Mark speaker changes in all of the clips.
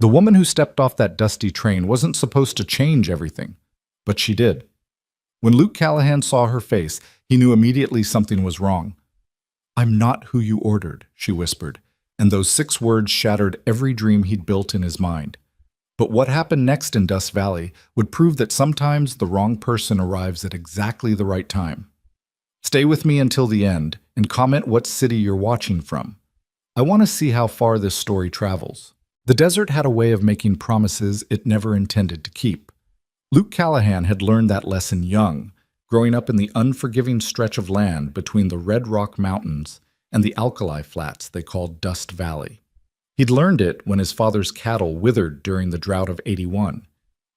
Speaker 1: The woman who stepped off that dusty train wasn't supposed to change everything, but she did. When Luke Callahan saw her face, he knew immediately something was wrong. "I'm not who you ordered," she whispered, and those 6 words shattered every dream he'd built in his mind. But what happened next in Dust Valley would prove that sometimes the wrong person arrives at exactly the right time. Stay with me until the end and comment what city you're watching from. I want to see how far this story travels. The desert had a way of making promises it never intended to keep. Luke Callahan had learned that lesson young, growing up in the unforgiving stretch of land between the Red Rock Mountains and the alkali flats they called Dust Valley. He'd learned it when his father's cattle withered during the drought of '81.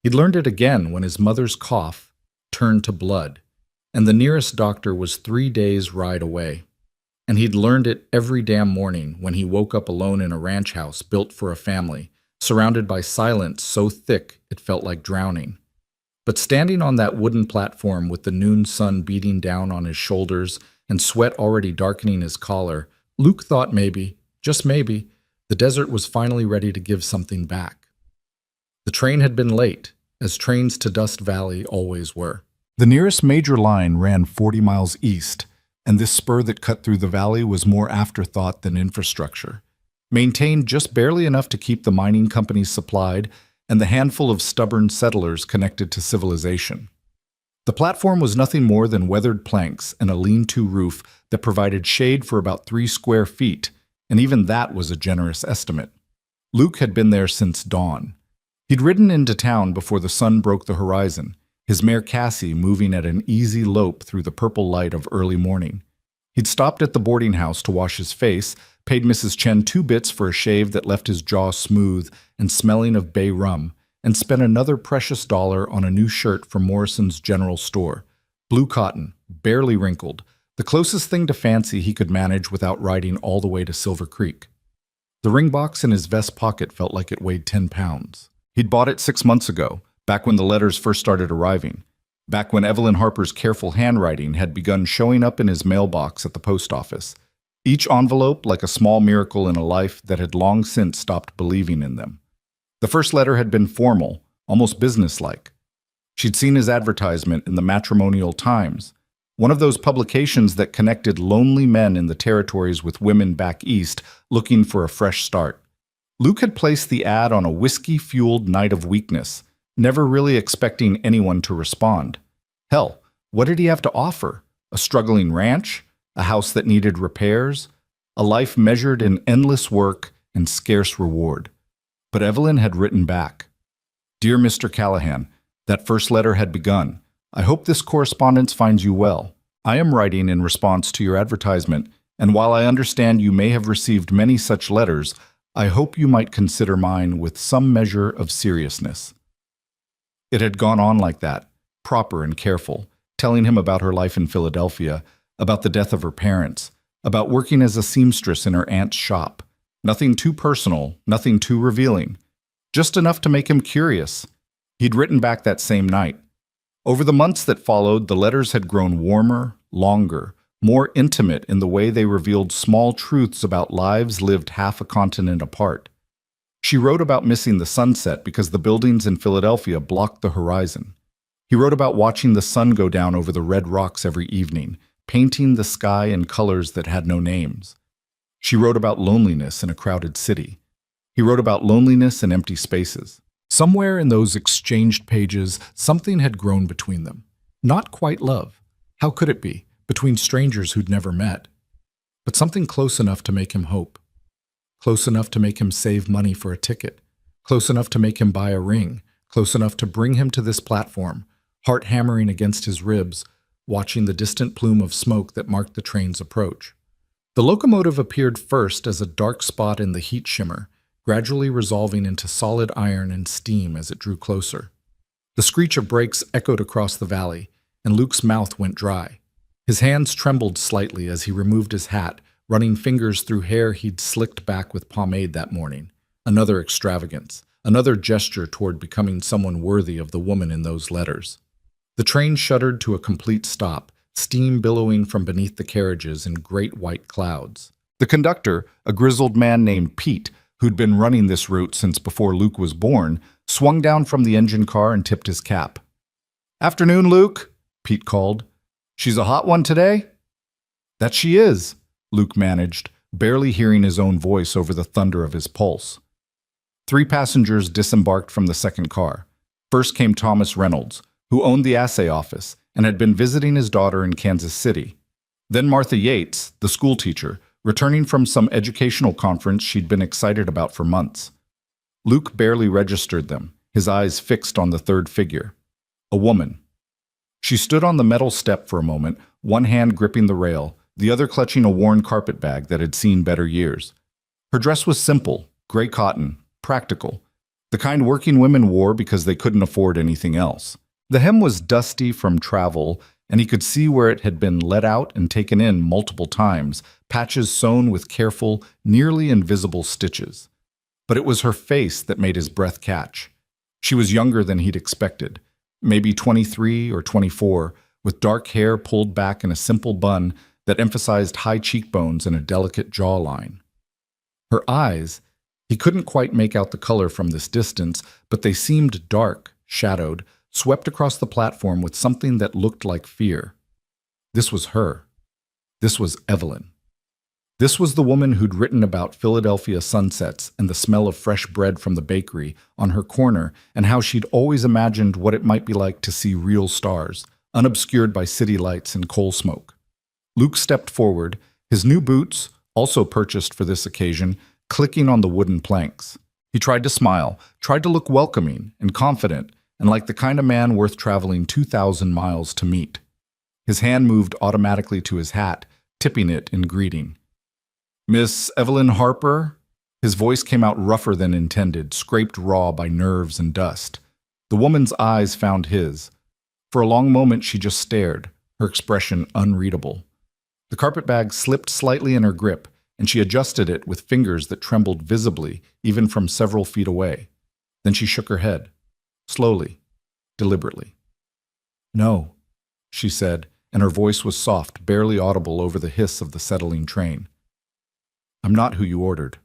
Speaker 1: He'd learned it again when his mother's cough turned to blood, and the nearest doctor was 3 days' ride away. And he'd learned it every damn morning when he woke up alone in a ranch house built for a family, surrounded by silence so thick it felt like drowning. But standing on that wooden platform with the noon sun beating down on his shoulders and sweat already darkening his collar, Luke thought maybe, just maybe, the desert was finally ready to give something back. The train had been late, as trains to Dust Valley always were. The nearest major line ran 40 miles east, and this spur that cut through the valley was more afterthought than infrastructure, maintained just barely enough to keep the mining companies supplied and the handful of stubborn settlers connected to civilization. The platform was nothing more than weathered planks and a lean-to roof that provided shade for about 3 square feet, and even that was a generous estimate. Luke had been there since dawn. He'd ridden into town before the sun broke the horizon, his mare Cassie moving at an easy lope through the purple light of early morning. He'd stopped at the boarding house to wash his face, paid Mrs. Chen 2 bits for a shave that left his jaw smooth and smelling of bay rum, and spent another precious dollar on a new shirt from Morrison's General Store. Blue cotton, barely wrinkled, the closest thing to fancy he could manage without riding all the way to Silver Creek. The ring box in his vest pocket felt like it weighed 10 pounds. He'd bought it 6 months ago, back when the letters first started arriving, back when Evelyn Harper's careful handwriting had begun showing up in his mailbox at the post office, each envelope like a small miracle in a life that had long since stopped believing in them. The first letter had been formal, almost businesslike. She'd seen his advertisement in the Matrimonial Times, one of those publications that connected lonely men in the territories with women back east looking for a fresh start. Luke had placed the ad on a whiskey-fueled night of weakness, never really expecting anyone to respond. Hell, what did he have to offer? A struggling ranch? A house that needed repairs? A life measured in endless work and scarce reward? But Evelyn had written back. "Dear Mr. Callahan, that first letter had begun. I hope this correspondence finds you well. I am writing in response to your advertisement, and while I understand you may have received many such letters, I hope you might consider mine with some measure of seriousness." It had gone on like that, proper and careful, telling him about her life in Philadelphia, about the death of her parents, about working as a seamstress in her aunt's shop. Nothing too personal, nothing too revealing. Just enough to make him curious. He'd written back that same night. Over the months that followed, the letters had grown warmer, longer, more intimate in the way they revealed small truths about lives lived half a continent apart. She wrote about missing the sunset because the buildings in Philadelphia blocked the horizon. He wrote about watching the sun go down over the red rocks every evening, painting the sky in colors that had no names. She wrote about loneliness in a crowded city. He wrote about loneliness and empty spaces. Somewhere in those exchanged pages, something had grown between them. Not quite love. How could it be, between strangers who'd never met? But something close enough to make him hope. Close enough to make him save money for a ticket. Close enough to make him buy a ring. Close enough to bring him to this platform, heart hammering against his ribs, watching the distant plume of smoke that marked the train's approach. The locomotive appeared first as a dark spot in the heat shimmer, gradually resolving into solid iron and steam as it drew closer. The screech of brakes echoed across the valley, and Luke's mouth went dry. His hands trembled slightly as he removed his hat, running fingers through hair he'd slicked back with pomade that morning. Another extravagance, another gesture toward becoming someone worthy of the woman in those letters. The train shuddered to a complete stop, steam billowing from beneath the carriages in great white clouds. The conductor, a grizzled man named Pete, who'd been running this route since before Luke was born, swung down from the engine car and tipped his cap. "Afternoon, Luke," Pete called. "She's a hot one today?" "That she is," Luke managed, barely hearing his own voice over the thunder of his pulse. 3 passengers disembarked from the second car. First came Thomas Reynolds, who owned the assay office and had been visiting his daughter in Kansas City. Then Martha Yates, the schoolteacher, returning from some educational conference she'd been excited about for months. Luke barely registered them, his eyes fixed on the third figure. A woman. She stood on the metal step for a moment, one hand gripping the rail, the other clutching a worn carpet bag that had seen better years. Her dress was simple, gray cotton, practical, the kind working women wore because they couldn't afford anything else. The hem was dusty from travel, and he could see where it had been let out and taken in multiple times, patches sewn with careful, nearly invisible stitches. But it was her face that made his breath catch. She was younger than he'd expected, maybe 23 or 24, with dark hair pulled back in a simple bun that emphasized high cheekbones and a delicate jawline. Her eyes, he couldn't quite make out the color from this distance, but they seemed dark, shadowed, swept across the platform with something that looked like fear. This was her. This was Evelyn. This was the woman who'd written about Philadelphia sunsets and the smell of fresh bread from the bakery on her corner, and how she'd always imagined what it might be like to see real stars, unobscured by city lights and coal smoke. Luke stepped forward, his new boots, also purchased for this occasion, clicking on the wooden planks. He tried to smile, tried to look welcoming and confident, and like the kind of man worth traveling 2,000 miles to meet. His hand moved automatically to his hat, tipping it in greeting. "Miss Evelyn Harper?" His voice came out rougher than intended, scraped raw by nerves and dust. The woman's eyes found his. For a long moment she just stared, her expression unreadable. The carpetbag slipped slightly in her grip, and she adjusted it with fingers that trembled visibly, even from several feet away. Then she shook her head. Slowly, deliberately. "No," she said, and her voice was soft, barely audible over the hiss of the settling train. "I'm not who you ordered."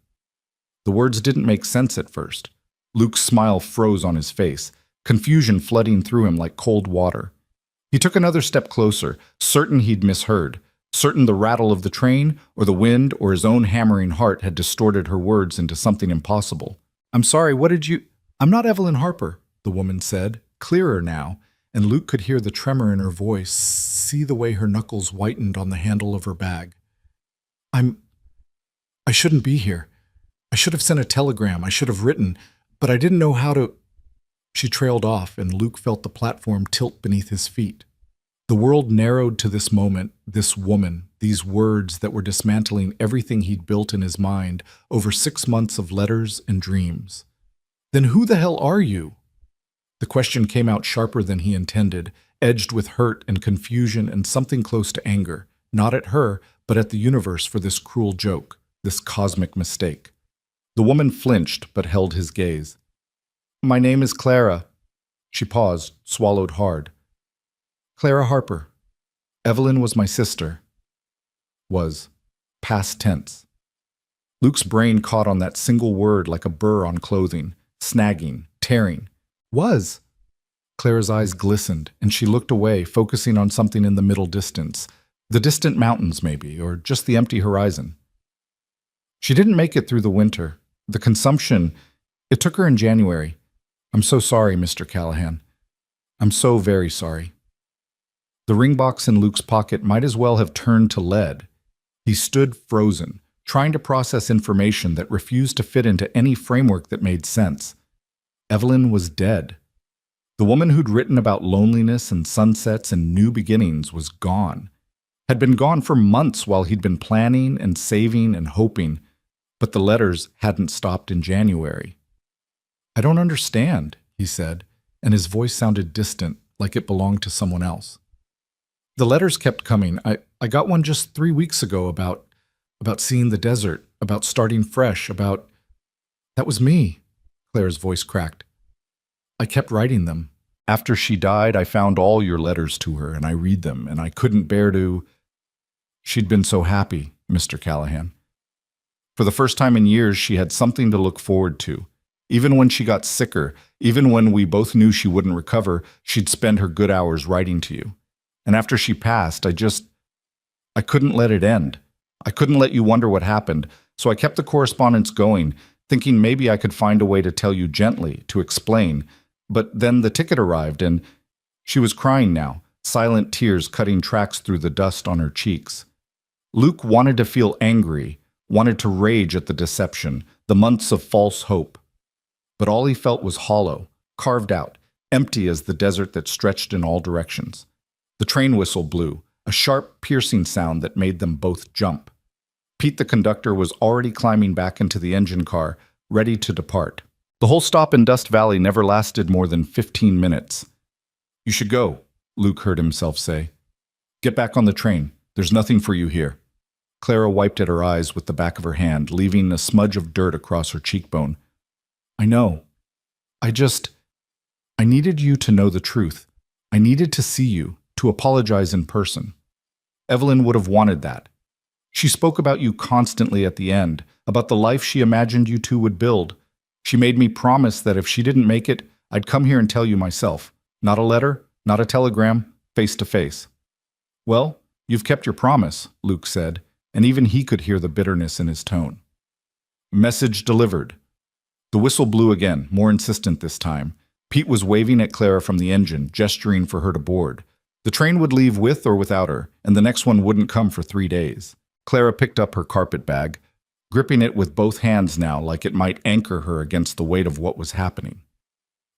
Speaker 1: The words didn't make sense at first. Luke's smile froze on his face, confusion flooding through him like cold water. He took another step closer, certain he'd misheard, certain the rattle of the train, or the wind, or his own hammering heart had distorted her words into something impossible. "I'm sorry, what did you—" "I'm not Evelyn Harper," the woman said, clearer now, and Luke could hear the tremor in her voice, see the way her knuckles whitened on the handle of her bag. I shouldn't be here. I should have sent a telegram, I should have written, but I didn't know how to—" She trailed off, and Luke felt the platform tilt beneath his feet. The world narrowed to this moment, this woman, these words that were dismantling everything he'd built in his mind over 6 months of letters and dreams. "Then who the hell are you?" The question came out sharper than he intended, edged with hurt and confusion and something close to anger, not at her, but at the universe for this cruel joke, this cosmic mistake. The woman flinched but held his gaze. "My name is Clara." She paused, swallowed hard. "Clara Harper. Evelyn was my sister." Was. Past tense. Luke's brain caught on that single word like a burr on clothing, snagging, tearing. Was. Clara's eyes glistened, and she looked away, focusing on something in the middle distance. The distant mountains, maybe, or just the empty horizon. She didn't make it through the winter. The consumption, it took her in January. "I'm so sorry, Mr. Callahan. I'm so very sorry." The ring box in Luke's pocket might as well have turned to lead. He stood frozen, trying to process information that refused to fit into any framework that made sense. Evelyn was dead. The woman who'd written about loneliness and sunsets and new beginnings was gone. Had been gone for months while he'd been planning and saving and hoping, but the letters hadn't stopped in January. "I don't understand," he said, and his voice sounded distant, like it belonged to someone else. "The letters kept coming. I got one just 3 weeks ago about seeing the desert, about starting fresh, about—" "That was me," Claire's voice cracked. "I kept writing them. After she died, I found all your letters to her, and I read them, and I couldn't bear to—" "She'd been so happy, Mr. Callahan." For the first time in years, she had something to look forward to. Even when she got sicker, even when we both knew she wouldn't recover, she'd spend her good hours writing to you. And after she passed, I couldn't let it end. I couldn't let you wonder what happened, so I kept the correspondence going, thinking maybe I could find a way to tell you gently, to explain. But then the ticket arrived, and she was crying now, silent tears cutting tracks through the dust on her cheeks. Luke wanted to feel angry, wanted to rage at the deception, the months of false hope. But all he felt was hollow, carved out, empty as the desert that stretched in all directions. The train whistle blew, a sharp, piercing sound that made them both jump. Pete, the conductor, was already climbing back into the engine car, ready to depart. The whole stop in Dust Valley never lasted more than 15 minutes. "You should go," Luke heard himself say. "Get back on the train. There's nothing for you here." Clara wiped at her eyes with the back of her hand, leaving a smudge of dirt across her cheekbone. "I know. I needed you to know the truth. I needed to see you, to apologize in person. Evelyn would have wanted that. She spoke about you constantly at the end, about the life she imagined you two would build. She made me promise that if she didn't make it, I'd come here and tell you myself. Not a letter, not a telegram, face to face." "Well, you've kept your promise," Luke said, and even he could hear the bitterness in his tone. Message delivered. The whistle blew again, more insistent this time. Pete was waving at Clara from the engine, gesturing for her to board. The train would leave with or without her, and the next one wouldn't come for 3 days. Clara picked up her carpet bag, gripping it with both hands now like it might anchor her against the weight of what was happening.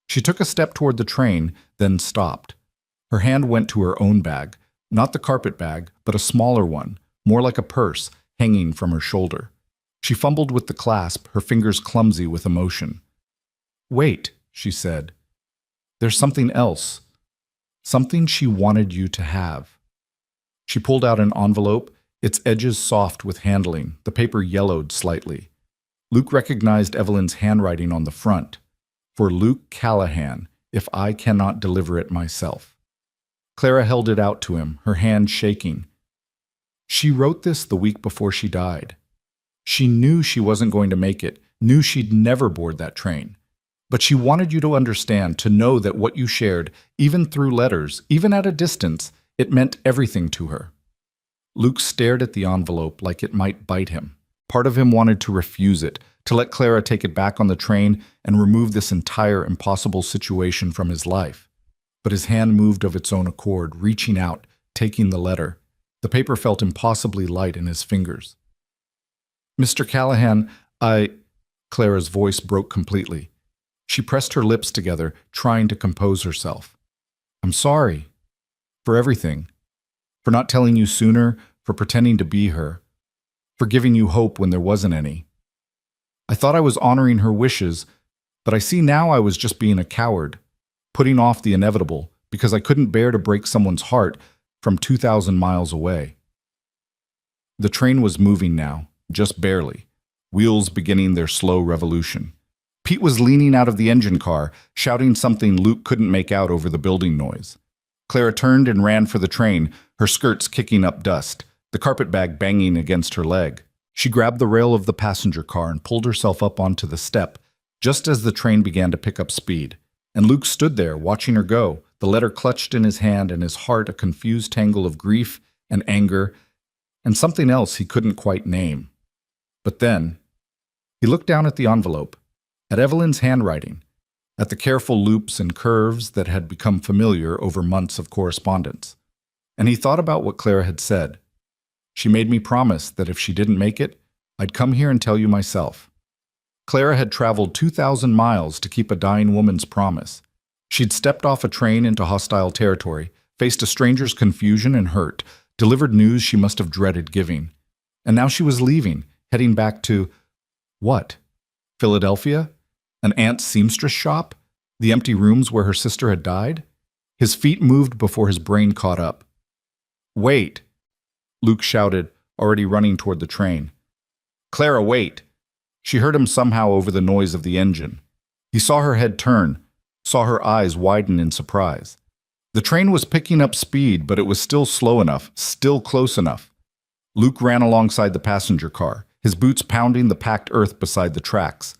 Speaker 1: She took a step toward the train, then stopped. Her hand went to her own bag, not the carpet bag, but a smaller one, more like a purse, hanging from her shoulder. She fumbled with the clasp, her fingers clumsy with emotion. "Wait," she said. "There's something else. Something she wanted you to have." She pulled out an envelope, its edges soft with handling, the paper yellowed slightly. Luke recognized Evelyn's handwriting on the front. "For Luke Callahan, if I cannot deliver it myself." Clara held it out to him, her hand shaking. She wrote this the week before she died. She knew she wasn't going to make it, knew she'd never board that train. But she wanted you to understand, to know that what you shared, even through letters, even at a distance, it meant everything to her. Luke stared at the envelope like it might bite him. Part of him wanted to refuse it, to let Clara take it back on the train and remove this entire impossible situation from his life. But his hand moved of its own accord, reaching out, taking the letter. The paper felt impossibly light in his fingers. "Mr. Callahan, Clara's voice broke completely. She pressed her lips together, trying to compose herself. "I'm sorry. For everything. For not telling you sooner, for pretending to be her. For giving you hope when there wasn't any. I thought I was honoring her wishes, but I see now I was just being a coward, putting off the inevitable, because I couldn't bear to break someone's heart from 2,000 miles away." The train was moving now, just barely, wheels beginning their slow revolution. Pete was leaning out of the engine car, shouting something Luke couldn't make out over the building noise. Clara turned and ran for the train, her skirts kicking up dust, the carpet bag banging against her leg. She grabbed the rail of the passenger car and pulled herself up onto the step, just as the train began to pick up speed. And Luke stood there, watching her go, the letter clutched in his hand and his heart a confused tangle of grief and anger and something else he couldn't quite name. But then, he looked down at the envelope, at Evelyn's handwriting, at the careful loops and curves that had become familiar over months of correspondence. And he thought about what Clara had said. She made me promise that if she didn't make it, I'd come here and tell you myself. Clara had traveled 2,000 miles to keep a dying woman's promise. She'd stepped off a train into hostile territory, faced a stranger's confusion and hurt, delivered news she must have dreaded giving. And now she was leaving, heading back to, what? Philadelphia? An aunt's seamstress shop? The empty rooms where her sister had died? His feet moved before his brain caught up. "Wait!" Luke shouted, already running toward the train. "Clara, wait!" She heard him somehow over the noise of the engine. He saw her head turn, saw her eyes widen in surprise. The train was picking up speed, but it was still slow enough, still close enough. Luke ran alongside the passenger car, his boots pounding the packed earth beside the tracks.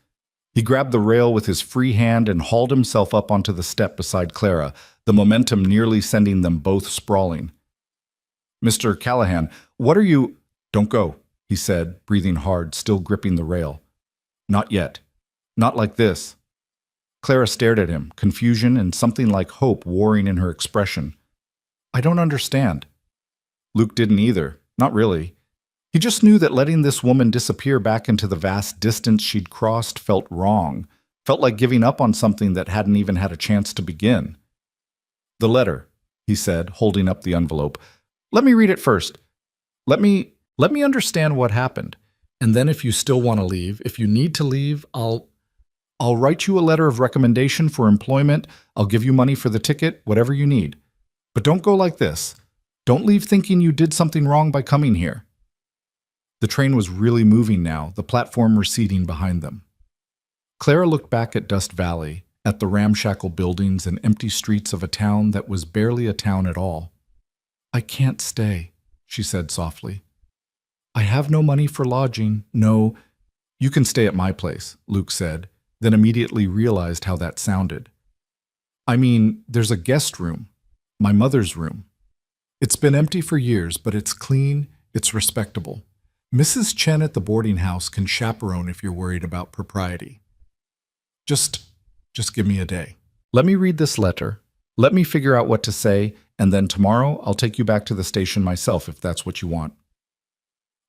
Speaker 1: He grabbed the rail with his free hand and hauled himself up onto the step beside Clara, the momentum nearly sending them both sprawling. "Mr. Callahan, what are you—" "Don't go," he said, breathing hard, still gripping the rail. "Not yet. Not like this." Clara stared at him, confusion and something like hope warring in her expression. "I don't understand." Luke didn't either. Not really. He just knew that letting this woman disappear back into the vast distance she'd crossed felt wrong, felt like giving up on something that hadn't even had a chance to begin. "The letter," he said, holding up the envelope. "Let me read it first. Let me understand what happened. And then if you still want to leave, if you need to leave, I'll write you a letter of recommendation for employment. I'll give you money for the ticket, whatever you need. But don't go like this. Don't leave thinking you did something wrong by coming here." The train was really moving now, the platform receding behind them. Clara looked back at Dust Valley, at the ramshackle buildings and empty streets of a town that was barely a town at all. "I can't stay," she said softly. "I have no money for lodging, no—" "You can stay at my place," Luke said, then immediately realized how that sounded. "I mean, there's a guest room, my mother's room. It's been empty for years, but it's clean, it's respectable. Mrs. Chen at the boarding house can chaperone if you're worried about propriety. Just give me a day. Let me read this letter. Let me figure out what to say, and then tomorrow I'll take you back to the station myself if that's what you want."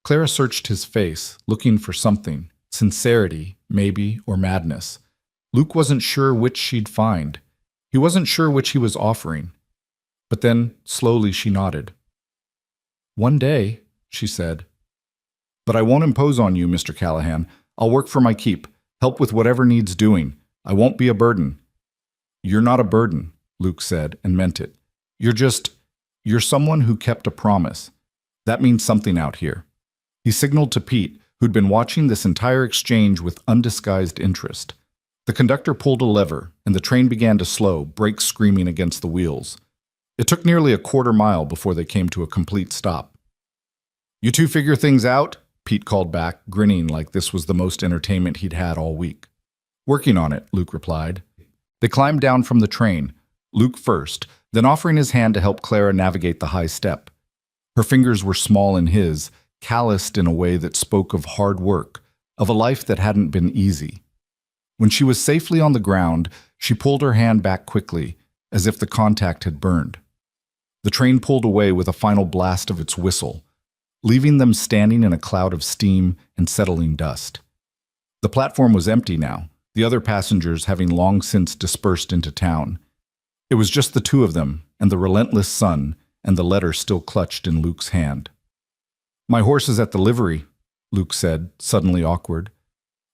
Speaker 1: Clara searched his face, looking for something, sincerity, maybe, or madness. Luke wasn't sure which she'd find. He wasn't sure which he was offering. But then, slowly, she nodded. "One day," she said. "But I won't impose on you, Mr. Callahan. I'll work for my keep, help with whatever needs doing. I won't be a burden." "You're not a burden," Luke said, and meant it. You're someone who kept a promise. That means something out here." He signaled to Pete, who'd been watching this entire exchange with undisguised interest. The conductor pulled a lever, and the train began to slow, brakes screaming against the wheels. It took nearly a quarter mile before they came to a complete stop. "You two figure things out?" Pete called back, grinning like this was the most entertainment he'd had all week. "Working on it," Luke replied. They climbed down from the train, Luke first, then offering his hand to help Clara navigate the high step. Her fingers were small in his, calloused in a way that spoke of hard work, of a life that hadn't been easy. When she was safely on the ground, she pulled her hand back quickly, as if the contact had burned. The train pulled away with a final blast of its whistle, leaving them standing in a cloud of steam and settling dust. The platform was empty now, the other passengers having long since dispersed into town. It was just the two of them, and the relentless sun, and the letter still clutched in Luke's hand. "My horse is at the livery," Luke said, suddenly awkward.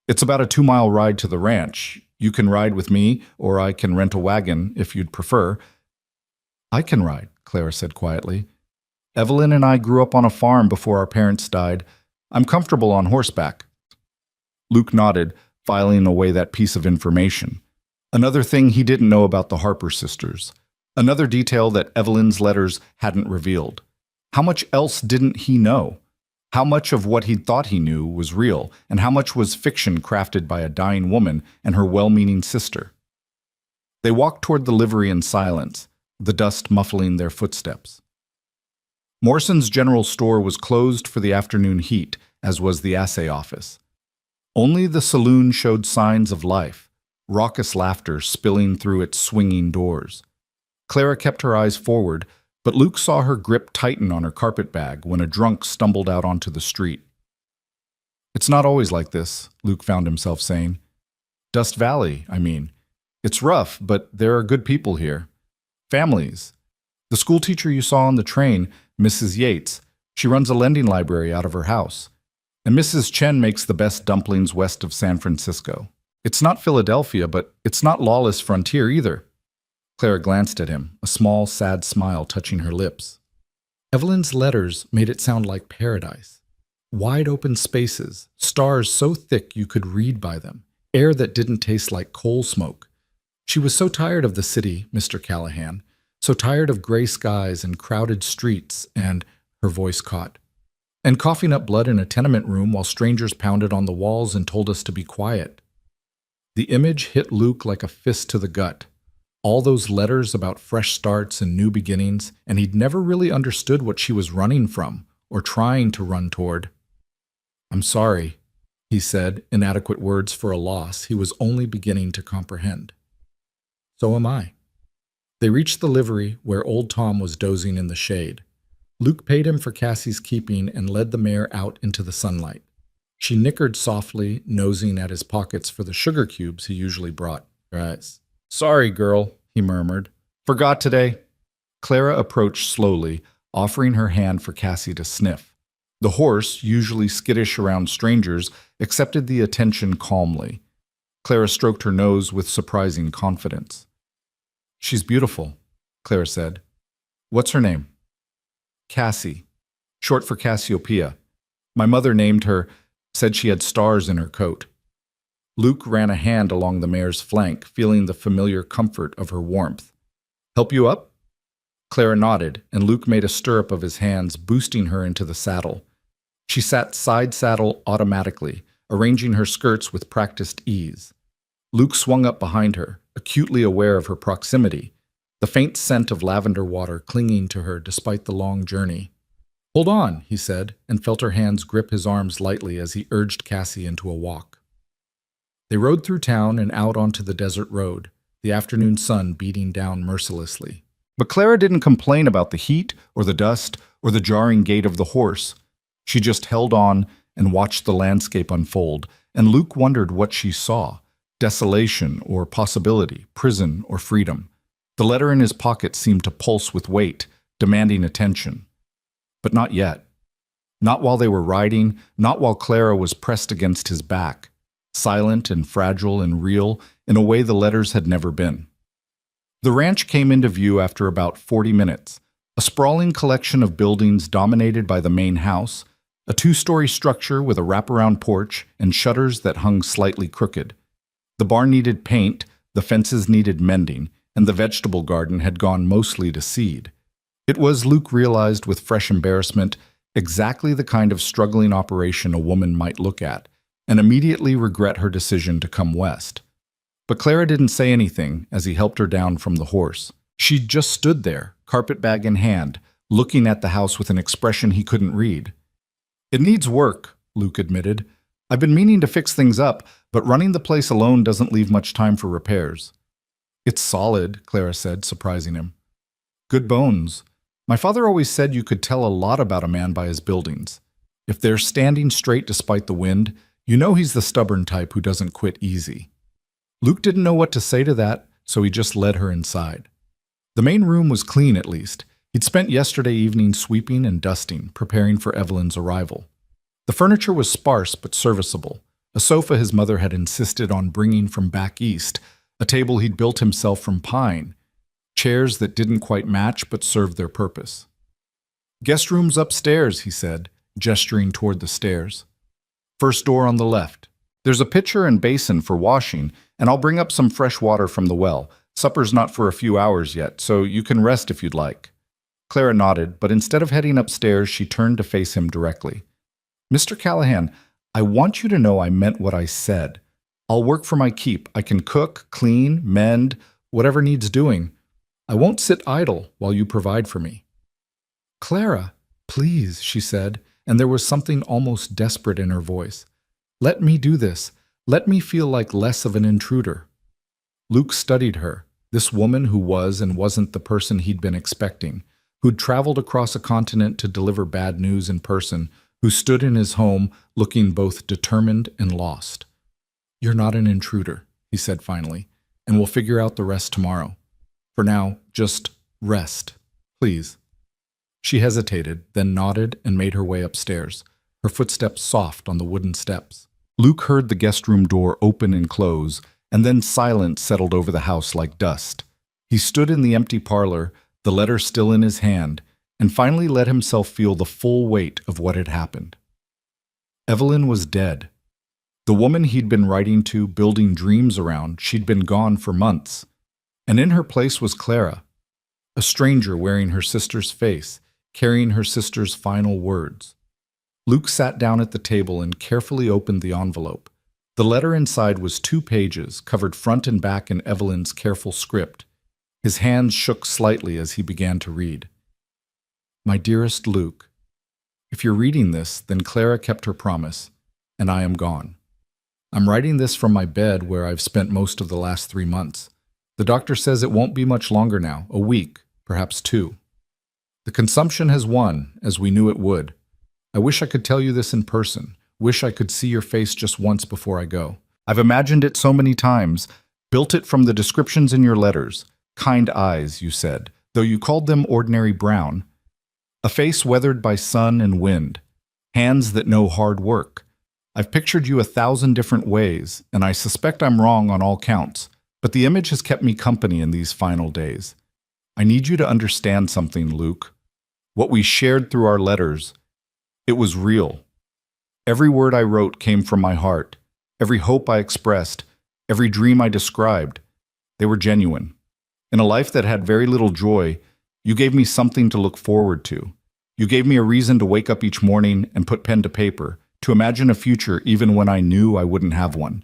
Speaker 1: "It's about a 2-mile ride to the ranch. You can ride with me, or I can rent a wagon, if you'd prefer." "I can ride," Clara said quietly. "Evelyn and I grew up on a farm before our parents died. I'm comfortable on horseback." Luke nodded, filing away that piece of information. Another thing he didn't know about the Harper sisters. Another detail that Evelyn's letters hadn't revealed. How much else didn't he know? How much of what he'd thought he knew was real, and how much was fiction crafted by a dying woman and her well-meaning sister? They walked toward the livery in silence, the dust muffling their footsteps. Morrison's general store was closed for the afternoon heat, as was the assay office. Only the saloon showed signs of life, raucous laughter spilling through its swinging doors. Clara kept her eyes forward, but Luke saw her grip tighten on her carpet bag when a drunk stumbled out onto the street. "It's not always like this," Luke found himself saying. "Dust Valley, I mean. It's rough, but there are good people here. Families. The schoolteacher you saw on the train, Mrs. Yates, she runs a lending library out of her house. And Mrs. Chen makes the best dumplings west of San Francisco. It's not Philadelphia, but it's not lawless frontier either." Clara glanced at him, a small, sad smile touching her lips. Evelyn's letters made it sound like paradise. Wide open spaces, stars so thick you could read by them, air that didn't taste like coal smoke. She was so tired of the city, Mr. Callahan, so tired of gray skies and crowded streets, and her voice caught. And coughing up blood in a tenement room while strangers pounded on the walls and told us to be quiet. The image hit Luke like a fist to the gut. All those letters about fresh starts and new beginnings, and he'd never really understood what she was running from or trying to run toward. "I'm sorry," he said, inadequate words for a loss he was only beginning to comprehend. "So am I." They reached the livery where old Tom was dozing in the shade. Luke paid him for Cassie's keeping and led the mare out into the sunlight. She nickered softly, nosing at his pockets for the sugar cubes he usually brought. "Right. Sorry, girl," he murmured. "Forgot today." Clara approached slowly, offering her hand for Cassie to sniff. The horse, usually skittish around strangers, accepted the attention calmly. Clara stroked her nose with surprising confidence. "She's beautiful," Clara said. "What's her name?" "Cassie, short for Cassiopeia. My mother named her, said she had stars in her coat." Luke ran a hand along the mare's flank, feeling the familiar comfort of her warmth. "Help you up?" Clara nodded, and Luke made a stirrup of his hands, boosting her into the saddle. She sat side saddle automatically, arranging her skirts with practiced ease. Luke swung up behind her, acutely aware of her proximity, the faint scent of lavender water clinging to her despite the long journey. "Hold on," he said, and felt her hands grip his arms lightly as he urged Cassie into a walk. They rode through town and out onto the desert road, the afternoon sun beating down mercilessly. But Clara didn't complain about the heat or the dust or the jarring gait of the horse. She just held on and watched the landscape unfold, and Luke wondered what she saw: desolation or possibility, prison or freedom. The letter in his pocket seemed to pulse with weight, demanding attention. But not yet. Not while they were riding, not while Clara was pressed against his back, silent and fragile and real in a way the letters had never been. The ranch came into view after about 40 minutes, a sprawling collection of buildings dominated by the main house, a two-story structure with a wraparound porch and shutters that hung slightly crooked. The barn needed paint, the fences needed mending, and the vegetable garden had gone mostly to seed. It was, Luke realized with fresh embarrassment, exactly the kind of struggling operation a woman might look at, and immediately regret her decision to come west. But Clara didn't say anything as he helped her down from the horse. She just stood there, carpetbag in hand, looking at the house with an expression he couldn't read. "It needs work," Luke admitted. "I've been meaning to fix things up, but running the place alone doesn't leave much time for repairs." "It's solid," Clara said, surprising him. "Good bones. My father always said you could tell a lot about a man by his buildings. If they're standing straight despite the wind, you know he's the stubborn type who doesn't quit easy." Luke didn't know what to say to that, so he just led her inside. The main room was clean, at least. He'd spent yesterday evening sweeping and dusting, preparing for Evelyn's arrival. The furniture was sparse but serviceable. A sofa his mother had insisted on bringing from back east, a table he'd built himself from pine, chairs that didn't quite match but served their purpose. "Guest room's upstairs," he said, gesturing toward the stairs. "First door on the left. There's a pitcher and basin for washing, and I'll bring up some fresh water from the well. Supper's not for a few hours yet, so you can rest if you'd like." Clara nodded, but instead of heading upstairs, she turned to face him directly. "Mr. Callahan, I want you to know I meant what I said. I'll work for my keep. I can cook, clean, mend, whatever needs doing. I won't sit idle while you provide for me." "Clara, please," she said, and there was something almost desperate in her voice. "Let me do this. Let me feel like less of an intruder." Luke studied her, this woman who was and wasn't the person he'd been expecting, who'd traveled across a continent to deliver bad news in person, who stood in his home looking both determined and lost. "You're not an intruder," he said finally, "and we'll figure out the rest tomorrow. For now, just rest, please." She hesitated, then nodded and made her way upstairs, her footsteps soft on the wooden steps. Luke heard the guest room door open and close, and then silence settled over the house like dust. He stood in the empty parlor, the letter still in his hand, and finally let himself feel the full weight of what had happened. Evelyn was dead. The woman he'd been writing to, building dreams around, she'd been gone for months. And in her place was Clara, a stranger wearing her sister's face, carrying her sister's final words. Luke sat down at the table and carefully opened the envelope. The letter inside was 2 pages, covered front and back in Evelyn's careful script. His hands shook slightly as he began to read. My dearest Luke, if you're reading this, then Clara kept her promise, and I am gone. I'm writing this from my bed where I've spent most of the last 3 months. The doctor says it won't be much longer now, a week, perhaps 2. The consumption has won, as we knew it would. I wish I could tell you this in person. Wish I could see your face just once before I go. I've imagined it so many times, built it from the descriptions in your letters. Kind eyes, you said, though you called them ordinary brown. A face weathered by sun and wind. Hands that know hard work. I've pictured you 1,000 different ways, and I suspect I'm wrong on all counts, but the image has kept me company in these final days. I need you to understand something, Luke. What we shared through our letters, it was real. Every word I wrote came from my heart. Every hope I expressed, every dream I described, they were genuine. In a life that had very little joy, you gave me something to look forward to. You gave me a reason to wake up each morning and put pen to paper, to imagine a future even when I knew I wouldn't have one.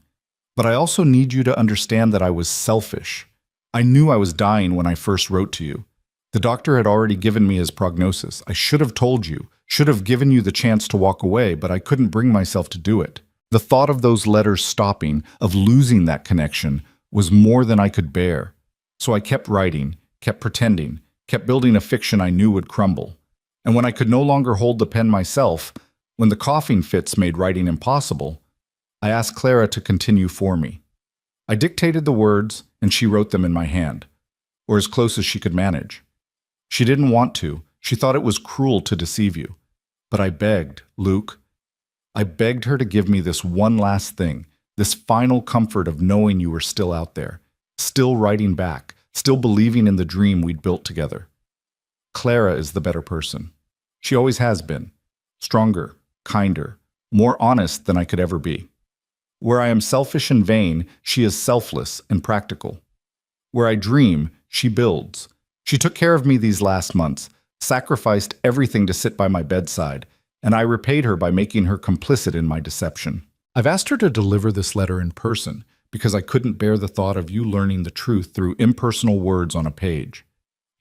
Speaker 1: But I also need you to understand that I was selfish. I knew I was dying when I first wrote to you. The doctor had already given me his prognosis. I should have told you, should have given you the chance to walk away, but I couldn't bring myself to do it. The thought of those letters stopping, of losing that connection, was more than I could bear. So I kept writing, kept pretending, kept building a fiction I knew would crumble. And when I could no longer hold the pen myself, when the coughing fits made writing impossible, I asked Clara to continue for me. I dictated the words, and she wrote them in my hand, or as close as she could manage. She didn't want to. She thought it was cruel to deceive you. But I begged, Luke. I begged her to give me this one last thing, this final comfort of knowing you were still out there, still writing back, still believing in the dream we'd built together. Clara is the better person. She always has been. Stronger, kinder, more honest than I could ever be. Where I am selfish and vain, she is selfless and practical. Where I dream, she builds. She took care of me these last months, sacrificed everything to sit by my bedside, and I repaid her by making her complicit in my deception. I've asked her to deliver this letter in person because I couldn't bear the thought of you learning the truth through impersonal words on a page.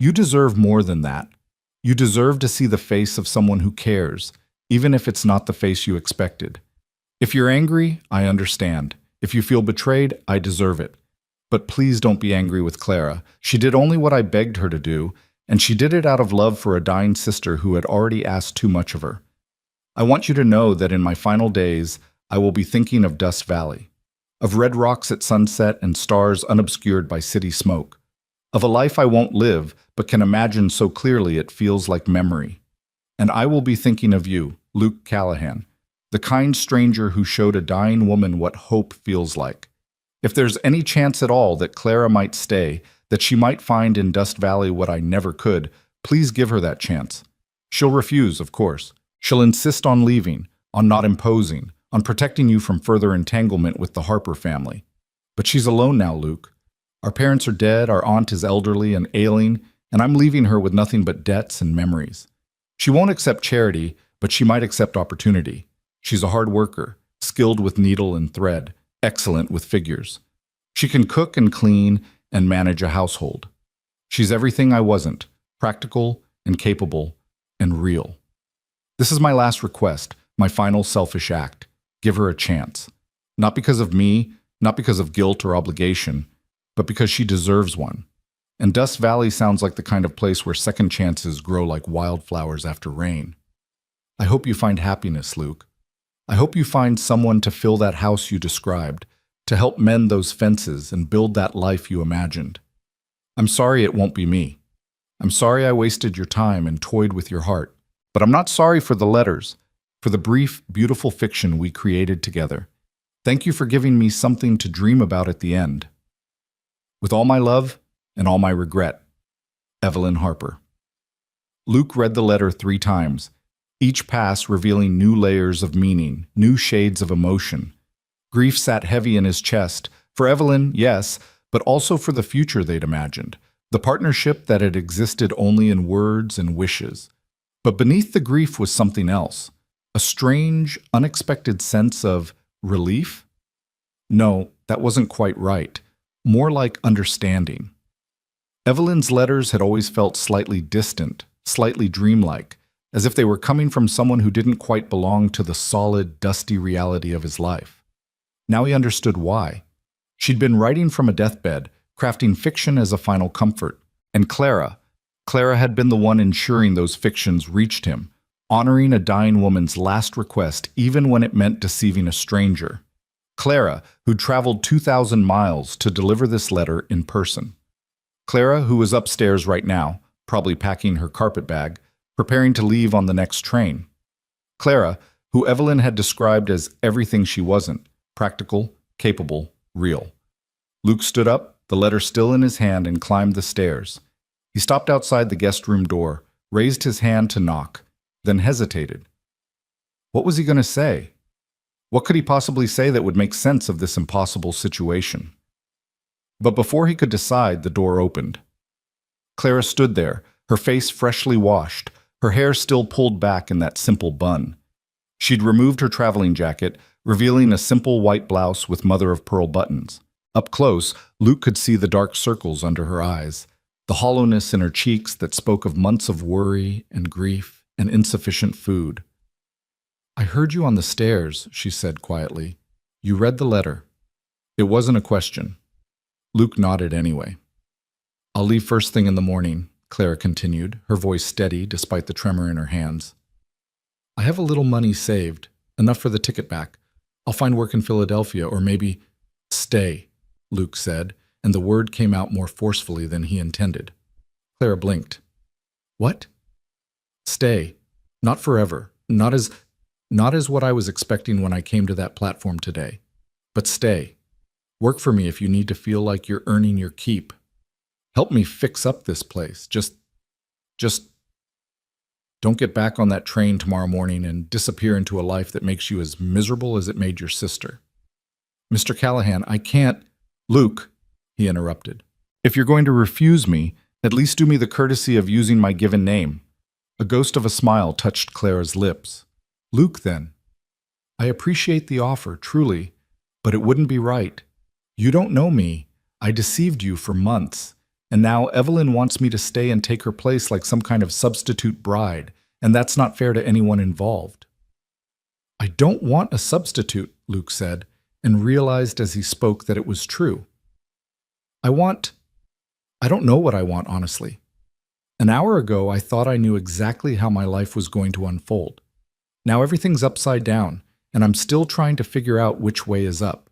Speaker 1: You deserve more than that. You deserve to see the face of someone who cares, even if it's not the face you expected. If you're angry, I understand. If you feel betrayed, I deserve it. But please don't be angry with Clara. She did only what I begged her to do, and she did it out of love for a dying sister who had already asked too much of her. I want you to know that in my final days, I will be thinking of Dust Valley, of red rocks at sunset and stars unobscured by city smoke, of a life I won't live but can imagine so clearly it feels like memory. And I will be thinking of you, Luke Callahan, the kind stranger who showed a dying woman what hope feels like. If there's any chance at all that Clara might stay, that she might find in Dust Valley what I never could, please give her that chance. She'll refuse, of course. She'll insist on leaving, on not imposing, on protecting you from further entanglement with the Harper family. But she's alone now, Luke. Our parents are dead, our aunt is elderly and ailing, and I'm leaving her with nothing but debts and memories. She won't accept charity, but she might accept opportunity. She's a hard worker, skilled with needle and thread, excellent with figures. She can cook and clean and manage a household. She's everything I wasn't, practical and capable and real. This is my last request, my final selfish act. Give her a chance. Not because of me, not because of guilt or obligation, but because she deserves one. And Dust Valley sounds like the kind of place where second chances grow like wildflowers after rain. I hope you find happiness, Luke. I hope you find someone to fill that house you described, to help mend those fences and build that life you imagined. I'm sorry it won't be me. I'm sorry I wasted your time and toyed with your heart. But I'm not sorry for the letters, for the brief, beautiful fiction we created together. Thank you for giving me something to dream about at the end. With all my love and all my regret, Evelyn Harper. Luke read the letter 3 times, each pass revealing new layers of meaning, new shades of emotion. Grief sat heavy in his chest, for Evelyn, yes, but also for the future they'd imagined, the partnership that had existed only in words and wishes. But beneath the grief was something else, A strange, unexpected sense of relief? No, that wasn't quite right. More like understanding. Evelyn's letters had always felt slightly distant, slightly dreamlike, as if they were coming from someone who didn't quite belong to the solid, dusty reality of his life. Now he understood why. She'd been writing from a deathbed, crafting fiction as a final comfort. And Clara had been the one ensuring those fictions reached him, honoring a dying woman's last request even when it meant deceiving a stranger. Clara, who'd traveled 2,000 miles to deliver this letter in person. Clara, who was upstairs right now, probably packing her carpet bag, preparing to leave on the next train. Clara, who Evelyn had described as everything she wasn't, practical, capable, real. Luke stood up, the letter still in his hand, and climbed the stairs. He stopped outside the guest room door, raised his hand to knock, then hesitated. What was he going to say? What could he possibly say that would make sense of this impossible situation? But before he could decide, the door opened. Clara stood there, her face freshly washed, her hair still pulled back in that simple bun. She'd removed her traveling jacket, revealing a simple white blouse with mother-of-pearl buttons. Up close, Luke could see the dark circles under her eyes, the hollowness in her cheeks that spoke of months of worry and grief and insufficient food. "I heard you on the stairs," she said quietly. "You read the letter." It wasn't a question. Luke nodded anyway. "I'll leave first thing in the morning," Clara continued, her voice steady despite the tremor in her hands. "I have a little money saved, enough for the ticket back. I'll find work in Philadelphia, or maybe—" "Stay," Luke said, and the word came out more forcefully than he intended. Clara blinked. "What?" "Stay. Not forever. Not as what I was expecting when I came to that platform today. But stay. Work for me if you need to feel like you're earning your keep. Help me fix up this place. Just don't get back on that train tomorrow morning and disappear into a life that makes you as miserable as it made your sister." "Mr. Callahan, I can't—" "Luke," he interrupted. "If you're going to refuse me, at least do me the courtesy of using my given name." A ghost of a smile touched Clara's lips. "Luke, then. I appreciate the offer, truly, but it wouldn't be right. You don't know me. I deceived you for months. And now Evelyn wants me to stay and take her place like some kind of substitute bride, and that's not fair to anyone involved." "I don't want a substitute," Luke said, and realized as he spoke that it was true. I don't know what I want, honestly. An hour ago, I thought I knew exactly how my life was going to unfold. Now everything's upside down, and I'm still trying to figure out which way is up.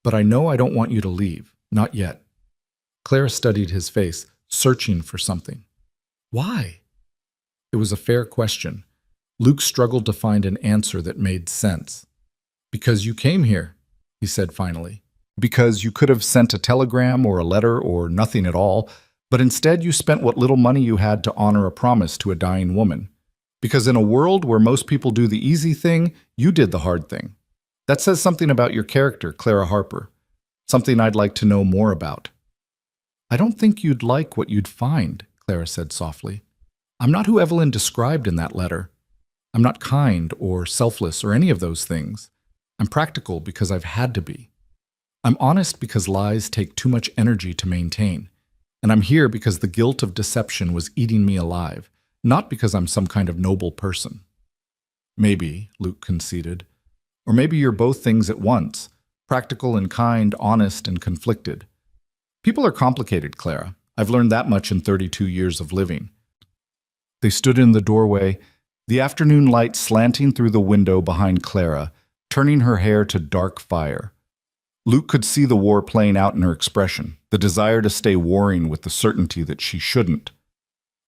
Speaker 1: But I know I don't want you to leave, not yet." Clara studied his face, searching for something. "Why?" It was a fair question. Luke struggled to find an answer that made sense. "Because you came here," he said finally. "Because you could have sent a telegram or a letter or nothing at all, but instead you spent what little money you had to honor a promise to a dying woman. Because in a world where most people do the easy thing, you did the hard thing. That says something about your character, Clara Harper. Something I'd like to know more about." "I don't think you'd like what you'd find," Clara said softly. "I'm not who Evelyn described in that letter. I'm not kind or selfless or any of those things. I'm practical because I've had to be. I'm honest because lies take too much energy to maintain. And I'm here because the guilt of deception was eating me alive, not because I'm some kind of noble person." "Maybe," Luke conceded. "Or maybe you're both things at once, practical and kind, honest and conflicted. People are complicated, Clara. I've learned that much in 32 years of living." They stood in the doorway, the afternoon light slanting through the window behind Clara, turning her hair to dark fire. Luke could see the war playing out in her expression, the desire to stay warring with the certainty that she shouldn't.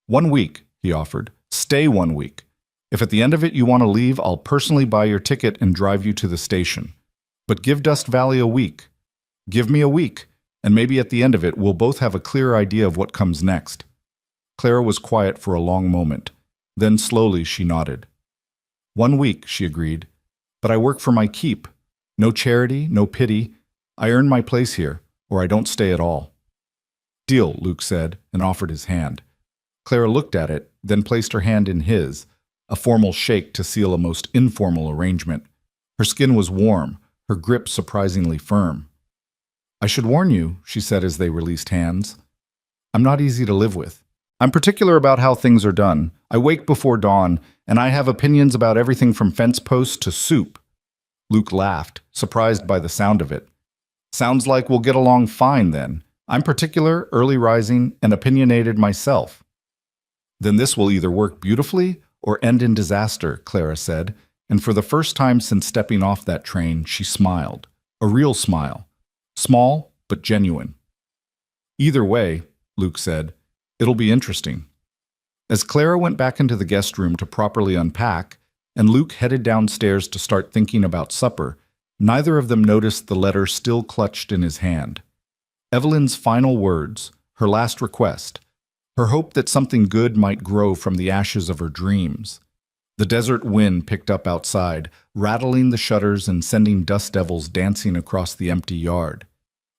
Speaker 1: "1 week," he offered. "Stay 1 week. If at the end of it you want to leave, I'll personally buy your ticket and drive you to the station. But give Dust Valley a week. Give me a week, and maybe at the end of it we'll both have a clear idea of what comes next." Clara was quiet for a long moment. Then slowly she nodded. 1 week, she agreed. "But I work for my keep. No charity, no pity. I earn my place here, or I don't stay at all." "Deal," Luke said, and offered his hand. Clara looked at it, then placed her hand in his, a formal shake to seal a most informal arrangement. Her skin was warm, her grip surprisingly firm. "I should warn you," she said as they released hands. "I'm not easy to live with. I'm particular about how things are done. I wake before dawn, and I have opinions about everything from fence posts to soup." Luke laughed, surprised by the sound of it. "Sounds like we'll get along fine then. I'm particular, early rising, and opinionated myself." "Then this will either work beautifully or end in disaster," Clara said, and for the first time since stepping off that train, she smiled. A real smile. Small, but genuine. "Either way," Luke said, "it'll be interesting." As Clara went back into the guest room to properly unpack, and Luke headed downstairs to start thinking about supper, neither of them noticed the letter still clutched in his hand. Evelyn's final words, her last request, her hope that something good might grow from the ashes of her dreams. The desert wind picked up outside, rattling the shutters and sending dust devils dancing across the empty yard.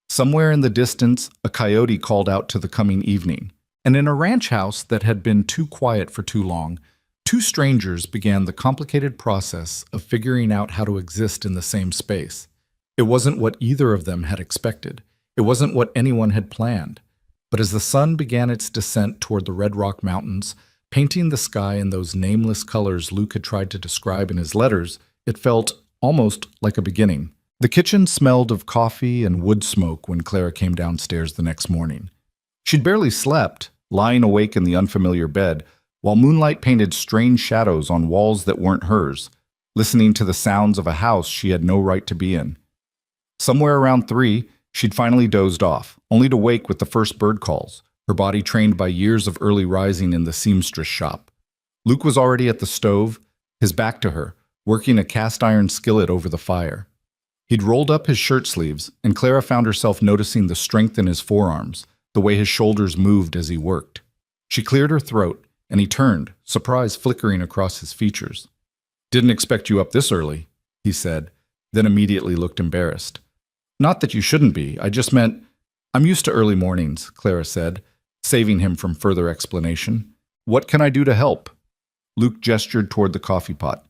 Speaker 1: Somewhere in the distance, a coyote called out to the coming evening, and in a ranch house that had been too quiet for too long, two strangers began the complicated process of figuring out how to exist in the same space. It wasn't what either of them had expected. It wasn't what anyone had planned. But as the sun began its descent toward the Red Rock Mountains, painting the sky in those nameless colors Luke had tried to describe in his letters, it felt almost like a beginning. The kitchen smelled of coffee and wood smoke when Clara came downstairs the next morning. She'd barely slept, lying awake in the unfamiliar bed, while moonlight painted strange shadows on walls that weren't hers, listening to the sounds of a house she had no right to be in. Somewhere around 3, she'd finally dozed off, only to wake with the first bird calls, her body trained by years of early rising in the seamstress shop. Luke was already at the stove, his back to her, working a cast-iron skillet over the fire. He'd rolled up his shirt sleeves, and Clara found herself noticing the strength in his forearms, the way his shoulders moved as he worked. She cleared her throat, and he turned, surprise flickering across his features. "Didn't expect you up this early," he said, then immediately looked embarrassed. "Not that you shouldn't be, I just meant—" "I'm used to early mornings," Clara said, saving him from further explanation. "What can I do to help?" Luke gestured toward the coffee pot.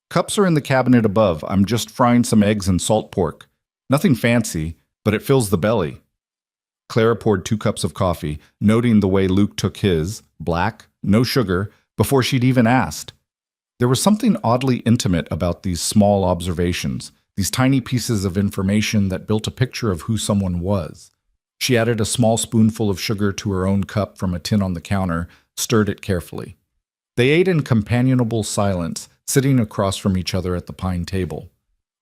Speaker 1: "Cups are in the cabinet above. I'm just frying some eggs and salt pork. Nothing fancy, but it fills the belly." Clara poured 2 cups of coffee, noting the way Luke took his, black, no sugar, before she'd even asked. There was something oddly intimate about these small observations, these tiny pieces of information that built a picture of who someone was. She added a small spoonful of sugar to her own cup from a tin on the counter, stirred it carefully. They ate in companionable silence, sitting across from each other at the pine table.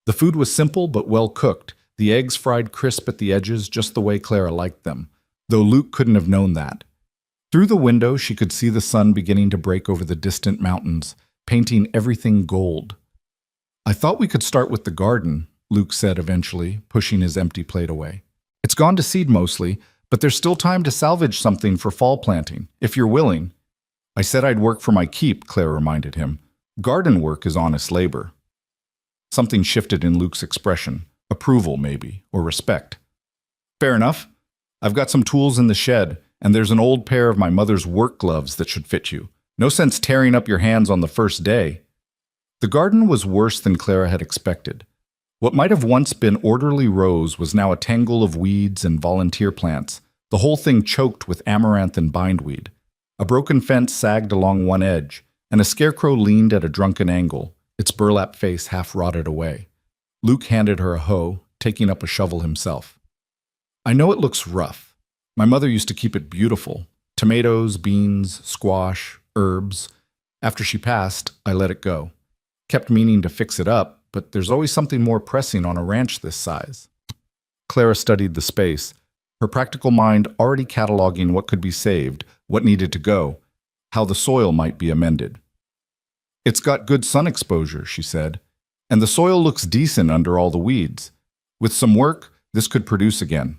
Speaker 1: The food was simple but well cooked, the eggs fried crisp at the edges just the way Clara liked them, though Luke couldn't have known that. Through the window, she could see the sun beginning to break over the distant mountains, painting everything gold. "I thought we could start with the garden," Luke said eventually, pushing his empty plate away. "It's gone to seed mostly, but there's still time to salvage something for fall planting, if you're willing." "I said I'd work for my keep," Claire reminded him. "Garden work is honest labor." Something shifted in Luke's expression. Approval, maybe, or respect. "Fair enough. I've got some tools in the shed, and there's an old pair of my mother's work gloves that should fit you. No sense tearing up your hands on the first day." The garden was worse than Clara had expected. What might have once been orderly rows was now a tangle of weeds and volunteer plants, the whole thing choked with amaranth and bindweed. A broken fence sagged along one edge, and a scarecrow leaned at a drunken angle, its burlap face half rotted away. Luke handed her a hoe, taking up a shovel himself. "I know it looks rough. My mother used to keep it beautiful. Tomatoes, beans, squash, herbs. After she passed, I let it go. Kept meaning to fix it up, but there's always something more pressing on a ranch this size." Clara studied the space, her practical mind already cataloging what could be saved, what needed to go, how the soil might be amended. "It's got good sun exposure," she said, "and the soil looks decent under all the weeds. With some work, this could produce again."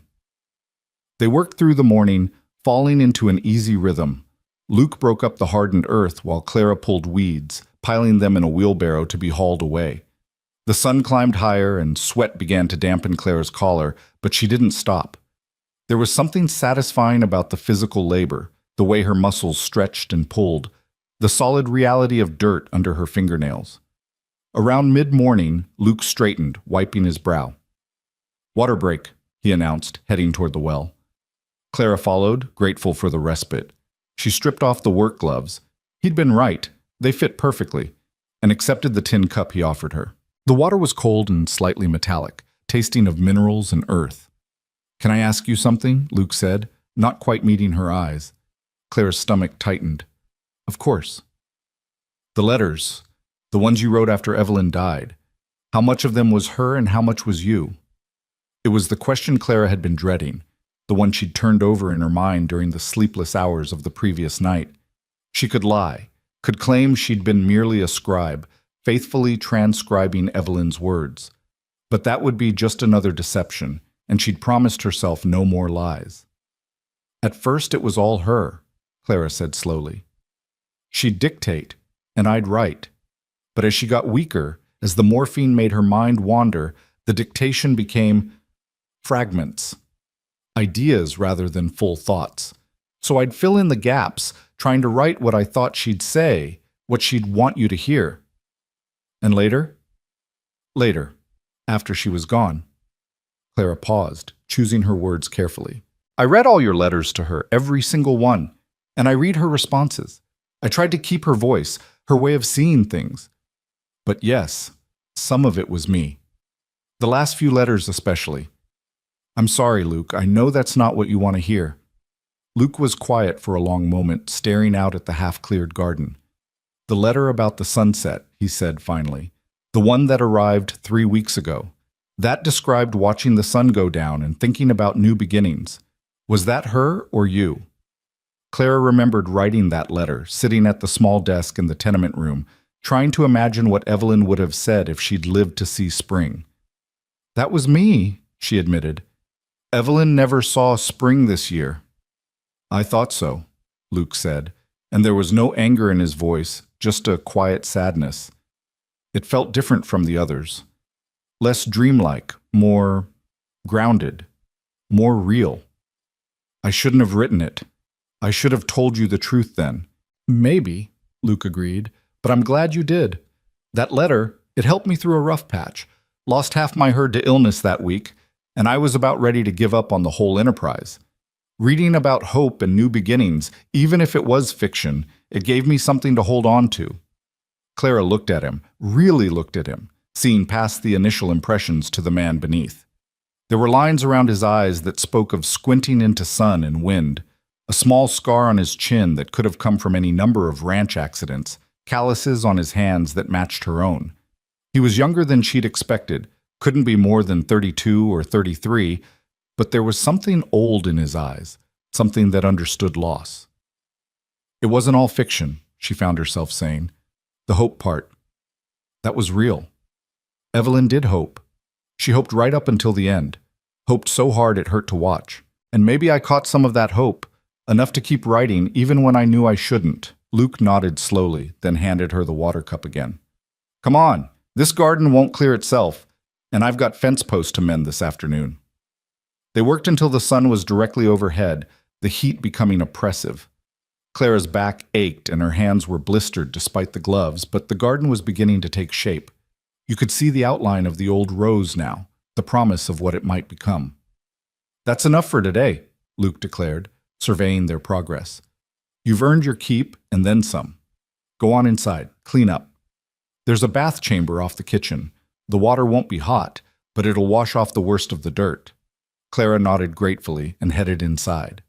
Speaker 1: They worked through the morning, falling into an easy rhythm. Luke broke up the hardened earth while Clara pulled weeds, piling them in a wheelbarrow to be hauled away. The sun climbed higher and sweat began to dampen Clara's collar, but she didn't stop. There was something satisfying about the physical labor, the way her muscles stretched and pulled, the solid reality of dirt under her fingernails. Around mid-morning, Luke straightened, wiping his brow. "Water break," he announced, heading toward the well. Clara followed, grateful for the respite. She stripped off the work gloves. He'd been right. They fit perfectly, and accepted the tin cup he offered her. The water was cold and slightly metallic, tasting of minerals and earth. "Can I ask you something?" Luke said, not quite meeting her eyes. Clara's stomach tightened. "Of course." "The letters, the ones you wrote after Evelyn died. How much of them was her and how much was you?" It was the question Clara had been dreading, the one she'd turned over in her mind during the sleepless hours of the previous night. She could lie, could claim she'd been merely a scribe, faithfully transcribing Evelyn's words. But that would be just another deception, and she'd promised herself no more lies. "At first it was all her," Clara said slowly. "She'd dictate, and I'd write. But as she got weaker, as the morphine made her mind wander, the dictation became fragments. Ideas rather than full thoughts. So I'd fill in the gaps, trying to write what I thought she'd say, what she'd want you to hear. And later? Later, after she was gone." Clara paused, choosing her words carefully. "I read all your letters to her, every single one, and I read her responses. I tried to keep her voice, her way of seeing things. But yes, some of it was me. The last few letters especially. I'm sorry, Luke, I know that's not what you want to hear." Luke was quiet for a long moment, staring out at the half-cleared garden. "The letter about the sunset," he said finally. "The one that arrived 3 weeks ago. That described watching the sun go down and thinking about new beginnings. Was that her or you?" Clara remembered writing that letter, sitting at the small desk in the tenement room, trying to imagine what Evelyn would have said if she'd lived to see spring. "That was me," she admitted. "Evelyn never saw spring this year." "I thought so," Luke said, and there was no anger in his voice, just a quiet sadness. It felt different from the others. Less dreamlike, more grounded, more real. "I shouldn't have written it. I should have told you the truth then." "Maybe," Luke agreed, "but I'm glad you did. That letter, it helped me through a rough patch. Lost half my herd to illness that week, and I was about ready to give up on the whole enterprise. Reading about hope and new beginnings, even if it was fiction, it gave me something to hold on to." Clara looked at him, really looked at him, seeing past the initial impressions to the man beneath. There were lines around his eyes that spoke of squinting into sun and wind, a small scar on his chin that could have come from any number of ranch accidents, calluses on his hands that matched her own. He was younger than she'd expected, couldn't be more than 32 or 33, but there was something old in his eyes, something that understood loss. It wasn't all fiction, she found herself saying. The hope part. That was real. Evelyn did hope. She hoped right up until the end. Hoped so hard it hurt to watch. And maybe I caught some of that hope, enough to keep writing even when I knew I shouldn't. Luke nodded slowly, then handed her the water cup again. "Come on, this garden won't clear itself, and I've got fence posts to mend this afternoon." They worked until the sun was directly overhead, the heat becoming oppressive. Clara's back ached and her hands were blistered despite the gloves, but the garden was beginning to take shape. You could see the outline of the old rose now, the promise of what it might become. "That's enough for today," Luke declared, surveying their progress. "You've earned your keep and then some. Go on inside, clean up. There's a bath chamber off the kitchen. The water won't be hot, but it'll wash off the worst of the dirt." Clara nodded gratefully and headed inside.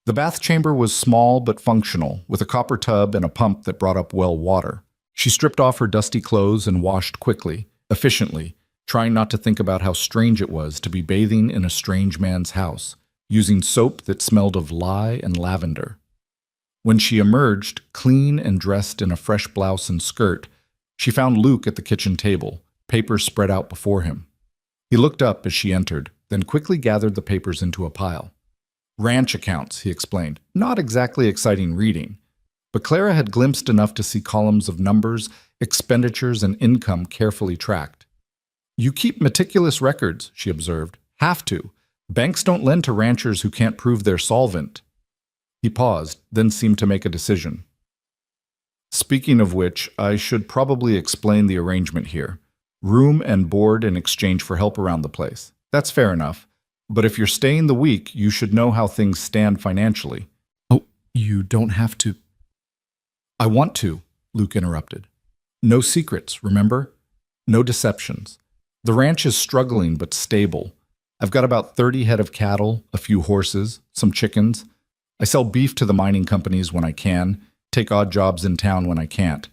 Speaker 1: The bath chamber was small but functional, with a copper tub and a pump that brought up well water. She stripped off her dusty clothes and washed quickly, efficiently, trying not to think about how strange it was to be bathing in a strange man's house, using soap that smelled of lye and lavender. When she emerged, clean and dressed in a fresh blouse and skirt, she found Luke at the kitchen table, papers spread out before him. He looked up as she entered, then quickly gathered the papers into a pile. "Ranch accounts," he explained. Not exactly exciting reading, but Clara had glimpsed enough to see columns of numbers, expenditures, and income carefully tracked. "You keep meticulous records," she observed. "Have to. Banks don't lend to ranchers who can't prove they're solvent." He paused, then seemed to make a decision. Speaking of which, I should probably explain the arrangement here. Room and board in exchange for help around the place. That's fair enough. But if you're staying the week, you should know how things stand financially. Oh, you don't have to. I want to, Luke interrupted. No secrets, remember? No deceptions. The ranch is struggling but stable. I've got about 30 head of cattle, a few horses, some chickens. I sell beef to the mining companies when I can, take odd jobs in town when I can't.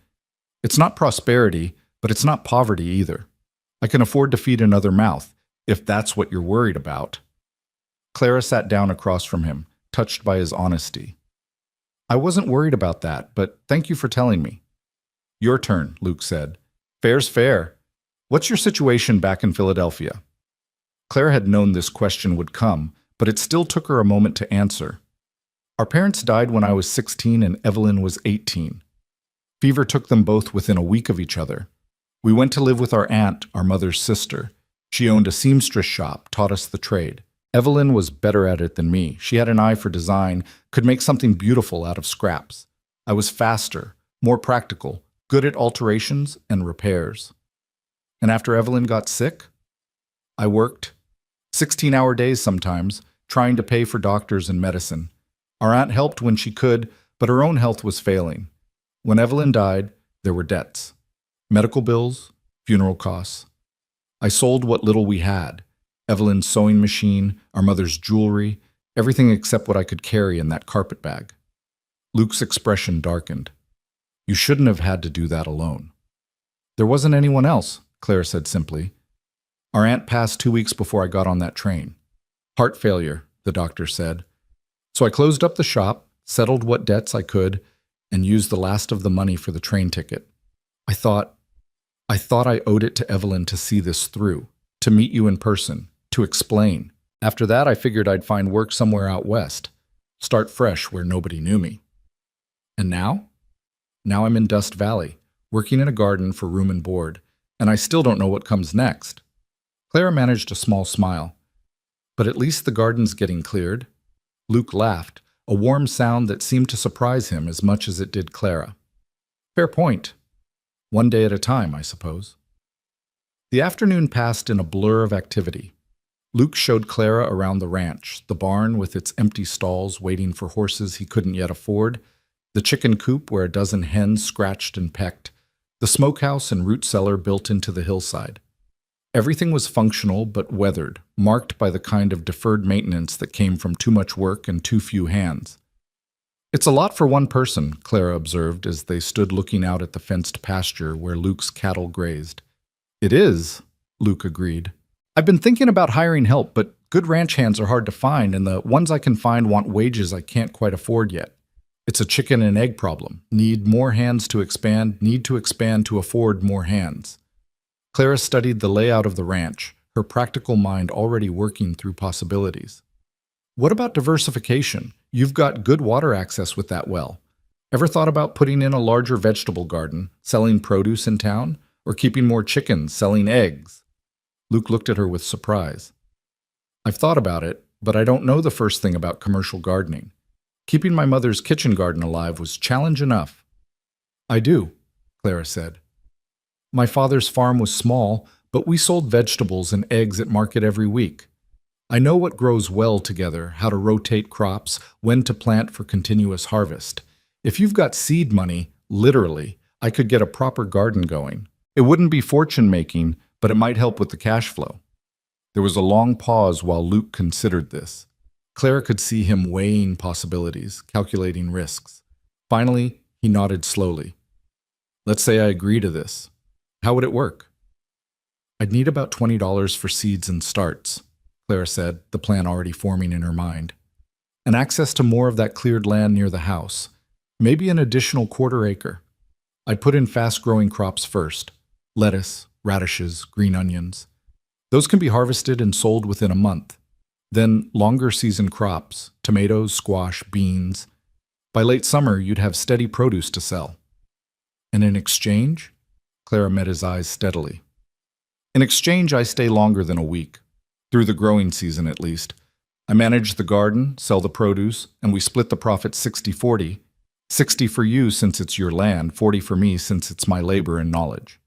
Speaker 1: It's not prosperity, but it's not poverty either. I can afford to feed another mouth, if that's what you're worried about. Clara sat down across from him, touched by his honesty. I wasn't worried about that, but thank you for telling me. Your turn, Luke said. Fair's fair. What's your situation back in Philadelphia? Claire had known this question would come, but it still took her a moment to answer. Our parents died when I was 16 and Evelyn was 18. Fever took them both within a week of each other. We went to live with our aunt, our mother's sister. She owned a seamstress shop, taught us the trade. Evelyn was better at it than me. She had an eye for design, could make something beautiful out of scraps. I was faster, more practical, good at alterations and repairs. And after Evelyn got sick, I worked 16-hour days sometimes, trying to pay for doctors and medicine. Our aunt helped when she could, but her own health was failing. When Evelyn died, there were debts. Medical bills, funeral costs. I sold what little we had. Evelyn's sewing machine, our mother's jewelry, everything except what I could carry in that carpet bag. Luke's expression darkened. You shouldn't have had to do that alone. There wasn't anyone else, Claire said simply. Our aunt passed 2 weeks before I got on that train. Heart failure, the doctor said. So I closed up the shop, settled what debts I could, and used the last of the money for the train ticket. I thought I owed it to Evelyn to see this through, to meet you in person, to explain. After that, I figured I'd find work somewhere out west, start fresh where nobody knew me. And now? Now I'm in Dust Valley, working in a garden for room and board, and I still don't know what comes next. Clara managed a small smile. But at least the garden's getting cleared. Luke laughed, a warm sound that seemed to surprise him as much as it did Clara. Fair point. One day at a time, I suppose. The afternoon passed in a blur of activity. Luke showed Clara around the ranch, the barn with its empty stalls waiting for horses he couldn't yet afford, the chicken coop where a dozen hens scratched and pecked, the smokehouse and root cellar built into the hillside. Everything was functional but weathered, marked by the kind of deferred maintenance that came from too much work and too few hands. It's a lot for one person, Clara observed as they stood looking out at the fenced pasture where Luke's cattle grazed. It is, Luke agreed. I've been thinking about hiring help, but good ranch hands are hard to find, and the ones I can find want wages I can't quite afford yet. It's a chicken and egg problem. Need more hands to expand, need to expand to afford more hands. Clara studied the layout of the ranch, her practical mind already working through possibilities. What about diversification? You've got good water access with that well. Ever thought about putting in a larger vegetable garden, selling produce in town, or keeping more chickens, selling eggs? Luke looked at her with surprise. I've thought about it, but I don't know the first thing about commercial gardening. Keeping my mother's kitchen garden alive was challenge enough. I do, Clara said. My father's farm was small, but we sold vegetables and eggs at market every week. I know what grows well together, how to rotate crops, when to plant for continuous harvest. If you've got seed money, literally, I could get a proper garden going. It wouldn't be fortune-making, but it might help with the cash flow. There was a long pause while Luke considered this. Clara could see him weighing possibilities, calculating risks. Finally, he nodded slowly. Let's say I agree to this. How would it work? I'd need about $20 for seeds and starts, Clara said, the plan already forming in her mind. And access to more of that cleared land near the house. Maybe an additional quarter acre. I'd put in fast-growing crops first. Lettuce, radishes, green onions. Those can be harvested and sold within a month. Then longer season crops, tomatoes, squash, beans. By late summer, you'd have steady produce to sell. And in exchange? Clara met his eyes steadily. In exchange, I stay longer than a week. Through the growing season, at least. I manage the garden, sell the produce, and we split the profit 60-40. 60 for you since it's your land, 40 for me since it's my labor and knowledge.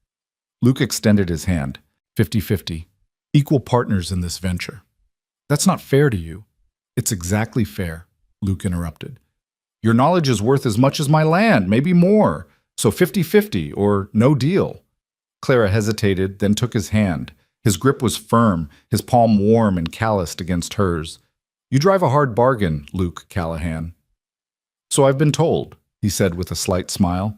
Speaker 1: Luke extended his hand. 50-50. Equal partners in this venture. That's not fair to you. It's exactly fair, Luke interrupted. Your knowledge is worth as much as my land, maybe more. So 50-50 or no deal. Clara hesitated, then took his hand. His grip was firm, his palm warm and calloused against hers. You drive a hard bargain, Luke Callahan. So I've been told, he said with a slight smile.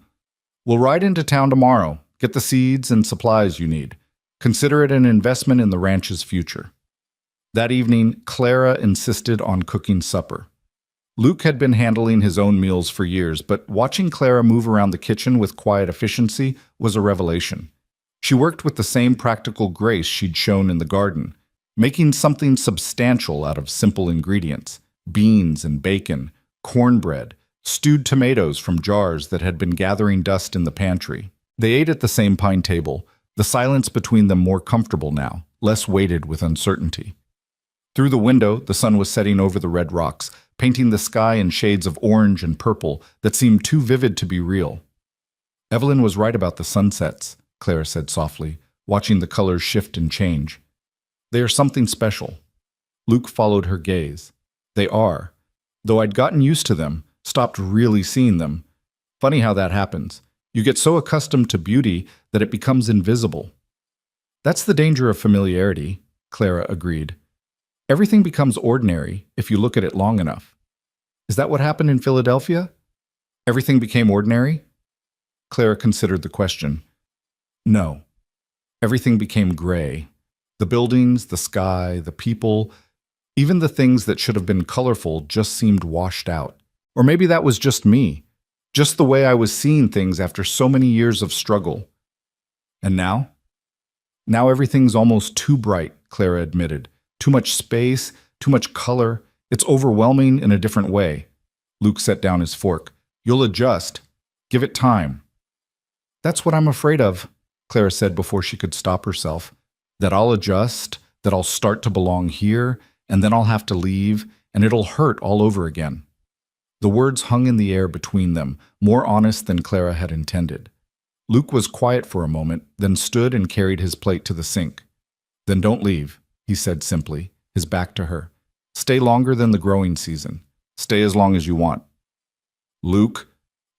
Speaker 1: We'll ride into town tomorrow, get the seeds and supplies you need. Consider it an investment in the ranch's future. That evening, Clara insisted on cooking supper. Luke had been handling his own meals for years, but watching Clara move around the kitchen with quiet efficiency was a revelation. She worked with the same practical grace she'd shown in the garden, making something substantial out of simple ingredients: beans and bacon, cornbread, stewed tomatoes from jars that had been gathering dust in the pantry. They ate at the same pine table, the silence between them more comfortable now, less weighted with uncertainty. Through the window, the sun was setting over the red rocks, painting the sky in shades of orange and purple that seemed too vivid to be real. Evelyn was right about the sunsets, Clara said softly, watching the colors shift and change. They are something special. Luke followed her gaze. They are. Though I'd gotten used to them, stopped really seeing them. Funny how that happens. You get so accustomed to beauty that it becomes invisible. That's the danger of familiarity, Clara agreed. Everything becomes ordinary if you look at it long enough. Is that what happened in Philadelphia? Everything became ordinary? Clara considered the question. No. Everything became gray. The buildings, the sky, the people, even the things that should have been colorful just seemed washed out. Or maybe that was just me, just the way I was seeing things after so many years of struggle. And now? Now everything's almost too bright, Clara admitted. Too much space, too much color. It's overwhelming in a different way. Luke set down his fork. You'll adjust. Give it time. That's what I'm afraid of, Clara said before she could stop herself. That I'll adjust, that I'll start to belong here, and then I'll have to leave, and it'll hurt all over again. The words hung in the air between them, more honest than Clara had intended. Luke was quiet for a moment, then stood and carried his plate to the sink. Then don't leave, he said simply, his back to her. Stay longer than the growing season. Stay as long as you want. Luke,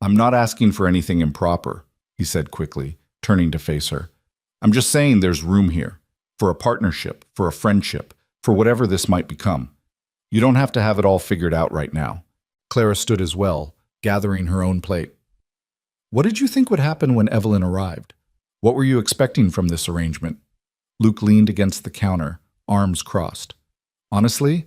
Speaker 1: I'm not asking for anything improper, he said quickly, turning to face her. I'm just saying there's room here, for a partnership, for a friendship, for whatever this might become. You don't have to have it all figured out right now. Clara stood as well, gathering her own plate. What did you think would happen when Evelyn arrived? What were you expecting from this arrangement? Luke leaned against the counter, arms crossed. Honestly,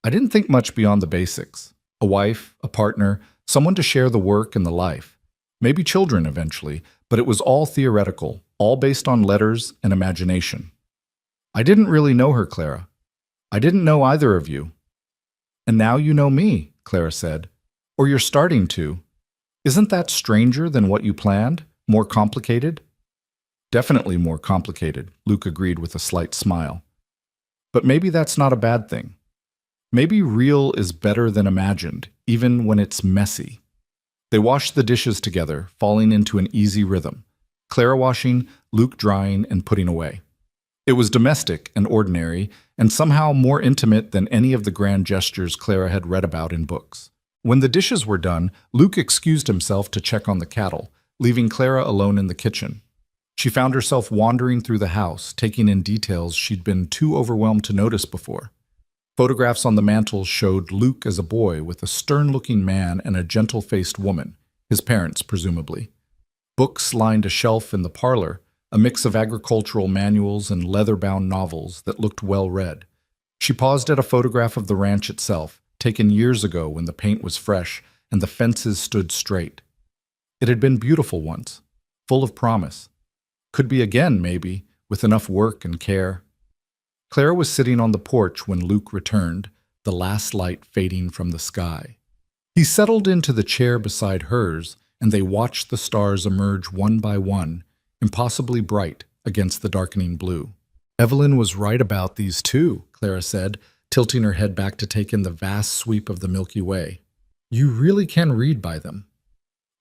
Speaker 1: I didn't think much beyond the basics. A wife, a partner, someone to share the work and the life. Maybe children eventually, but it was all theoretical, all based on letters and imagination. I didn't really know her, Clara. I didn't know either of you. And now you know me, Clara said. Or you're starting to. Isn't that stranger than what you planned? More complicated? Definitely more complicated, Luke agreed with a slight smile. But maybe that's not a bad thing. Maybe real is better than imagined, even when it's messy. They washed the dishes together, falling into an easy rhythm. Clara washing, Luke drying and putting away. It was domestic and ordinary, and somehow more intimate than any of the grand gestures Clara had read about in books. When the dishes were done, Luke excused himself to check on the cattle, leaving Clara alone in the kitchen. She found herself wandering through the house, taking in details she'd been too overwhelmed to notice before. Photographs on the mantel showed Luke as a boy with a stern-looking man and a gentle-faced woman, his parents presumably. Books lined a shelf in the parlor, a mix of agricultural manuals and leather-bound novels that looked well-read. She paused at a photograph of the ranch itself, taken years ago when the paint was fresh and the fences stood straight. It had been beautiful once, full of promise. Could be again, maybe, with enough work and care. Clara was sitting on the porch when Luke returned, the last light fading from the sky. He settled into the chair beside hers, and they watched the stars emerge one by one, impossibly bright against the darkening blue. Evelyn was right about these too, Clara said, tilting her head back to take in the vast sweep of the Milky Way. You really can read by them.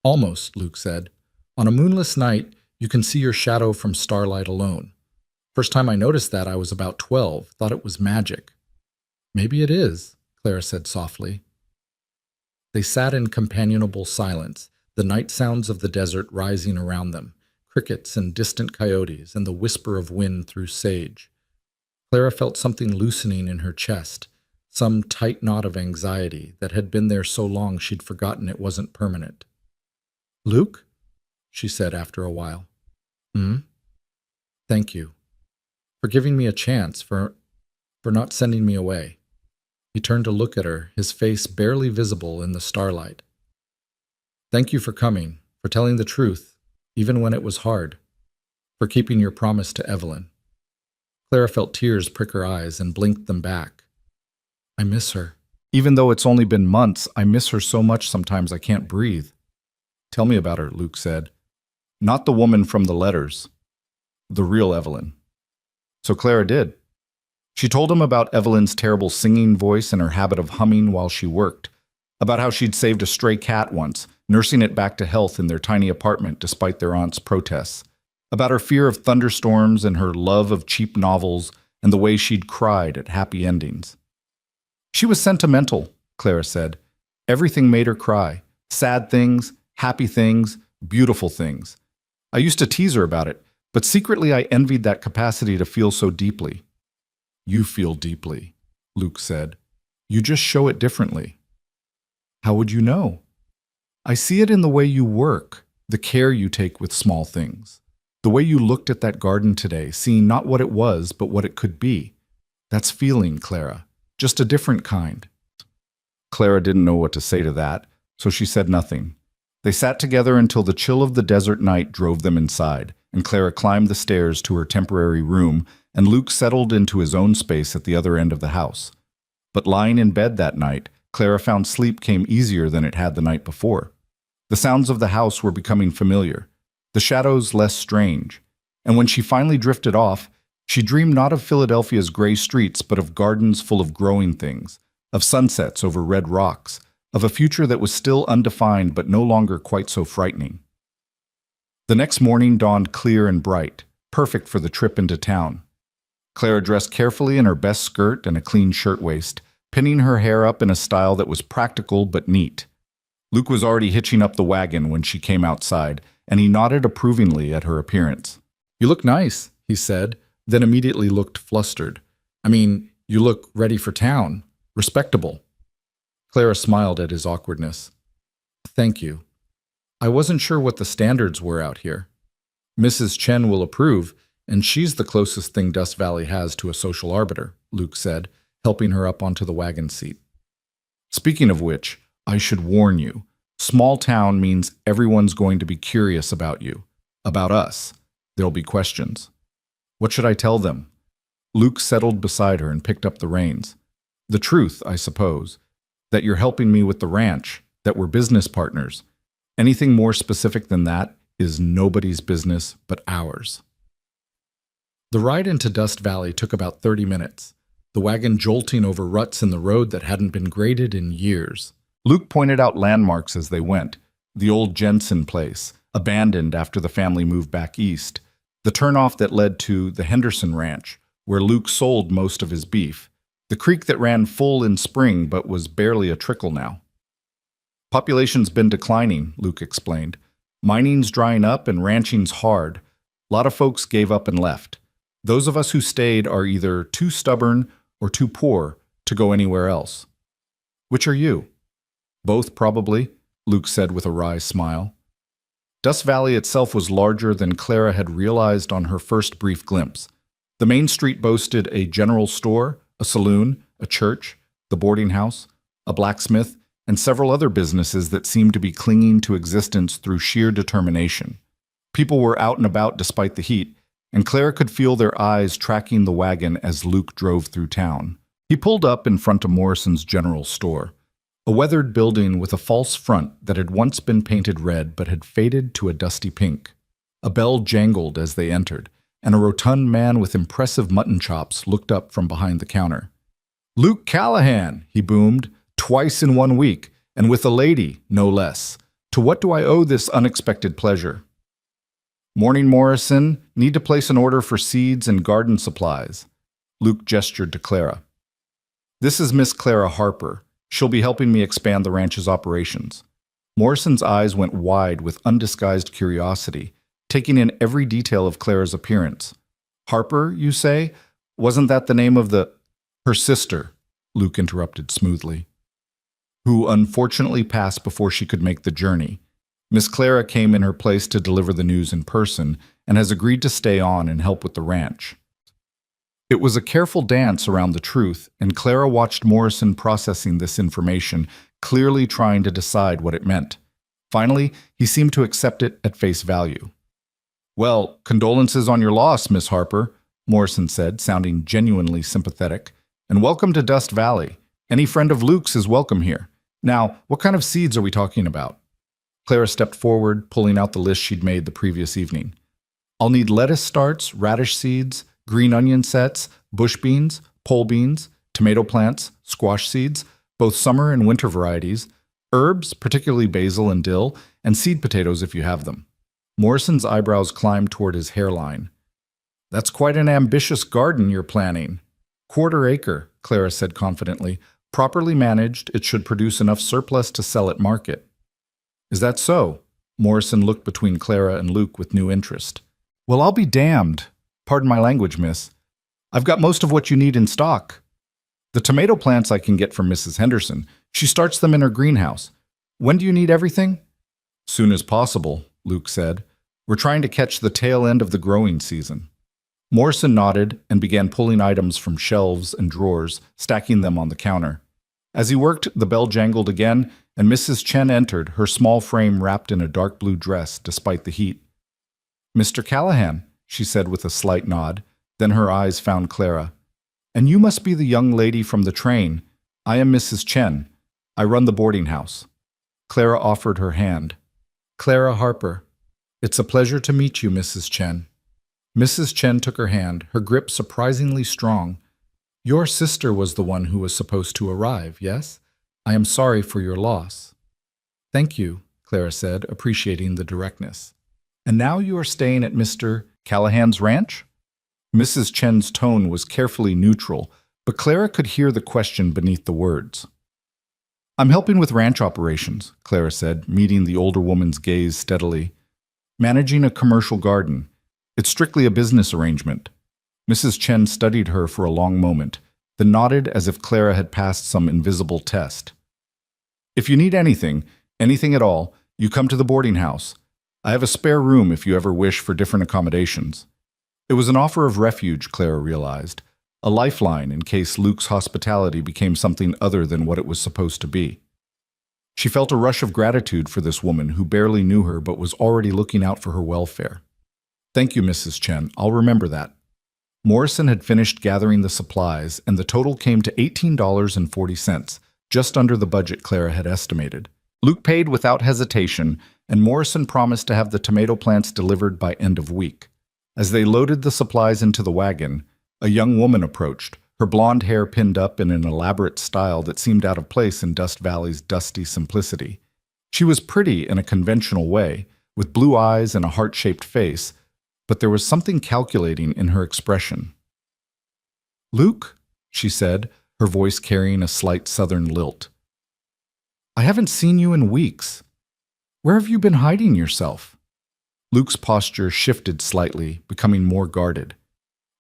Speaker 1: Almost, Luke said. On a moonless night, you can see your shadow from starlight alone. First time I noticed that, I was about 12, thought it was magic. Maybe it is, Clara said softly. They sat in companionable silence, the night sounds of the desert rising around them, crickets and distant coyotes, and the whisper of wind through sage. Clara felt something loosening in her chest, some tight knot of anxiety that had been there so long she'd forgotten it wasn't permanent. Luke? She said after a while. Thank you. For giving me a chance, for not sending me away. He turned to look at her, his face barely visible in the starlight. Thank you for coming, for telling the truth, even when it was hard, for keeping your promise to Evelyn. Clara felt tears prick her eyes and blinked them back. I miss her. Even though it's only been months, I miss her so much sometimes I can't breathe. Tell me about her, Luke said. Not the woman from the letters. The real Evelyn. So Clara did. She told him about Evelyn's terrible singing voice and her habit of humming while she worked, about how she'd saved a stray cat once, nursing it back to health in their tiny apartment despite their aunt's protests, about her fear of thunderstorms and her love of cheap novels and the way she'd cried at happy endings. She was sentimental, Clara said. Everything made her cry. Sad things, happy things, beautiful things. I used to tease her about it, but secretly I envied that capacity to feel so deeply. You feel deeply, Luke said. You just show it differently. How would you know? I see it in the way you work, the care you take with small things. The way you looked at that garden today, seeing not what it was, but what it could be. That's feeling, Clara. Just a different kind. Clara didn't know what to say to that, so she said nothing. They sat together until the chill of the desert night drove them inside, and Clara climbed the stairs to her temporary room, and Luke settled into his own space at the other end of the house. But lying in bed that night, Clara found sleep came easier than it had the night before. The sounds of the house were becoming familiar, the shadows less strange, and when she finally drifted off, she dreamed not of Philadelphia's gray streets but of gardens full of growing things, of sunsets over red rocks, of a future that was still undefined but no longer quite so frightening. The next morning dawned clear and bright, perfect for the trip into town. Clara dressed carefully in her best skirt and a clean shirtwaist, pinning her hair up in a style that was practical but neat. Luke was already hitching up the wagon when she came outside, and he nodded approvingly at her appearance. You look nice, he said, then immediately looked flustered. I mean, you look ready for town. Respectable. Clara smiled at his awkwardness. Thank you. I wasn't sure what the standards were out here. Mrs. Chen will approve, and she's the closest thing Dust Valley has to a social arbiter, Luke said, helping her up onto the wagon seat. Speaking of which, I should warn you, small town means everyone's going to be curious about you, about us. There'll be questions. What should I tell them? Luke settled beside her and picked up the reins. The truth, I suppose, that you're helping me with the ranch, that we're business partners. Anything more specific than that is nobody's business but ours. The ride into Dust Valley took about 30 minutes, the wagon jolting over ruts in the road that hadn't been graded in years. Luke pointed out landmarks as they went, the old Jensen place, abandoned after the family moved back east, the turnoff that led to the Henderson Ranch, where Luke sold most of his beef, the creek that ran full in spring but was barely a trickle now. Population's been declining, Luke explained. Mining's drying up and ranching's hard. A lot of folks gave up and left. Those of us who stayed are either too stubborn or too poor to go anywhere else. Which are you? Both, probably, Luke said with a wry smile. Dust Valley itself was larger than Clara had realized on her first brief glimpse. The main street boasted a general store, a saloon, a church, the boarding house, a blacksmith, and several other businesses that seemed to be clinging to existence through sheer determination. People were out and about despite the heat, and Clara could feel their eyes tracking the wagon as Luke drove through town. He pulled up in front of Morrison's General Store, a weathered building with a false front that had once been painted red but had faded to a dusty pink. A bell jangled as they entered, and a rotund man with impressive mutton chops looked up from behind the counter. "Luke Callahan," he boomed, "twice in 1 week. and with a lady, no less. To what do I owe this unexpected pleasure? Morning, Morrison. Need to place an order for seeds and garden supplies. Luke gestured to Clara. This is Miss Clara Harper. She'll be helping me expand the ranch's operations. Morrison's eyes went wide with undisguised curiosity, taking in every detail of Clara's appearance. Harper, you say? Wasn't that the name of her sister? Luke interrupted smoothly. Who unfortunately passed before she could make the journey. Miss Clara came in her place to deliver the news in person and has agreed to stay on and help with the ranch. It was a careful dance around the truth, and Clara watched Morrison processing this information, clearly trying to decide what it meant. Finally, he seemed to accept it at face value. Well, condolences on your loss, Miss Harper, Morrison said, sounding genuinely sympathetic. And welcome to Dust Valley. Any friend of Luke's is welcome here. Now, what kind of seeds are we talking about? Clara stepped forward, pulling out the list she'd made the previous evening. I'll need lettuce starts, radish seeds, green onion sets, bush beans, pole beans, tomato plants, squash seeds, both summer and winter varieties, herbs, particularly basil and dill, and seed potatoes if you have them. Morrison's eyebrows climbed toward his hairline. That's quite an ambitious garden you're planning. 1/4 acre, Clara said confidently. Properly managed, it should produce enough surplus to sell at market. Is that so? Morrison looked between Clara and Luke with new interest. Well, I'll be damned. Pardon my language, miss. I've got most of what you need in stock. The tomato plants I can get from Mrs. Henderson. She starts them in her greenhouse. When do you need everything? Soon as possible, Luke said. We're trying to catch the tail end of the growing season. Morrison nodded and began pulling items from shelves and drawers, stacking them on the counter. As he worked, the bell jangled again, and Mrs. Chen entered, her small frame wrapped in a dark blue dress despite the heat. Mr. Callahan, she said with a slight nod. Then her eyes found Clara. And you must be the young lady from the train. I am Mrs. Chen. I run the boarding house. Clara offered her hand. Clara Harper. It's a pleasure to meet you, Mrs. Chen. Mrs. Chen took her hand, her grip surprisingly strong. Your sister was the one who was supposed to arrive, yes? I am sorry for your loss. Thank you, Clara said, appreciating the directness. And now you are staying at Mr. Callahan's ranch? Mrs. Chen's tone was carefully neutral, but Clara could hear the question beneath the words. I'm helping with ranch operations, Clara said, meeting the older woman's gaze steadily. Managing a commercial garden. It's strictly a business arrangement. Mrs. Chen studied her for a long moment, then nodded as if Clara had passed some invisible test. If you need anything at all, you come to the boarding house. I have a spare room if you ever wish for different accommodations. It was an offer of refuge, Clara realized, a lifeline in case Luke's hospitality became something other than what it was supposed to be. She felt a rush of gratitude for this woman who barely knew her but was already looking out for her welfare. Thank you, Mrs. Chen. I'll remember that. Morrison had finished gathering the supplies, and the total came to $18.40, just under the budget Clara had estimated. Luke paid without hesitation, and Morrison promised to have the tomato plants delivered by end of week. As they loaded the supplies into the wagon, a young woman approached, her blonde hair pinned up in an elaborate style that seemed out of place in Dust Valley's dusty simplicity. She was pretty in a conventional way, with blue eyes and a heart-shaped face, but there was something calculating in her expression. Luke, she said, her voice carrying a slight southern lilt. I haven't seen you in weeks. Where have you been hiding yourself? Luke's posture shifted slightly, becoming more guarded.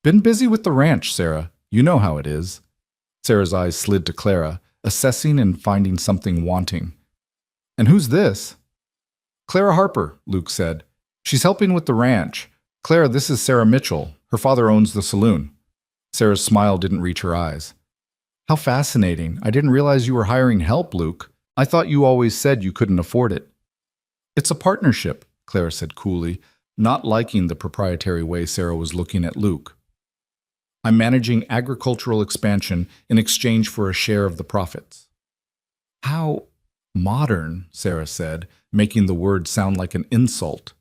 Speaker 1: Been busy with the ranch, Sarah. You know how it is. Sarah's eyes slid to Clara, assessing and finding something wanting. And who's this? Clara Harper, Luke said. She's helping with the ranch. Clara, this is Sarah Mitchell. Her father owns the saloon. Sarah's smile didn't reach her eyes. How fascinating. I didn't realize you were hiring help, Luke. I thought you always said you couldn't afford it. It's a partnership, Clara said coolly, not liking the proprietary way Sarah was looking at Luke. I'm managing agricultural expansion in exchange for a share of the profits. How modern, Sarah said, making the word sound like an insult.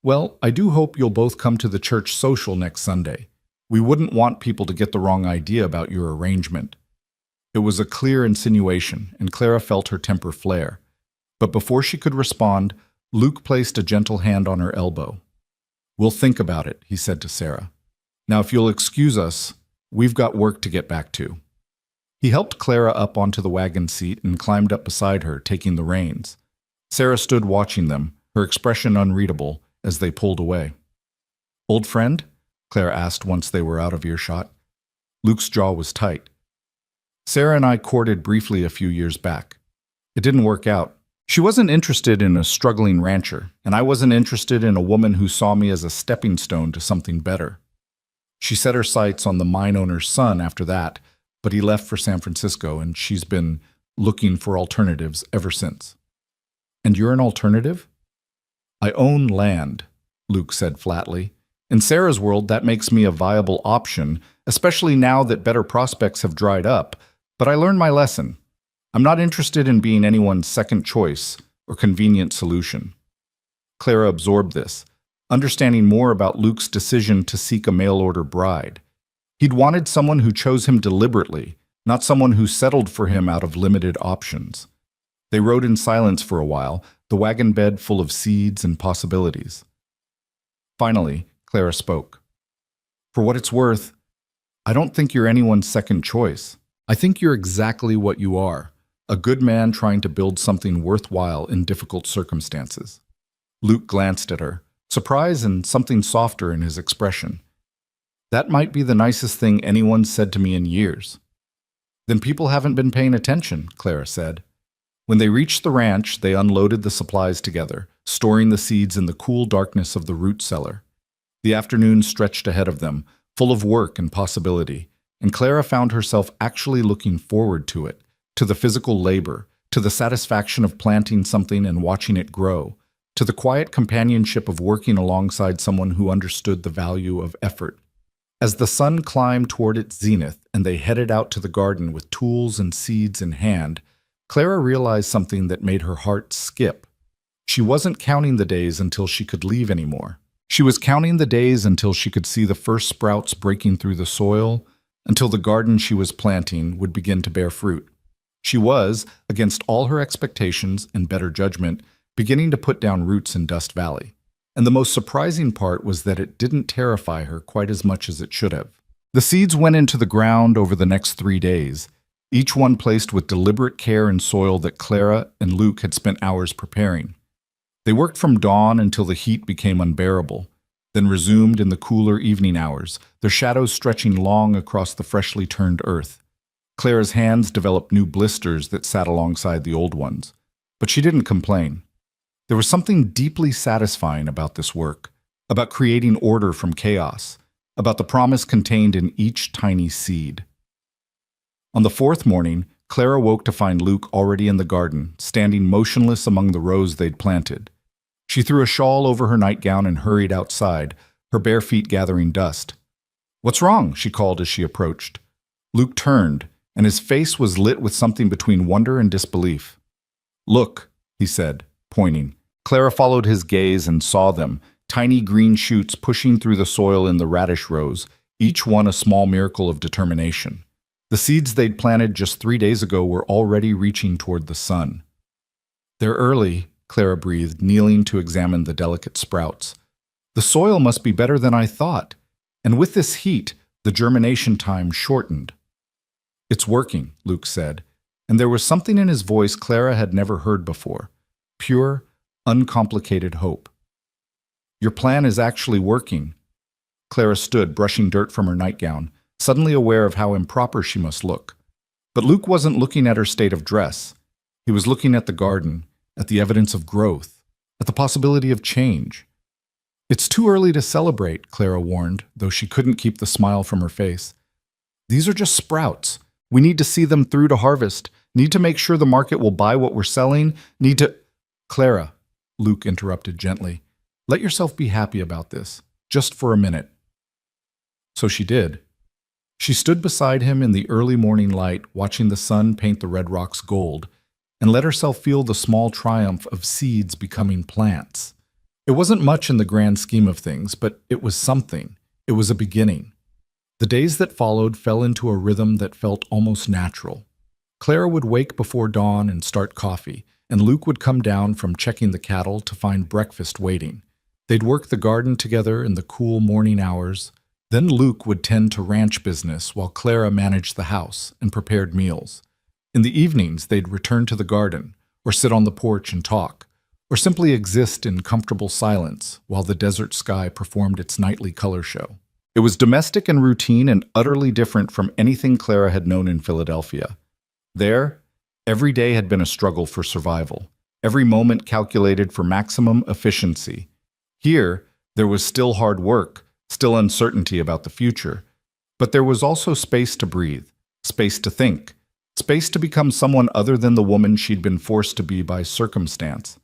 Speaker 1: Well, I do hope you'll both come to the church social next Sunday. We wouldn't want people to get the wrong idea about your arrangement. It was a clear insinuation, and Clara felt her temper flare. But before she could respond, Luke placed a gentle hand on her elbow. "We'll think about it," he said to Sarah. "Now, if you'll excuse us, we've got work to get back to." He helped Clara up onto the wagon seat and climbed up beside her, taking the reins. Sarah stood watching them, her expression unreadable, as they pulled away. "Old friend?" Clara asked once they were out of earshot. Luke's jaw was tight. "Sarah and I courted briefly a few years back. It didn't work out. She wasn't interested in a struggling rancher, and I wasn't interested in a woman who saw me as a stepping stone to something better. She set her sights on the mine owner's son after that, but he left for San Francisco, and she's been looking for alternatives ever since." "And you're an alternative?" "I own land," Luke said flatly. "In Sarah's world, that makes me a viable option, especially now that better prospects have dried up. But I learned my lesson. I'm not interested in being anyone's second choice or convenient solution." Clara absorbed this, understanding more about Luke's decision to seek a mail-order bride. He'd wanted someone who chose him deliberately, not someone who settled for him out of limited options. They rode in silence for a while, the wagon bed full of seeds and possibilities. Finally, Clara spoke. "For what it's worth, I don't think you're anyone's second choice. I think you're exactly what you are, a good man trying to build something worthwhile in difficult circumstances." Luke glanced at her, surprise and something softer in his expression. "That might be the nicest thing anyone's said to me in years." "Then people haven't been paying attention," Clara said. When they reached the ranch, they unloaded the supplies together, storing the seeds in the cool darkness of the root cellar. The afternoon stretched ahead of them, full of work and possibility, and Clara found herself actually looking forward to it, to the physical labor, to the satisfaction of planting something and watching it grow, to the quiet companionship of working alongside someone who understood the value of effort. As the sun climbed toward its zenith and they headed out to the garden with tools and seeds in hand, Clara realized something that made her heart skip. She wasn't counting the days until she could leave anymore. She was counting the days until she could see the first sprouts breaking through the soil, until the garden she was planting would begin to bear fruit. She was, against all her expectations and better judgment, beginning to put down roots in Dust Valley. And the most surprising part was that it didn't terrify her quite as much as it should have. The seeds went into the ground over the next 3 days, each one placed with deliberate care in soil that Clara and Luke had spent hours preparing. They worked from dawn until the heat became unbearable, then resumed in the cooler evening hours, their shadows stretching long across the freshly turned earth. Clara's hands developed new blisters that sat alongside the old ones, but she didn't complain. There was something deeply satisfying about this work, about creating order from chaos, about the promise contained in each tiny seed. On the 4th morning, Clara woke to find Luke already in the garden, standing motionless among the rows they'd planted. She threw a shawl over her nightgown and hurried outside, her bare feet gathering dust. "What's wrong?" she called as she approached. Luke turned, and his face was lit with something between wonder and disbelief. "Look," he said, pointing. Clara followed his gaze and saw them, tiny green shoots pushing through the soil in the radish rows, each one a small miracle of determination. The seeds they'd planted just 3 days ago were already reaching toward the sun. "They're early," Clara breathed, kneeling to examine the delicate sprouts. "The soil must be better than I thought, and with this heat, the germination time shortened." "It's working," Luke said, and there was something in his voice Clara had never heard before. Pure, uncomplicated hope. "Your plan is actually working." Clara stood, brushing dirt from her nightgown, suddenly aware of how improper she must look. But Luke wasn't looking at her state of dress. He was looking at the garden, at the evidence of growth, at the possibility of change. "It's too early to celebrate," Clara warned, though she couldn't keep the smile from her face. "These are just sprouts. We need to see them through to harvest, need to make sure the market will buy what we're selling, need to—" "Clara," Luke interrupted gently, "let yourself be happy about this, just for a minute." So she did. She stood beside him in the early morning light, watching the sun paint the red rocks gold, and let herself feel the small triumph of seeds becoming plants. It wasn't much in the grand scheme of things, but it was something. It was a beginning. The days that followed fell into a rhythm that felt almost natural. Clara would wake before dawn and start coffee, and Luke would come down from checking the cattle to find breakfast waiting. They'd work the garden together in the cool morning hours. Then Luke would tend to ranch business while Clara managed the house and prepared meals. In the evenings, they'd return to the garden, or sit on the porch and talk, or simply exist in comfortable silence while the desert sky performed its nightly color show. It was domestic and routine and utterly different from anything Clara had known in Philadelphia. There, every day had been a struggle for survival, every moment calculated for maximum efficiency. Here, there was still hard work, still uncertainty about the future, but there was also space to breathe, space to think, space to become someone other than the woman she'd been forced to be by circumstance.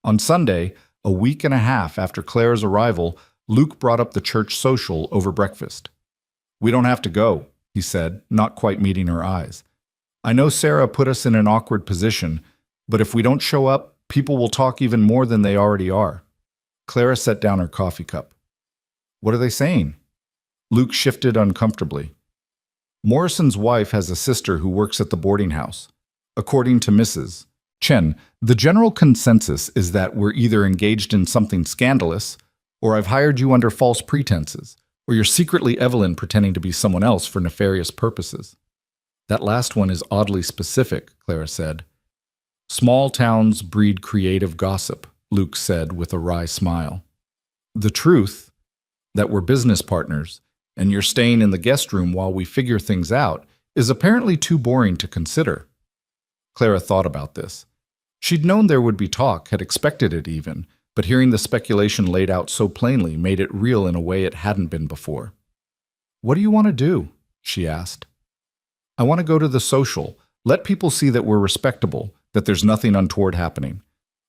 Speaker 1: On Sunday, a week and a half after Clara's arrival, Luke brought up the church social over breakfast. "We don't have to go," he said, not quite meeting her eyes. "I know Sarah put us in an awkward position, but if we don't show up, people will talk even more than they already are." Clara set down her coffee cup. "What are they saying?" Luke shifted uncomfortably. "Morrison's wife has a sister who works at the boarding house. According to Mrs. Chen, the general consensus is that we're either engaged in something scandalous, or I've hired you under false pretenses, or you're secretly Evelyn pretending to be someone else for nefarious purposes." "That last one is oddly specific," Clara said. "Small towns breed creative gossip," Luke said with a wry smile. "The truth, that we're business partners, and you're staying in the guest room while we figure things out, is apparently too boring to consider." Clara thought about this. She'd known there would be talk, had expected it even, but hearing the speculation laid out so plainly made it real in a way it hadn't been before. "What do you want to do?" she asked. "I want to go to the social, let people see that we're respectable, that there's nothing untoward happening.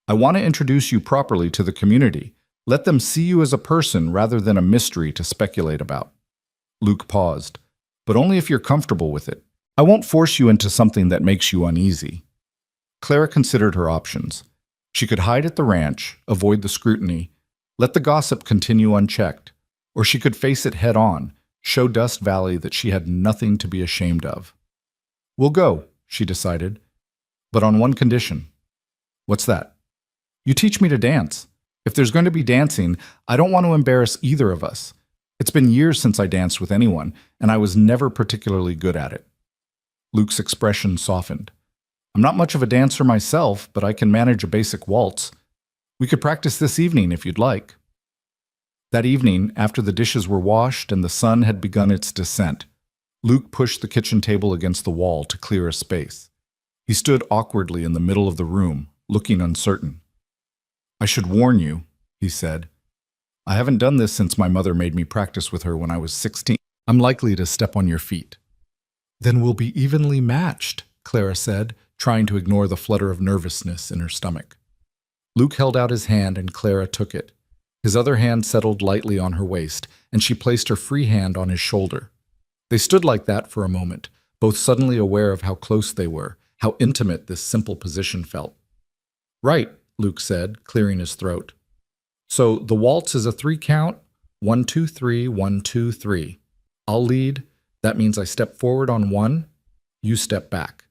Speaker 1: I want to introduce you properly to the community, let them see you as a person rather than a mystery to speculate about." Luke paused. "But only if you're comfortable with it. I won't force you into something that makes you uneasy." Clara considered her options. She could hide at the ranch, avoid the scrutiny, let the gossip continue unchecked, or she could face it head on, show Dust Valley that she had nothing to be ashamed of. "We'll go," she decided, "but on one condition." "What's that?" "You teach me to dance. If there's going to be dancing, I don't want to embarrass either of us. It's been years since I danced with anyone, and I was never particularly good at it." Luke's expression softened. "I'm not much of a dancer myself, but I can manage a basic waltz. We could practice this evening if you'd like." That evening, after the dishes were washed and the sun had begun its descent, Luke pushed the kitchen table against the wall to clear a space. He stood awkwardly in the middle of the room, looking uncertain. "I should warn you," he said. "I haven't done this since my mother made me practice with her when I was 16. I'm likely to step on your feet." "Then we'll be evenly matched," Clara said, trying to ignore the flutter of nervousness in her stomach. Luke held out his hand and Clara took it. His other hand settled lightly on her waist, and she placed her free hand on his shoulder. They stood like that for a moment, both suddenly aware of how close they were, how intimate this simple position felt. "Right," Luke said, clearing his throat. "So the waltz is a 3 count, 1, 2, 3, 1, 2, 3. I'll lead. That means I step forward on 1, you step back.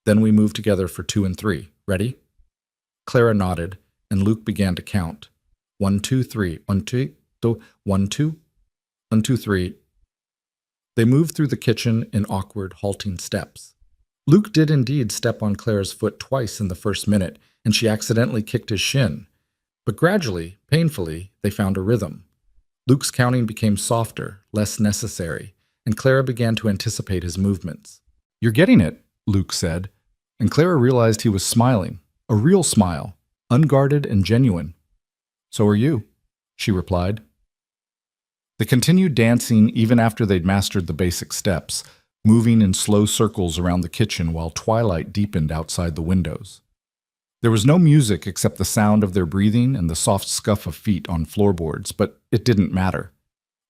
Speaker 1: Then we move together for 2 and 3. Ready?" Clara nodded, and Luke began to count. 1, 2, 3. 1, 2, 1, 2, 1, 2, 3. They moved through the kitchen in awkward, halting steps. Luke did indeed step on Clara's foot twice in the first minute, and she accidentally kicked his shin. But gradually, painfully, they found a rhythm. Luke's counting became softer, less necessary, and Clara began to anticipate his movements. "You're getting it," Luke said, and Clara realized he was smiling, a real smile, unguarded and genuine. "So are you," she replied. They continued dancing even after they'd mastered the basic steps, moving in slow circles around the kitchen while twilight deepened outside the windows. There was no music except the sound of their breathing and the soft scuff of feet on floorboards, but it didn't matter.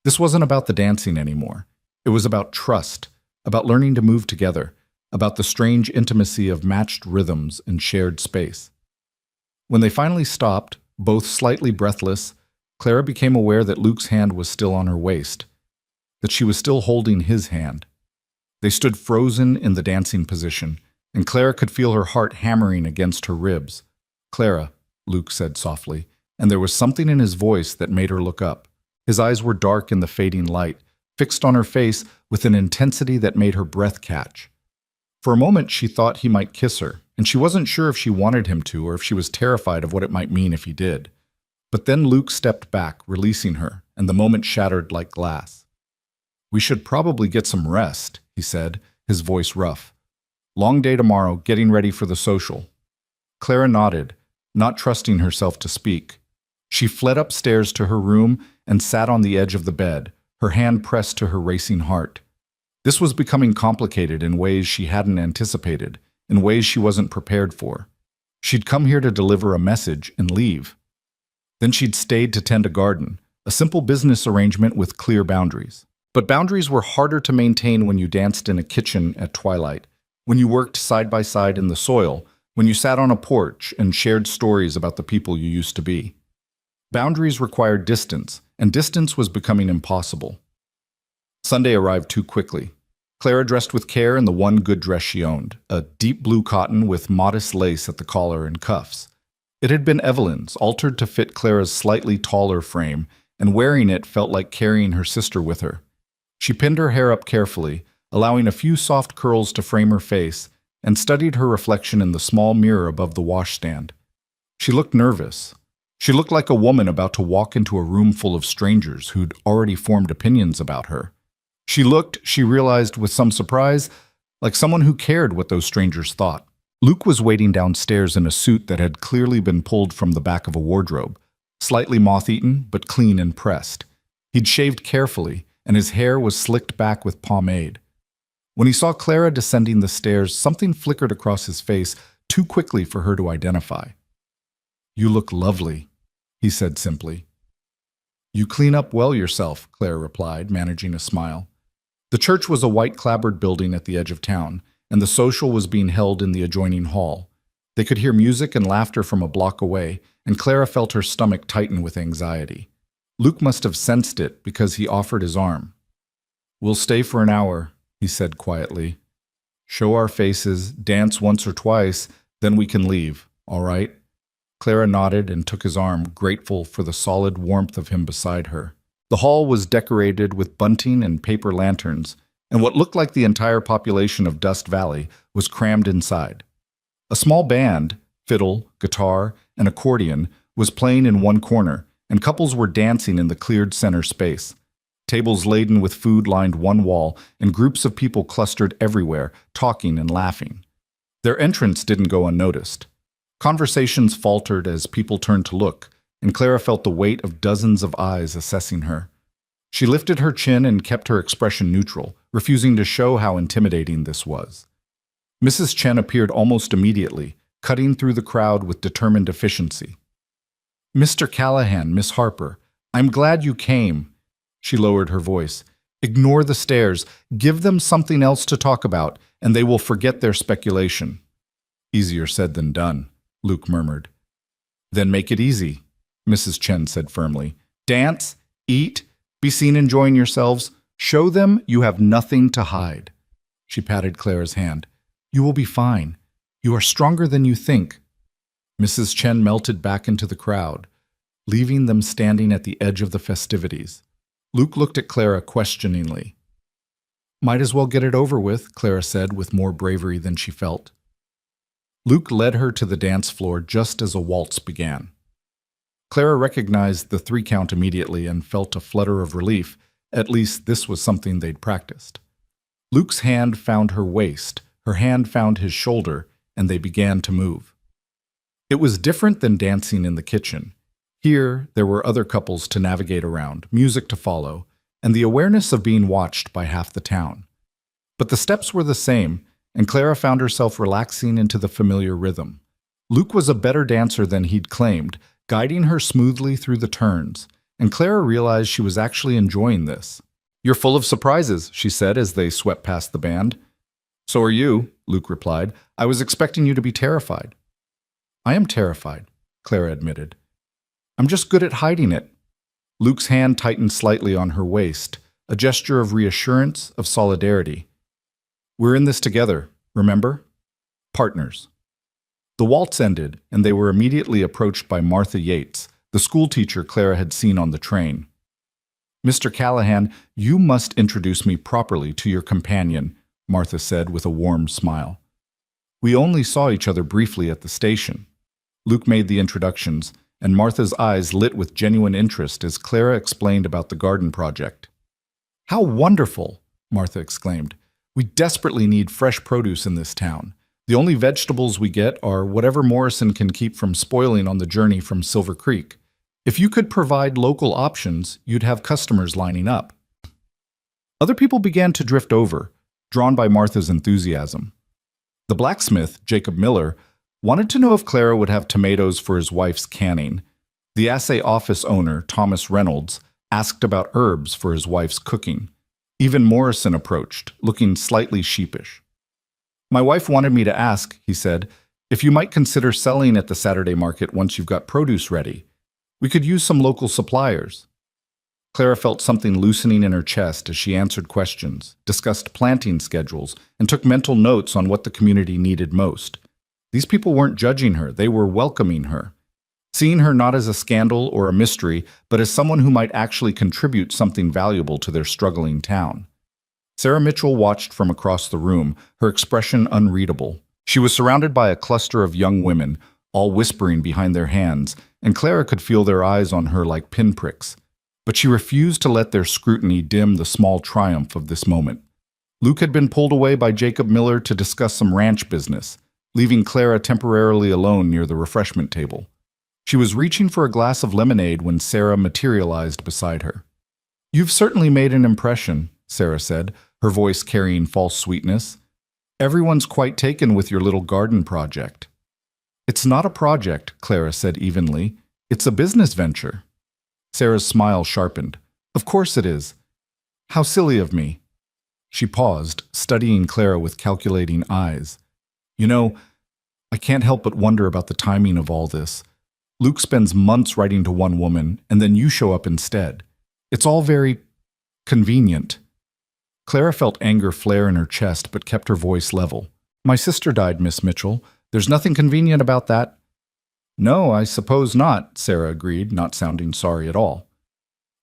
Speaker 1: This wasn't about the dancing anymore. It was about trust, about learning to move together, about the strange intimacy of matched rhythms and shared space. When they finally stopped, both slightly breathless, Clara became aware that Luke's hand was still on her waist, that she was still holding his hand. They stood frozen in the dancing position, and Clara could feel her heart hammering against her ribs. "Clara," Luke said softly, and there was something in his voice that made her look up. His eyes were dark in the fading light, fixed on her face with an intensity that made her breath catch. For a moment she thought he might kiss her, and she wasn't sure if she wanted him to or if she was terrified of what it might mean if he did. But then Luke stepped back, releasing her, and the moment shattered like glass. "We should probably get some rest," he said, his voice rough. "Long day tomorrow, getting ready for the social." Clara nodded, not trusting herself to speak. She fled upstairs to her room and sat on the edge of the bed, her hand pressed to her racing heart. This was becoming complicated in ways she hadn't anticipated, in ways she wasn't prepared for. She'd come here to deliver a message and leave. Then she'd stayed to tend a garden, a simple business arrangement with clear boundaries. But boundaries were harder to maintain when you danced in a kitchen at twilight, when you worked side by side in the soil, when you sat on a porch and shared stories about the people you used to be. Boundaries required distance, and distance was becoming impossible. Sunday arrived too quickly. Clara dressed with care in the one good dress she owned, a deep blue cotton with modest lace at the collar and cuffs. It had been Evelyn's, altered to fit Clara's slightly taller frame, and wearing it felt like carrying her sister with her. She pinned her hair up carefully, allowing a few soft curls to frame her face, and studied her reflection in the small mirror above the washstand. She looked nervous. She looked like a woman about to walk into a room full of strangers who'd already formed opinions about her. She looked, she realized with some surprise, like someone who cared what those strangers thought. Luke was waiting downstairs in a suit that had clearly been pulled from the back of a wardrobe, slightly moth-eaten but clean and pressed. He'd shaved carefully, and his hair was slicked back with pomade. When he saw Clara descending the stairs, something flickered across his face too quickly for her to identify. "You look lovely," he said simply. "You clean up well yourself," Clara replied, managing a smile. The church was a white clapboard building at the edge of town, and the social was being held in the adjoining hall. They could hear music and laughter from a block away, and Clara felt her stomach tighten with anxiety. Luke must have sensed it because he offered his arm. "We'll stay for an hour," he said quietly. "Show our faces, dance once or twice, then we can leave, all right?" Clara nodded and took his arm, grateful for the solid warmth of him beside her. The hall was decorated with bunting and paper lanterns, and what looked like the entire population of Dust Valley was crammed inside. A small band, fiddle, guitar, and accordion, was playing in one corner, and couples were dancing in the cleared center space. Tables laden with food lined one wall, and groups of people clustered everywhere, talking and laughing. Their entrance didn't go unnoticed. Conversations faltered as people turned to look, and Clara felt the weight of dozens of eyes assessing her. She lifted her chin and kept her expression neutral, refusing to show how intimidating this was. Mrs. Chen appeared almost immediately, cutting through the crowd with determined efficiency. "Mr. Callahan, Miss Harper, I'm glad you came." She lowered her voice. "Ignore the stares. Give them something else to talk about, and they will forget their speculation." "Easier said than done," Luke murmured. "Then make it easy," Mrs. Chen said firmly. "Dance, eat, be seen enjoying yourselves. Show them you have nothing to hide." She patted Clara's hand. "You will be fine. You are stronger than you think." Mrs. Chen melted back into the crowd, leaving them standing at the edge of the festivities. Luke looked at Clara questioningly. "Might as well get it over with," Clara said with more bravery than she felt. Luke led her to the dance floor just as a waltz began. Clara recognized the 3 count immediately and felt a flutter of relief. At least this was something they'd practiced. Luke's hand found her waist, her hand found his shoulder, and they began to move. It was different than dancing in the kitchen. Here, there were other couples to navigate around, music to follow, and the awareness of being watched by half the town. But the steps were the same, and Clara found herself relaxing into the familiar rhythm. Luke was a better dancer than he'd claimed, guiding her smoothly through the turns, and Clara realized she was actually enjoying this. "You're full of surprises," she said as they swept past the band. "So are you," Luke replied. "I was expecting you to be terrified." "I am terrified," Clara admitted. "I'm just good at hiding it." Luke's hand tightened slightly on her waist, a gesture of reassurance, of solidarity. "We're in this together, remember?" Partners. The waltz ended, and they were immediately approached by Martha Yates, the schoolteacher Clara had seen on the train. "Mr. Callahan, you must introduce me properly to your companion," Martha said with a warm smile. "We only saw each other briefly at the station." Luke made the introductions, and Martha's eyes lit with genuine interest as Clara explained about the garden project. "How wonderful!" Martha exclaimed. "We desperately need fresh produce in this town. The only vegetables we get are whatever Morrison can keep from spoiling on the journey from Silver Creek. If you could provide local options, you'd have customers lining up." Other people began to drift over, drawn by Martha's enthusiasm. The blacksmith, Jacob Miller, wanted to know if Clara would have tomatoes for his wife's canning. The assay office owner, Thomas Reynolds, asked about herbs for his wife's cooking. Even Morrison approached, looking slightly sheepish. "My wife wanted me to ask," he said, "if you might consider selling at the Saturday market once you've got produce ready. We could use some local suppliers." Clara felt something loosening in her chest as she answered questions, discussed planting schedules, and took mental notes on what the community needed most. These people weren't judging her, they were welcoming her, seeing her not as a scandal or a mystery, but as someone who might actually contribute something valuable to their struggling town. Sarah Mitchell watched from across the room, her expression unreadable. She was surrounded by a cluster of young women, all whispering behind their hands, and Clara could feel their eyes on her like pinpricks. But she refused to let their scrutiny dim the small triumph of this moment. Luke had been pulled away by Jacob Miller to discuss some ranch business, leaving Clara temporarily alone near the refreshment table. She was reaching for a glass of lemonade when Sarah materialized beside her. "You've certainly made an impression," Sarah said, her voice carrying false sweetness. "Everyone's quite taken with your little garden project." "It's not a project," Clara said evenly. "It's a business venture." Sarah's smile sharpened. "Of course it is. How silly of me." She paused, studying Clara with calculating eyes. "You know, I can't help but wonder about the timing of all this. Luke spends months writing to one woman, and then you show up instead. It's all very convenient." Clara felt anger flare in her chest but kept her voice level. "My sister died, Miss Mitchell. There's nothing convenient about that." "No, I suppose not," Sarah agreed, not sounding sorry at all.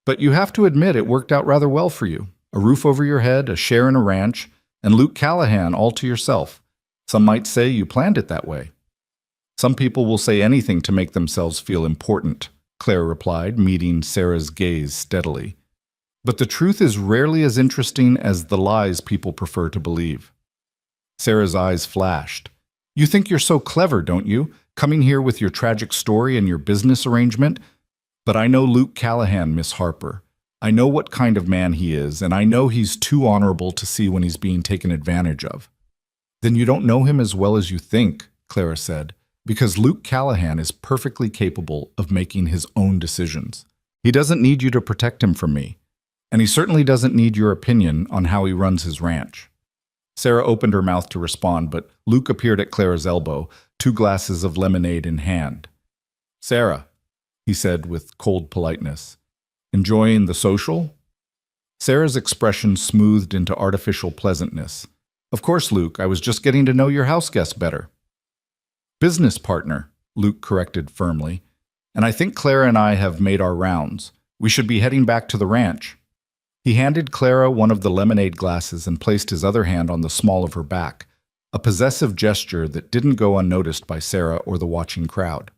Speaker 1: "But you have to admit it worked out rather well for you. A roof over your head, a share in a ranch, and Luke Callahan all to yourself. Some might say you planned it that way." "Some people will say anything to make themselves feel important," Clara replied, meeting Sarah's gaze steadily. "But the truth is rarely as interesting as the lies people prefer to believe." Sarah's eyes flashed. "You think you're so clever, don't you, coming here with your tragic story and your business arrangement? But I know Luke Callahan, Miss Harper. I know what kind of man he is, and I know he's too honorable to see when he's being taken advantage of." "Then you don't know him as well as you think," Clara said, "because Luke Callahan is perfectly capable of making his own decisions. He doesn't need you to protect him from me. And he certainly doesn't need your opinion on how he runs his ranch." Sarah opened her mouth to respond, but Luke appeared at Clara's elbow, 2 glasses of lemonade in hand. "Sarah," he said with cold politeness, "enjoying the social?" Sarah's expression smoothed into artificial pleasantness. "Of course, Luke, I was just getting to know your house guests better." "Business partner," Luke corrected firmly. "And I think Clara and I have made our rounds. We should be heading back to the ranch." He handed Clara one of the lemonade glasses and placed his other hand on the small of her back, a possessive gesture that didn't go unnoticed by Sarah or the watching crowd.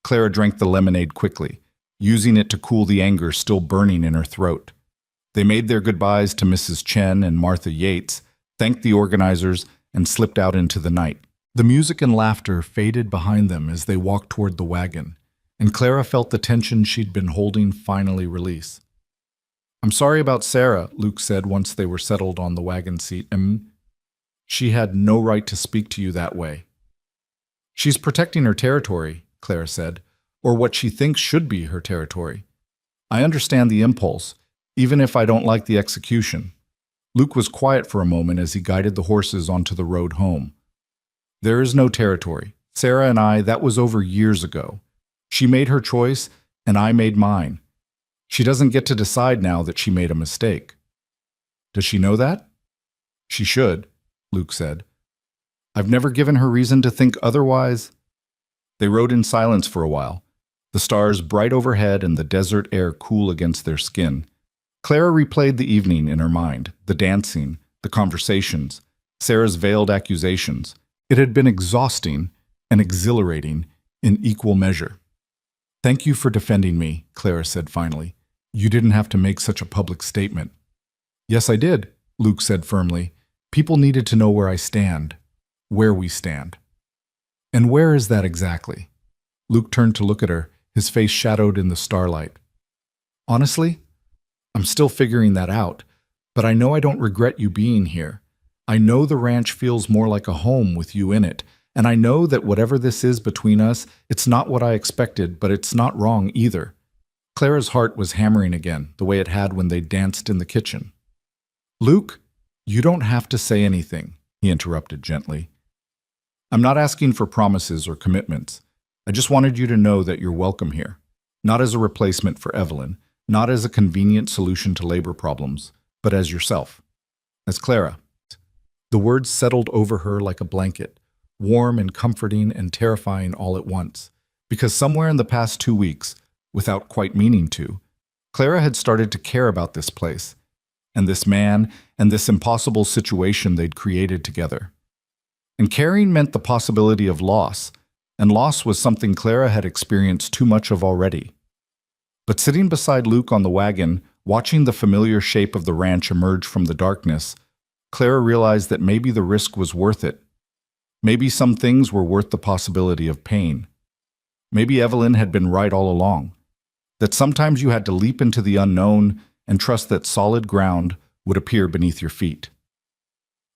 Speaker 1: Clara drank the lemonade quickly, using it to cool the anger still burning in her throat. They made their goodbyes to Mrs. Chen and Martha Yates, thanked the organizers, and slipped out into the night. The music and laughter faded behind them as they walked toward the wagon, and Clara felt the tension she'd been holding finally release. "I'm sorry about Sarah," Luke said once they were settled on the wagon seat. She had no right to speak to you that way." "She's protecting her territory," Clara said, "or what she thinks should be her territory. I understand the impulse, even if I don't like the execution." Luke was quiet for a moment as he guided the horses onto the road home. "There is no territory. Sarah and I, that was over years ago. She made her choice, and I made mine. She doesn't get to decide now that she made a mistake." "Does she know that?" "She should," Luke said. I've never given her reason to think otherwise. They rode in silence for a while, the stars bright overhead and the desert air cool against their skin. Clara replayed the evening in her mind, the dancing, the conversations, Sarah's veiled accusations. It had been exhausting and exhilarating in equal measure. "Thank you for defending me," Clara said finally. "You didn't have to make such a public statement." "Yes, I did," Luke said firmly. "People needed to know where I stand, where we stand." "And where is that exactly?" Luke turned to look at her, his face shadowed in the starlight. "Honestly, I'm still figuring that out, but I know I don't regret you being here. I know the ranch feels more like a home with you in it, and I know that whatever this is between us, it's not what I expected, but it's not wrong either." Clara's heart was hammering again, the way it had when they danced in the kitchen. "Luke, you don't have to say anything," he interrupted gently. "I'm not asking for promises or commitments. I just wanted you to know that you're welcome here, not as a replacement for Evelyn, not as a convenient solution to labor problems, but as yourself, as Clara." The words settled over her like a blanket, warm and comforting and terrifying all at once, because somewhere in the past 2 weeks, without quite meaning to, Clara had started to care about this place, and this man, and this impossible situation they'd created together. And caring meant the possibility of loss, and loss was something Clara had experienced too much of already. But sitting beside Luke on the wagon, watching the familiar shape of the ranch emerge from the darkness, Clara realized that maybe the risk was worth it. Maybe some things were worth the possibility of pain. Maybe Evelyn had been right all along, that sometimes you had to leap into the unknown and trust that solid ground would appear beneath your feet.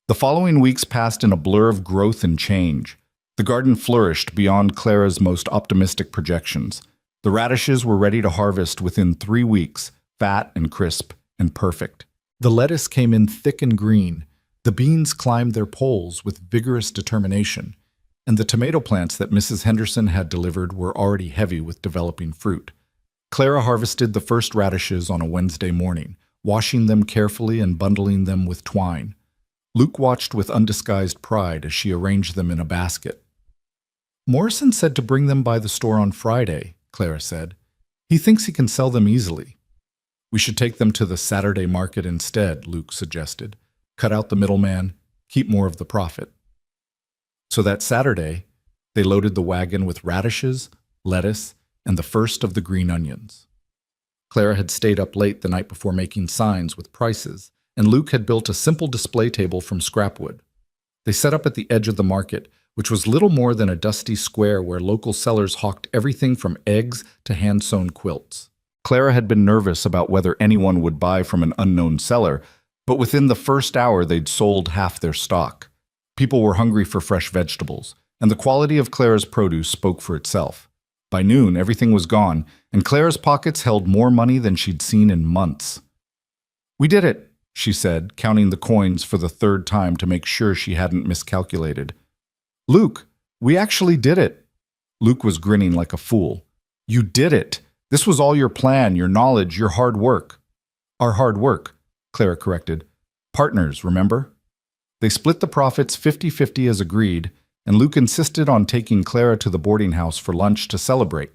Speaker 1: The following weeks passed in a blur of growth and change. The garden flourished beyond Clara's most optimistic projections. The radishes were ready to harvest within 3 weeks, fat and crisp and perfect. The lettuce came in thick and green, the beans climbed their poles with vigorous determination, and the tomato plants that Mrs. Henderson had delivered were already heavy with developing fruit. Clara harvested the first radishes on a Wednesday morning, washing them carefully and bundling them with twine. Luke watched with undisguised pride as she arranged them in a basket. "Morrison said to bring them by the store on Friday," Clara said. "He thinks he can sell them easily." "We should take them to the Saturday market instead," Luke suggested. "Cut out the middleman, keep more of the profit." So that Saturday, they loaded the wagon with radishes, lettuce, and the first of the green onions. Clara had stayed up late the night before making signs with prices, and Luke had built a simple display table from scrapwood. They set up at the edge of the market, which was little more than a dusty square where local sellers hawked everything from eggs to hand-sewn quilts. Clara had been nervous about whether anyone would buy from an unknown seller, but within the first hour they'd sold half their stock. People were hungry for fresh vegetables, and the quality of Clara's produce spoke for itself. By noon, everything was gone, and Clara's pockets held more money than she'd seen in months. "We did it," she said, counting the coins for the 3rd time to make sure she hadn't miscalculated. "Luke, we actually did it." Luke was grinning like a fool. "You did it. This was all your plan, your knowledge, your hard work." "Our hard work," Clara corrected. "Partners, remember?" They split the profits 50-50 as agreed, and Luke insisted on taking Clara to the boarding house for lunch to celebrate.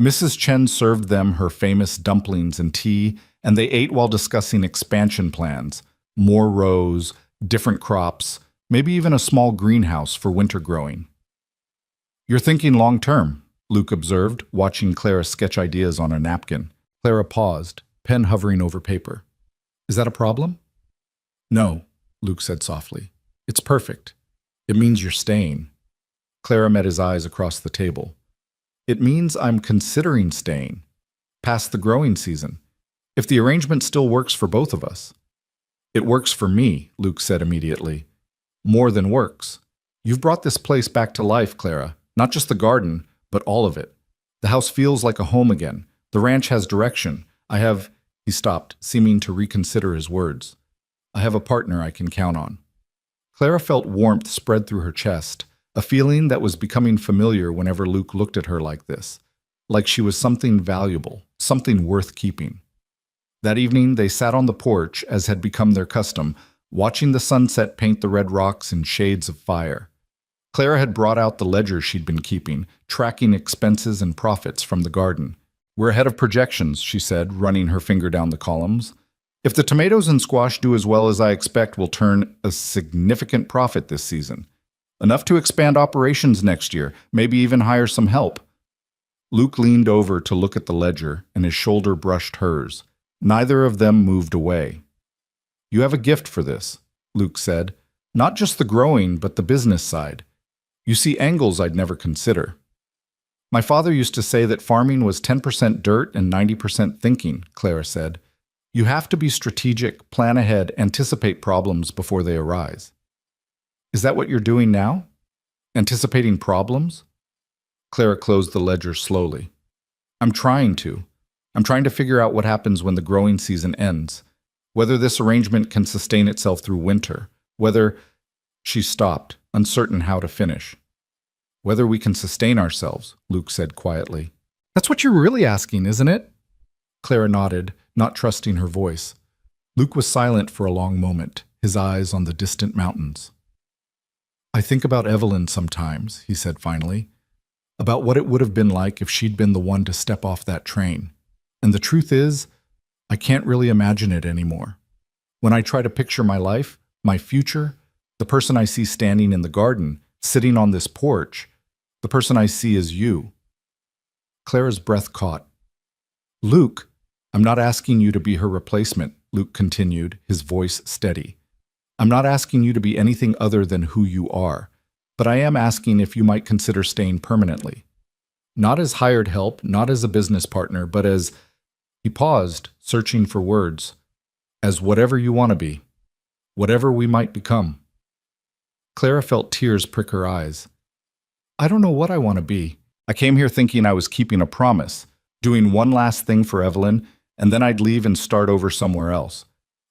Speaker 1: Mrs. Chen served them her famous dumplings and tea, and they ate while discussing expansion plans, more rows, different crops, maybe even a small greenhouse for winter growing. "You're thinking long-term," Luke observed, watching Clara sketch ideas on a napkin. Clara paused, pen hovering over paper. "Is that a problem?" "No," Luke said softly. "It's perfect. It means you're staying." Clara met his eyes across the table. "It means I'm considering staying, past the growing season, if the arrangement still works for both of us." "It works for me," Luke said immediately. "More than works. You've brought this place back to life, Clara. Not just the garden, but all of it. The house feels like a home again. The ranch has direction. He stopped, seeming to reconsider his words. "I have a partner I can count on." Clara felt warmth spread through her chest, a feeling that was becoming familiar whenever Luke looked at her like this, like she was something valuable, something worth keeping. That evening, they sat on the porch, as had become their custom, watching the sunset paint the red rocks in shades of fire. Clara had brought out the ledger she'd been keeping, tracking expenses and profits from the garden. "We're ahead of projections," she said, running her finger down the columns. "If the tomatoes and squash do as well as I expect, we'll turn a significant profit this season. Enough to expand operations next year, maybe even hire some help." Luke leaned over to look at the ledger, and his shoulder brushed hers. Neither of them moved away. "You have a gift for this," Luke said. "Not just the growing, but the business side. You see angles I'd never consider. My father used to say that farming was 10% dirt and 90% thinking," Clara said. "You have to be strategic, plan ahead, anticipate problems before they arise." "Is that what you're doing now? Anticipating problems?" Clara closed the ledger slowly. I'm trying to figure out what happens when the growing season ends. Whether this arrangement can sustain itself through winter. Whether—" She stopped, uncertain how to finish. "Whether we can sustain ourselves," Luke said quietly. "That's what you're really asking, isn't it?" Clara nodded, not trusting her voice. Luke was silent for a long moment, his eyes on the distant mountains. "I think about Evelyn sometimes," he said finally. "About what it would have been like if she'd been the one to step off that train. And the truth is, I can't really imagine it anymore. When I try to picture my life, my future, the person I see standing in the garden, sitting on this porch, the person I see is you." Clara's breath caught. "Luke, I'm not asking you to be her replacement," Luke continued, his voice steady. "I'm not asking you to be anything other than who you are, but I am asking if you might consider staying permanently. Not as hired help, not as a business partner, but as—" He paused, searching for words. "As whatever you want to be. Whatever we might become." Clara felt tears prick her eyes. "I don't know what I want to be. I came here thinking I was keeping a promise, doing one last thing for Evelyn, and then I'd leave and start over somewhere else.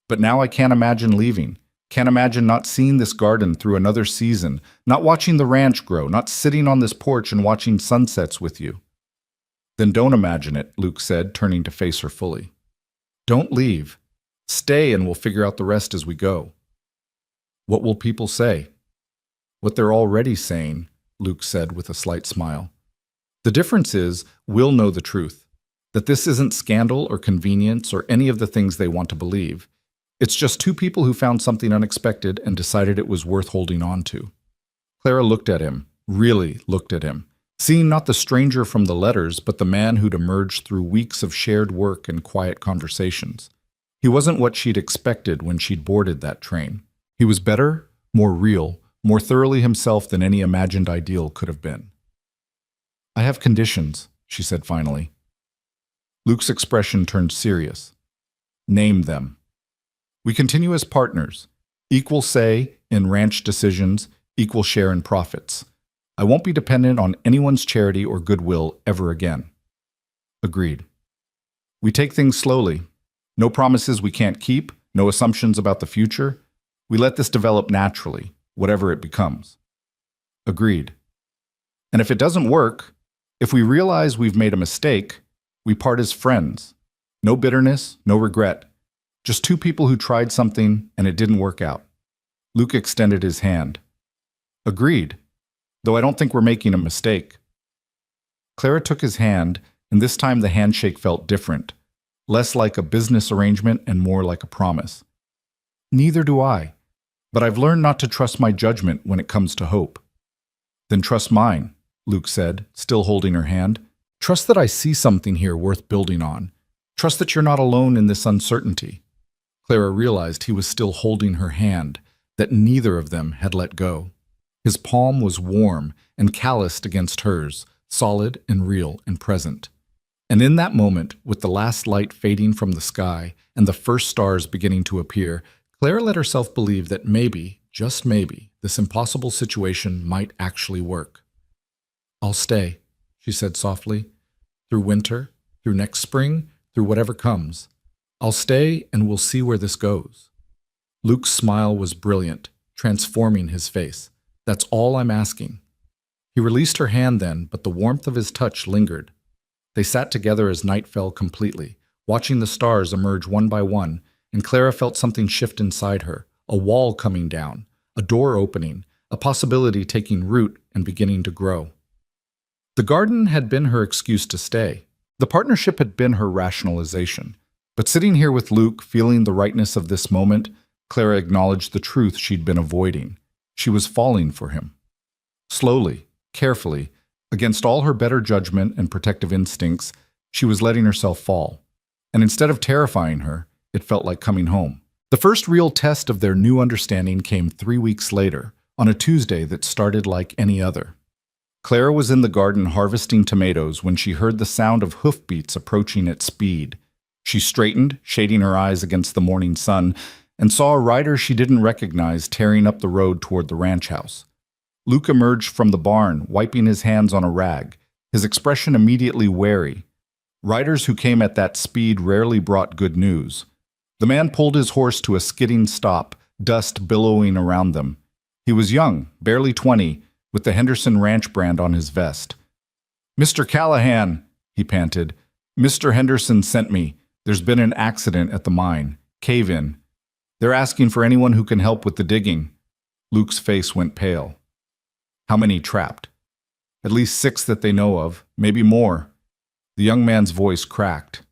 Speaker 1: But now I can't imagine leaving. Can't imagine not seeing this garden through another season, not watching the ranch grow, not sitting on this porch and watching sunsets with you." "Then don't imagine it," Luke said, turning to face her fully. "Don't leave. Stay and we'll figure out the rest as we go." "What will people say?" "What they're already saying," Luke said with a slight smile. "The difference is, we'll know the truth. That this isn't scandal or convenience or any of the things they want to believe. It's just two people who found something unexpected and decided it was worth holding on to." Clara looked at him, really looked at him, seeing not the stranger from the letters, but the man who'd emerged through weeks of shared work and quiet conversations. He wasn't what she'd expected when she'd boarded that train. He was better, more real, more thoroughly himself than any imagined ideal could have been. "I have conditions," she said finally. Luke's expression turned serious. "Name them." "We continue as partners. Equal say in ranch decisions, equal share in profits. I won't be dependent on anyone's charity or goodwill ever again." "Agreed." "We take things slowly. No promises we can't keep, no assumptions about the future. We let this develop naturally, whatever it becomes." "Agreed." "And if it doesn't work, if we realize we've made a mistake, we part as friends. No bitterness, no regret. Just two people who tried something and it didn't work out." Luke extended his hand. "Agreed. Though I don't think we're making a mistake." Clara took his hand, and this time the handshake felt different, less like a business arrangement and more like a promise. "Neither do I, but I've learned not to trust my judgment when it comes to hope." "Then trust mine," Luke said, still holding her hand. "Trust that I see something here worth building on. Trust that you're not alone in this uncertainty." Clara realized he was still holding her hand, that neither of them had let go. His palm was warm and calloused against hers, solid and real and present. And in that moment, with the last light fading from the sky and the first stars beginning to appear, Clara let herself believe that maybe, just maybe, this impossible situation might actually work. "I'll stay," she said softly. "Through winter, through next spring, through whatever comes. I'll stay and we'll see where this goes." Luke's smile was brilliant, transforming his face. "That's all I'm asking." He released her hand then, but the warmth of his touch lingered. They sat together as night fell completely, watching the stars emerge one by one, and Clara felt something shift inside her, a wall coming down, a door opening, a possibility taking root and beginning to grow. The garden had been her excuse to stay. The partnership had been her rationalization. But sitting here with Luke, feeling the rightness of this moment, Clara acknowledged the truth she'd been avoiding. She was falling for him. Slowly, carefully, against all her better judgment and protective instincts, she was letting herself fall. And instead of terrifying her, it felt like coming home. The first real test of their new understanding came 3 weeks later, on a Tuesday that started like any other. Clara was in the garden harvesting tomatoes when she heard the sound of hoofbeats approaching at speed. She straightened, shading her eyes against the morning sun, and saw a rider she didn't recognize tearing up the road toward the ranch house. Luke emerged from the barn, wiping his hands on a rag, his expression immediately wary. Riders who came at that speed rarely brought good news. The man pulled his horse to a skidding stop, dust billowing around them. He was young, barely 20, with the Henderson Ranch brand on his vest. "Mr. Callahan," he panted. "Mr. Henderson sent me. There's been an accident at the mine. Cave-in. They're asking for anyone who can help with the digging." Luke's face went pale. "How many trapped?" "At least 6 that they know of, maybe more." The young man's voice cracked.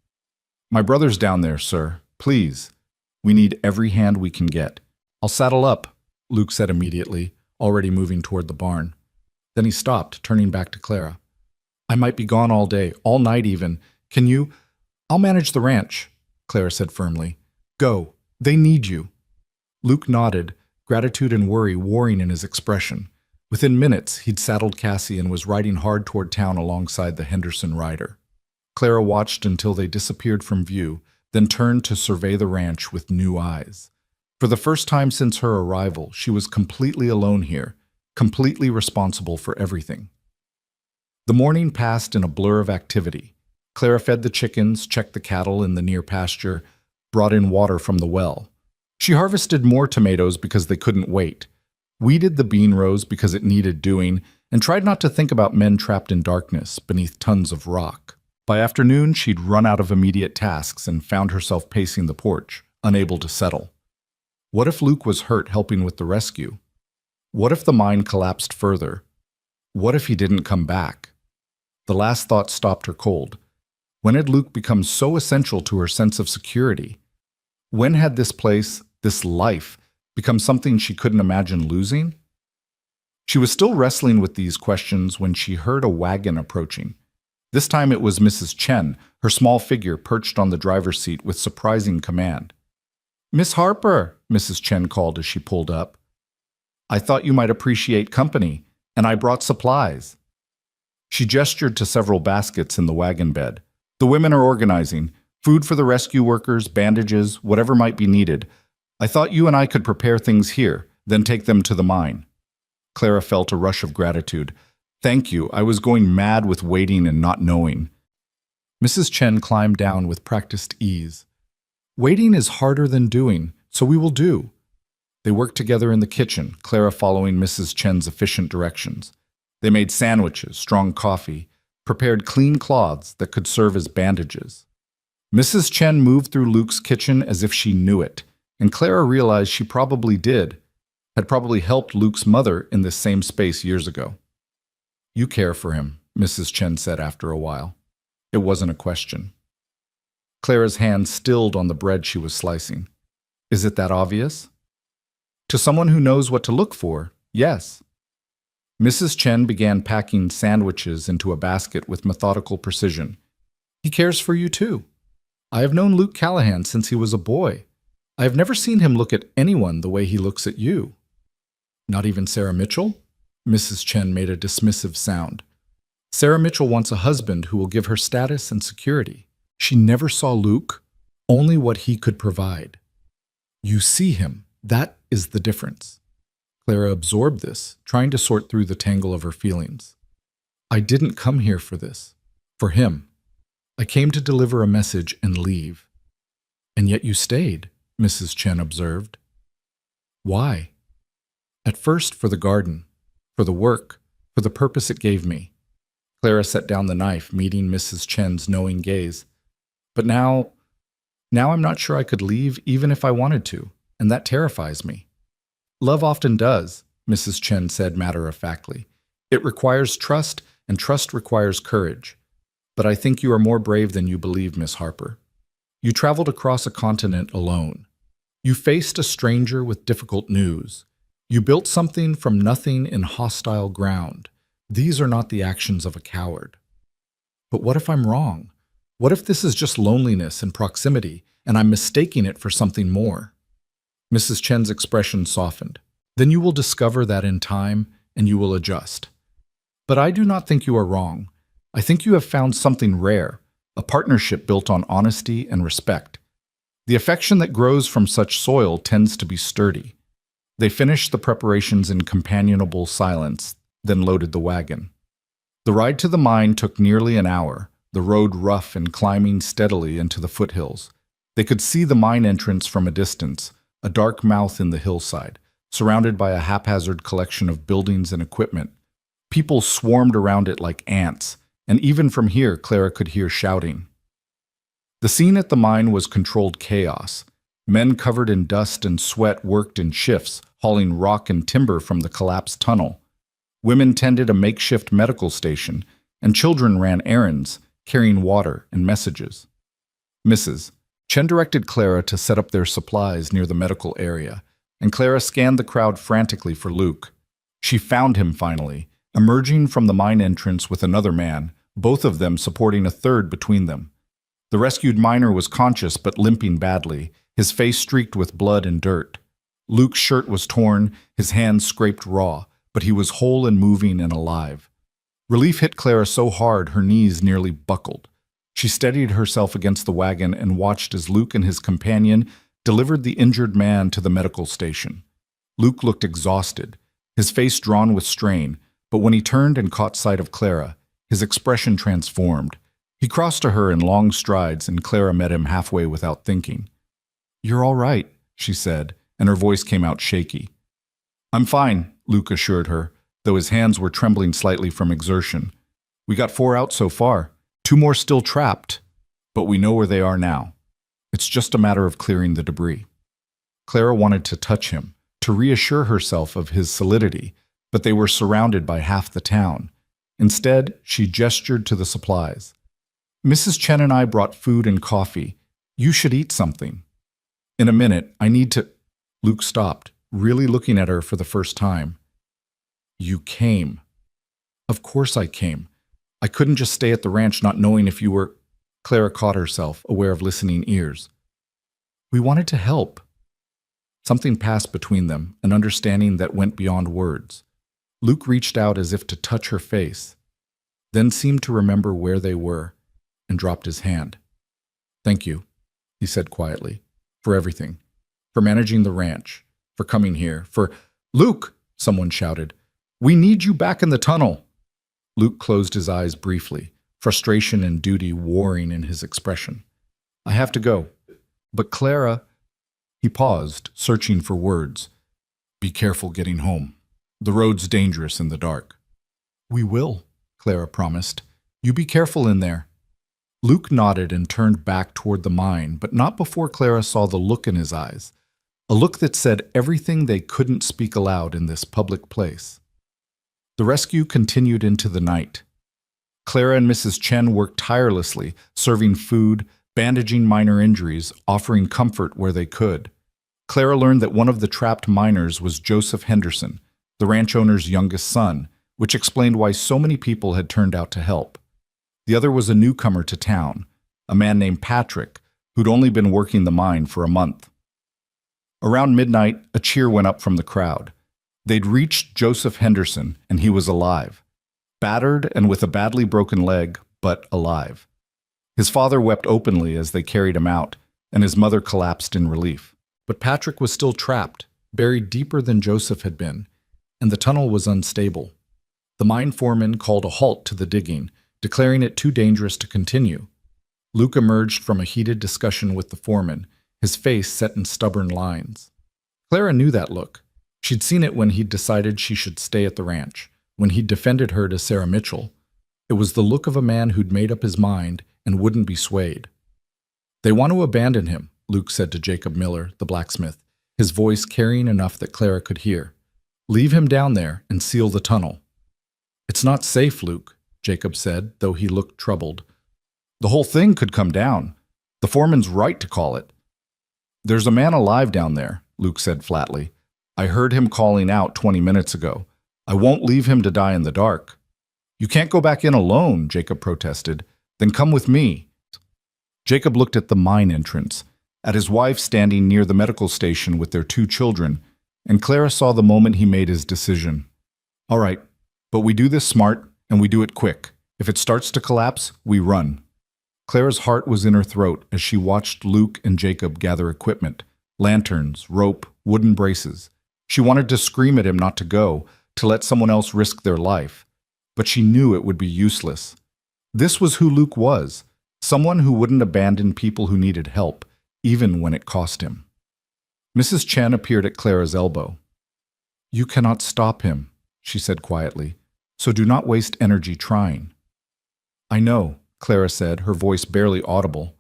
Speaker 1: "My brother's down there, sir. Please. We need every hand we can get." "I'll saddle up," Luke said immediately, already moving toward the barn. Then he stopped, turning back to Clara. "I might be gone all day, all night even. Can you—" "I'll manage the ranch," Clara said firmly. "Go. They need you." Luke nodded, gratitude and worry warring in his expression. Within minutes, he'd saddled Cassie and was riding hard toward town alongside the Henderson rider. Clara watched until they disappeared from view, then turned to survey the ranch with new eyes. For the first time since her arrival, she was completely alone here, completely responsible for everything. The morning passed in a blur of activity. Clara fed the chickens, checked the cattle in the near pasture, brought in water from the well. She harvested more tomatoes because they couldn't wait, weeded the bean rows because it needed doing, and tried not to think about men trapped in darkness beneath tons of rock. By afternoon, she'd run out of immediate tasks and found herself pacing the porch, unable to settle. What if Luke was hurt helping with the rescue? What if the mine collapsed further? What if he didn't come back? The last thought stopped her cold. When had Luke become so essential to her sense of security? When had this place, this life, become something she couldn't imagine losing? She was still wrestling with these questions when she heard a wagon approaching. This time it was Mrs. Chen, her small figure perched on the driver's seat with surprising command. "Miss Harper," Mrs. Chen called as she pulled up. "I thought you might appreciate company, and I brought supplies." She gestured to several baskets in the wagon bed. "The women are organizing. Food for the rescue workers, bandages, whatever might be needed. I thought you and I could prepare things here, then take them to the mine." Clara felt a rush of gratitude. "Thank you. I was going mad with waiting and not knowing." Mrs. Chen climbed down with practiced ease. "Waiting is harder than doing, so we will do." They worked together in the kitchen, Clara following Mrs. Chen's efficient directions. They made sandwiches, strong coffee, prepared clean cloths that could serve as bandages. Mrs. Chen moved through Luke's kitchen as if she knew it, and Clara realized she probably did, had probably helped Luke's mother in this same space years ago. "You care for him," Mrs. Chen said after a while. It wasn't a question. Clara's hand stilled on the bread she was slicing. Is it that obvious? To someone who knows what to look for, yes. Mrs. Chen began packing sandwiches into a basket with methodical precision. "He cares for you too. I have known Luke Callahan since he was a boy. I have never seen him look at anyone the way he looks at you." "Not even Sarah Mitchell?" Mrs. Chen made a dismissive sound. "Sarah Mitchell wants a husband who will give her status and security. She never saw Luke, only what he could provide. You see him. That is the difference." Clara absorbed this, trying to sort through the tangle of her feelings. "I didn't come here for this. For him. I came to deliver a message and leave." "And yet you stayed," Mrs. Chen observed. "Why?" "At first for the garden, for the work, for the purpose it gave me." Clara set down the knife, meeting Mrs. Chen's knowing gaze. "But now I'm not sure I could leave even if I wanted to, and that terrifies me. Love often does, Mrs. Chen said matter-of-factly. "It requires trust, and trust requires courage. But I think you are more brave than you believe, Miss Harper. You traveled across a continent alone. You faced a stranger with difficult news. You built something from nothing in hostile ground. These are not the actions of a coward." "But what if I'm wrong? What if this is just loneliness and proximity, and I'm mistaking it for something more?" Mrs. Chen's expression softened. "Then you will discover that in time, and you will adjust. But I do not think you are wrong. I think you have found something rare, a partnership built on honesty and respect. The affection that grows from such soil tends to be sturdy." They finished the preparations in companionable silence, then loaded the wagon. The ride to the mine took nearly an hour, the road rough and climbing steadily into the foothills. They could see the mine entrance from a distance, a dark mouth in the hillside, surrounded by a haphazard collection of buildings and equipment. People swarmed around it like ants, and even from here Clara could hear shouting. The scene at the mine was controlled chaos. Men covered in dust and sweat worked in shifts, hauling rock and timber from the collapsed tunnel. Women tended a makeshift medical station, and children ran errands, carrying water and messages. Mrs. Chen directed Clara to set up their supplies near the medical area, and Clara scanned the crowd frantically for Luke. She found him finally, emerging from the mine entrance with another man, both of them supporting a third between them. The rescued miner was conscious but limping badly, his face streaked with blood and dirt. Luke's shirt was torn, his hands scraped raw, but he was whole and moving and alive. Relief hit Clara so hard her knees nearly buckled. She steadied herself against the wagon and watched as Luke and his companion delivered the injured man to the medical station. Luke looked exhausted, his face drawn with strain, but when he turned and caught sight of Clara, his expression transformed. He crossed to her in long strides, and Clara met him halfway without thinking. "You're all right," she said, and her voice came out shaky. "I'm fine," Luke assured her, though his hands were trembling slightly from exertion. "We got 4 out so far, 2 more still trapped, but we know where they are now. It's just a matter of clearing the debris." Clara wanted to touch him, to reassure herself of his solidity, but they were surrounded by half the town. Instead, she gestured to the supplies. "Mrs. Chen and I brought food and coffee. You should eat something." "In a minute, I need to—" Luke stopped, really looking at her for the first time. "You came." "Of course I came. I couldn't just stay at the ranch not knowing if you were—" Clara caught herself, aware of listening ears. "We wanted to help." Something passed between them, an understanding that went beyond words. Luke reached out as if to touch her face, then seemed to remember where they were, and dropped his hand. "Thank you," he said quietly, "for everything. For managing the ranch. For coming here. For—" "Luke!" someone shouted. "We need you back in the tunnel!" Luke closed his eyes briefly, frustration and duty warring in his expression. "I have to go. But Clara—" He paused, searching for words. "Be careful getting home. The road's dangerous in the dark." "We will," Clara promised. "You be careful in there." Luke nodded and turned back toward the mine, but not before Clara saw the look in his eyes, a look that said everything they couldn't speak aloud in this public place. The rescue continued into the night. Clara and Mrs. Chen worked tirelessly, serving food, bandaging minor injuries, offering comfort where they could. Clara learned that one of the trapped miners was Joseph Henderson, the ranch owner's youngest son, which explained why so many people had turned out to help. The other was a newcomer to town, a man named Patrick, who'd only been working the mine for a month. Around midnight, a cheer went up from the crowd. They'd reached Joseph Henderson, and he was alive. Battered and with a badly broken leg, but alive. His father wept openly as they carried him out, and his mother collapsed in relief. But Patrick was still trapped, buried deeper than Joseph had been, and the tunnel was unstable. The mine foreman called a halt to the digging, declaring it too dangerous to continue. Luke emerged from a heated discussion with the foreman, his face set in stubborn lines. Clara knew that look. She'd seen it when he'd decided she should stay at the ranch, when he'd defended her to Sarah Mitchell. It was the look of a man who'd made up his mind and wouldn't be swayed. "They want to abandon him," Luke said to Jacob Miller, the blacksmith, his voice carrying enough that Clara could hear. Leave him down there and seal the tunnel. It's not safe, Luke, Jacob said, though he looked troubled. The whole thing could come down. The foreman's right to call it. There's a man alive down there, Luke said flatly. I heard him calling out 20 minutes ago. I won't leave him to die in the dark. You can't go back in alone, Jacob protested. Then come with me. Jacob looked at the mine entrance, at his wife standing near the medical station with their 2 children, and Clara saw the moment he made his decision. All right, but we do this smart, and we do it quick. If it starts to collapse, we run. Clara's heart was in her throat as she watched Luke and Jacob gather equipment, lanterns, rope, wooden braces. She wanted to scream at him not to go, to let someone else risk their life. But she knew it would be useless. This was who Luke was, someone who wouldn't abandon people who needed help, even when it cost him. Mrs. Chen appeared at Clara's elbow. You cannot stop him, she said quietly, so do not waste energy trying. I know, Clara said, her voice barely audible.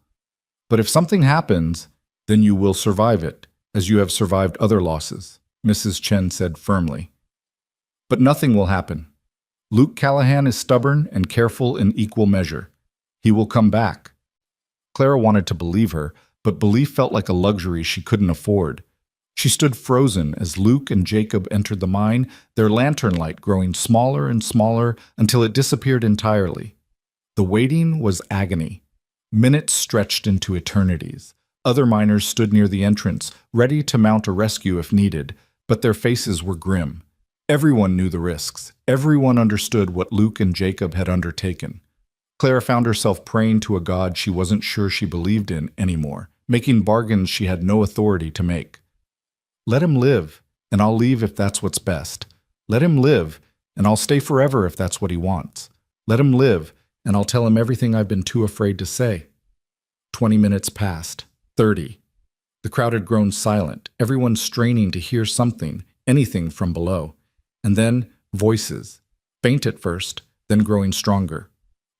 Speaker 1: But if something happens, then you will survive it, as you have survived other losses, Mrs. Chen said firmly. But nothing will happen. Luke Callahan is stubborn and careful in equal measure. He will come back. Clara wanted to believe her, but belief felt like a luxury she couldn't afford. She stood frozen as Luke and Jacob entered the mine, their lantern light growing smaller and smaller until it disappeared entirely. The waiting was agony. Minutes stretched into eternities. Other miners stood near the entrance, ready to mount a rescue if needed, but their faces were grim. Everyone knew the risks. Everyone understood what Luke and Jacob had undertaken. Clara found herself praying to a God she wasn't sure she believed in anymore, making bargains she had no authority to make. Let him live, and I'll leave if that's what's best. Let him live, and I'll stay forever if that's what he wants. Let him live, and I'll tell him everything I've been too afraid to say. 20 minutes passed. 30. The crowd had grown silent, everyone straining to hear something, anything from below. And then, voices. Faint at first, then growing stronger.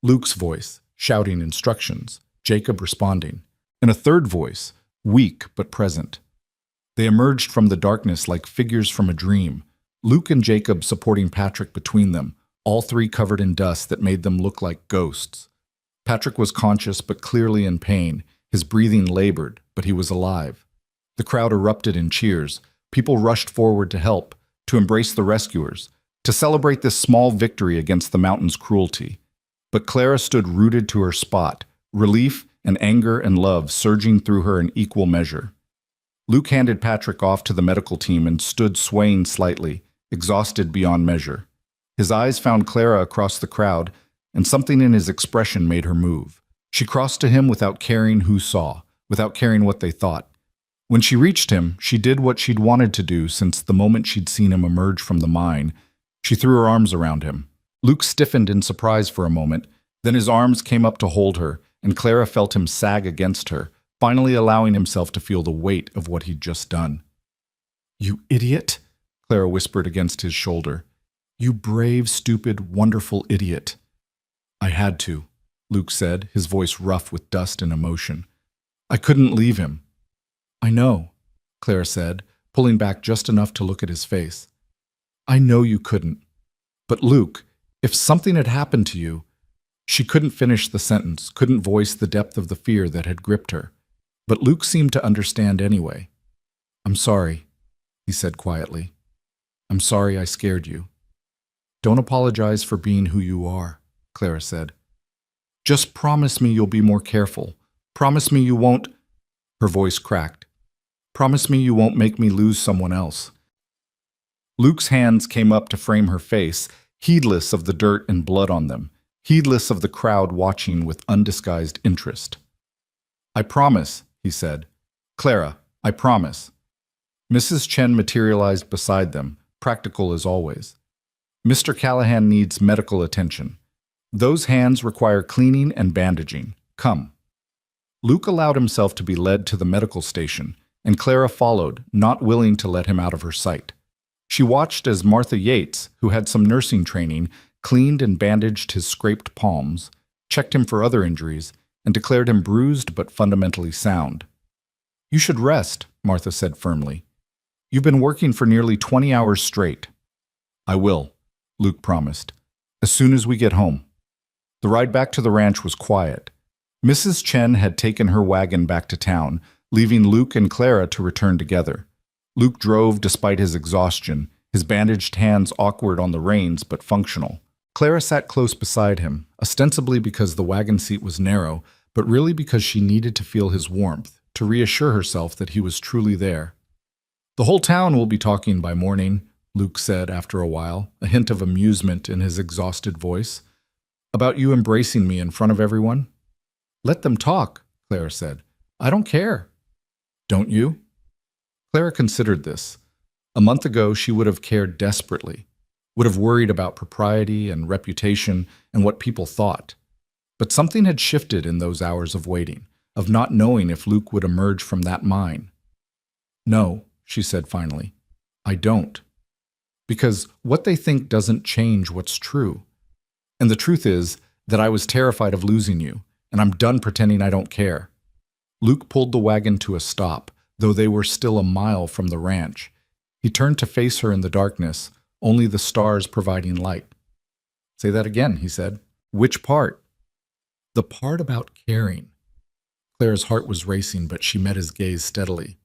Speaker 1: Luke's voice, shouting instructions. Jacob responding. And a third voice, weak but present. They emerged from the darkness like figures from a dream. Luke and Jacob supporting Patrick between them, all 3 covered in dust that made them look like ghosts. Patrick was conscious but clearly in pain. His breathing labored, but he was alive. The crowd erupted in cheers. People rushed forward to help, to embrace the rescuers, to celebrate this small victory against the mountain's cruelty. But Clara stood rooted to her spot, relief and anger and love surging through her in equal measure. Luke handed Patrick off to the medical team and stood swaying slightly, exhausted beyond measure. His eyes found Clara across the crowd, and something in his expression made her move. She crossed to him without caring who saw, without caring what they thought. When she reached him, she did what she'd wanted to do since the moment she'd seen him emerge from the mine. She threw her arms around him. Luke stiffened in surprise for a moment, then his arms came up to hold her, and Clara felt him sag against her, finally allowing himself to feel the weight of what he'd just done. You idiot, Clara whispered against his shoulder. You brave, stupid, wonderful idiot. I had to, Luke said, his voice rough with dust and emotion. I couldn't leave him. I know, Clara said, pulling back just enough to look at his face. I know you couldn't. But Luke, if something had happened to you... She couldn't finish the sentence, couldn't voice the depth of the fear that had gripped her. But Luke seemed to understand anyway. I'm sorry, he said quietly. I'm sorry I scared you. Don't apologize for being who you are, Clara said. Just promise me you'll be more careful. Promise me you won't... Her voice cracked. Promise me you won't make me lose someone else. Luke's hands came up to frame her face, heedless of the dirt and blood on them, heedless of the crowd watching with undisguised interest. I promise, he said. Clara, I promise. Mrs. Chen materialized beside them, practical as always. Mr. Callahan needs medical attention. Those hands require cleaning and bandaging. Come. Luke allowed himself to be led to the medical station, and Clara followed, not willing to let him out of her sight. She watched as Martha Yates, who had some nursing training, cleaned and bandaged his scraped palms, checked him for other injuries, and declared him bruised but fundamentally sound. You should rest, Martha said firmly. You've been working for nearly 20 hours straight. I will, Luke promised, as soon as we get home. The ride back to the ranch was quiet. Mrs. Chen had taken her wagon back to town, leaving Luke and Clara to return together. Luke drove despite his exhaustion, his bandaged hands awkward on the reins but functional. Clara sat close beside him, ostensibly because the wagon seat was narrow, but really because she needed to feel his warmth, to reassure herself that he was truly there. The whole town will be talking by morning, Luke said after a while, a hint of amusement in his exhausted voice. About you embracing me in front of everyone? Let them talk, Clara said. I don't care. Don't you? Clara considered this. A month ago, she would have cared desperately, would have worried about propriety and reputation and what people thought. But something had shifted in those hours of waiting, of not knowing if Luke would emerge from that mine. No, she said finally, I don't. Because what they think doesn't change what's true. And the truth is that I was terrified of losing you, and I'm done pretending I don't care. Luke pulled the wagon to a stop, though they were still a mile from the ranch. He turned to face her in the darkness, only the stars providing light. Say that again, he said. Which part? The part about caring. Clara's heart was racing, but she met his gaze steadily.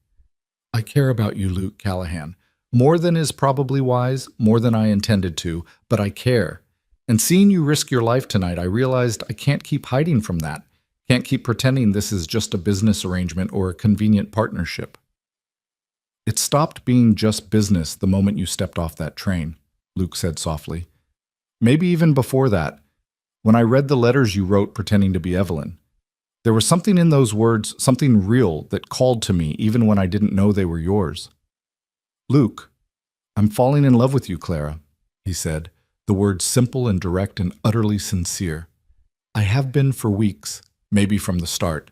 Speaker 1: I care about you, Luke Callahan. More than is probably wise, more than I intended to, but I care. And seeing you risk your life tonight, I realized I can't keep hiding from that. Can't keep pretending this is just a business arrangement or a convenient partnership. It stopped being just business the moment you stepped off that train, Luke said softly. Maybe even before that, when I read the letters you wrote pretending to be Evelyn. There was something in those words, something real, that called to me even when I didn't know they were yours. Luke, I'm falling in love with you, Clara, he said, the words simple and direct and utterly sincere. I have been for weeks, maybe from the start,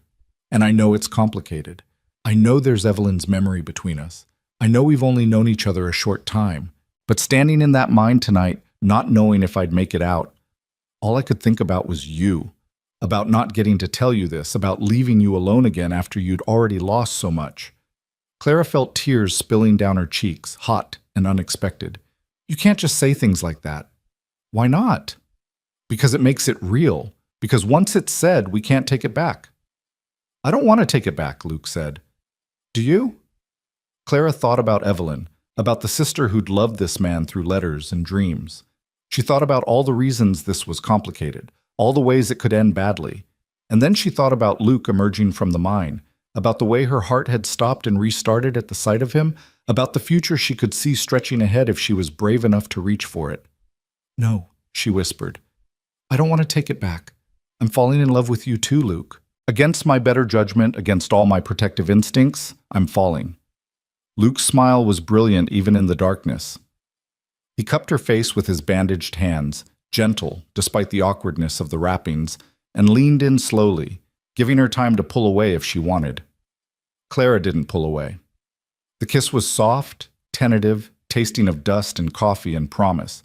Speaker 1: and I know it's complicated. I know there's Evelyn's memory between us. I know we've only known each other a short time, but standing in that mine tonight, not knowing if I'd make it out, all I could think about was you, about not getting to tell you this, about leaving you alone again after you'd already lost so much. Clara felt tears spilling down her cheeks, hot and unexpected. You can't just say things like that. Why not? Because it makes it real. Because once it's said, we can't take it back. I don't want to take it back, Luke said. Do you? Clara thought about Evelyn, about the sister who'd loved this man through letters and dreams. She thought about all the reasons this was complicated, all the ways it could end badly. And then she thought about Luke emerging from the mine, about the way her heart had stopped and restarted at the sight of him, about the future she could see stretching ahead if she was brave enough to reach for it. No, she whispered. I don't want to take it back. I'm falling in love with you too, Luke. Against my better judgment, against all my protective instincts, I'm falling. Luke's smile was brilliant even in the darkness. He cupped her face with his bandaged hands, gentle despite the awkwardness of the wrappings, and leaned in slowly, giving her time to pull away if she wanted. Clara didn't pull away. The kiss was soft, tentative, tasting of dust and coffee and promise.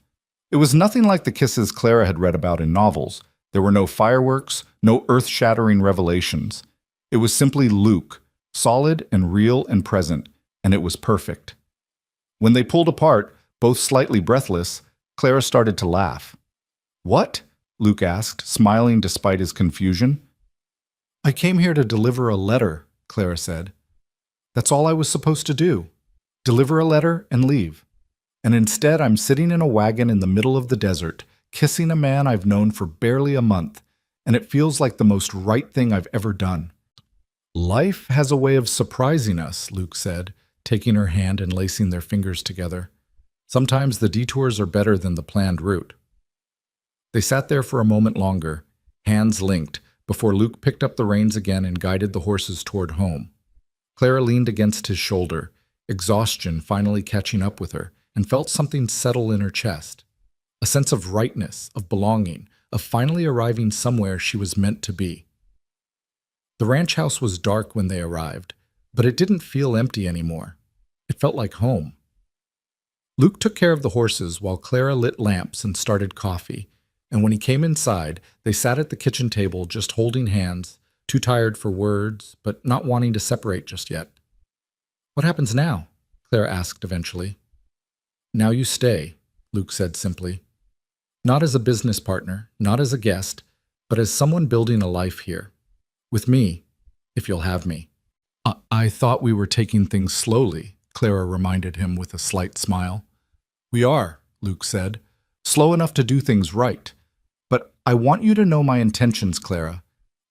Speaker 1: It was nothing like the kisses Clara had read about in novels. There were no fireworks, no earth-shattering revelations. It was simply Luke, solid and real and present, and it was perfect. When they pulled apart, both slightly breathless, Clara started to laugh. What? Luke asked, smiling despite his confusion. I came here to deliver a letter, Clara said. That's all I was supposed to do. Deliver a letter and leave. And instead I'm sitting in a wagon in the middle of the desert, kissing a man I've known for barely a month, and it feels like the most right thing I've ever done. Life has a way of surprising us, Luke said, taking her hand and lacing their fingers together. Sometimes the detours are better than the planned route. They sat there for a moment longer, hands linked, before Luke picked up the reins again and guided the horses toward home. Clara leaned against his shoulder, exhaustion finally catching up with her, and felt something settle in her chest. A sense of rightness, of belonging, of finally arriving somewhere she was meant to be. The ranch house was dark when they arrived, but it didn't feel empty anymore. It felt like home. Luke took care of the horses while Clara lit lamps and started coffee, and when he came inside, they sat at the kitchen table just holding hands, too tired for words, but not wanting to separate just yet. What happens now? Clara asked eventually. Now you stay, Luke said simply. Not as a business partner, not as a guest, but as someone building a life here. With me, if you'll have me. I thought we were taking things slowly, Clara reminded him with a slight smile. We are, Luke said, slow enough to do things right. But I want you to know my intentions, Clara.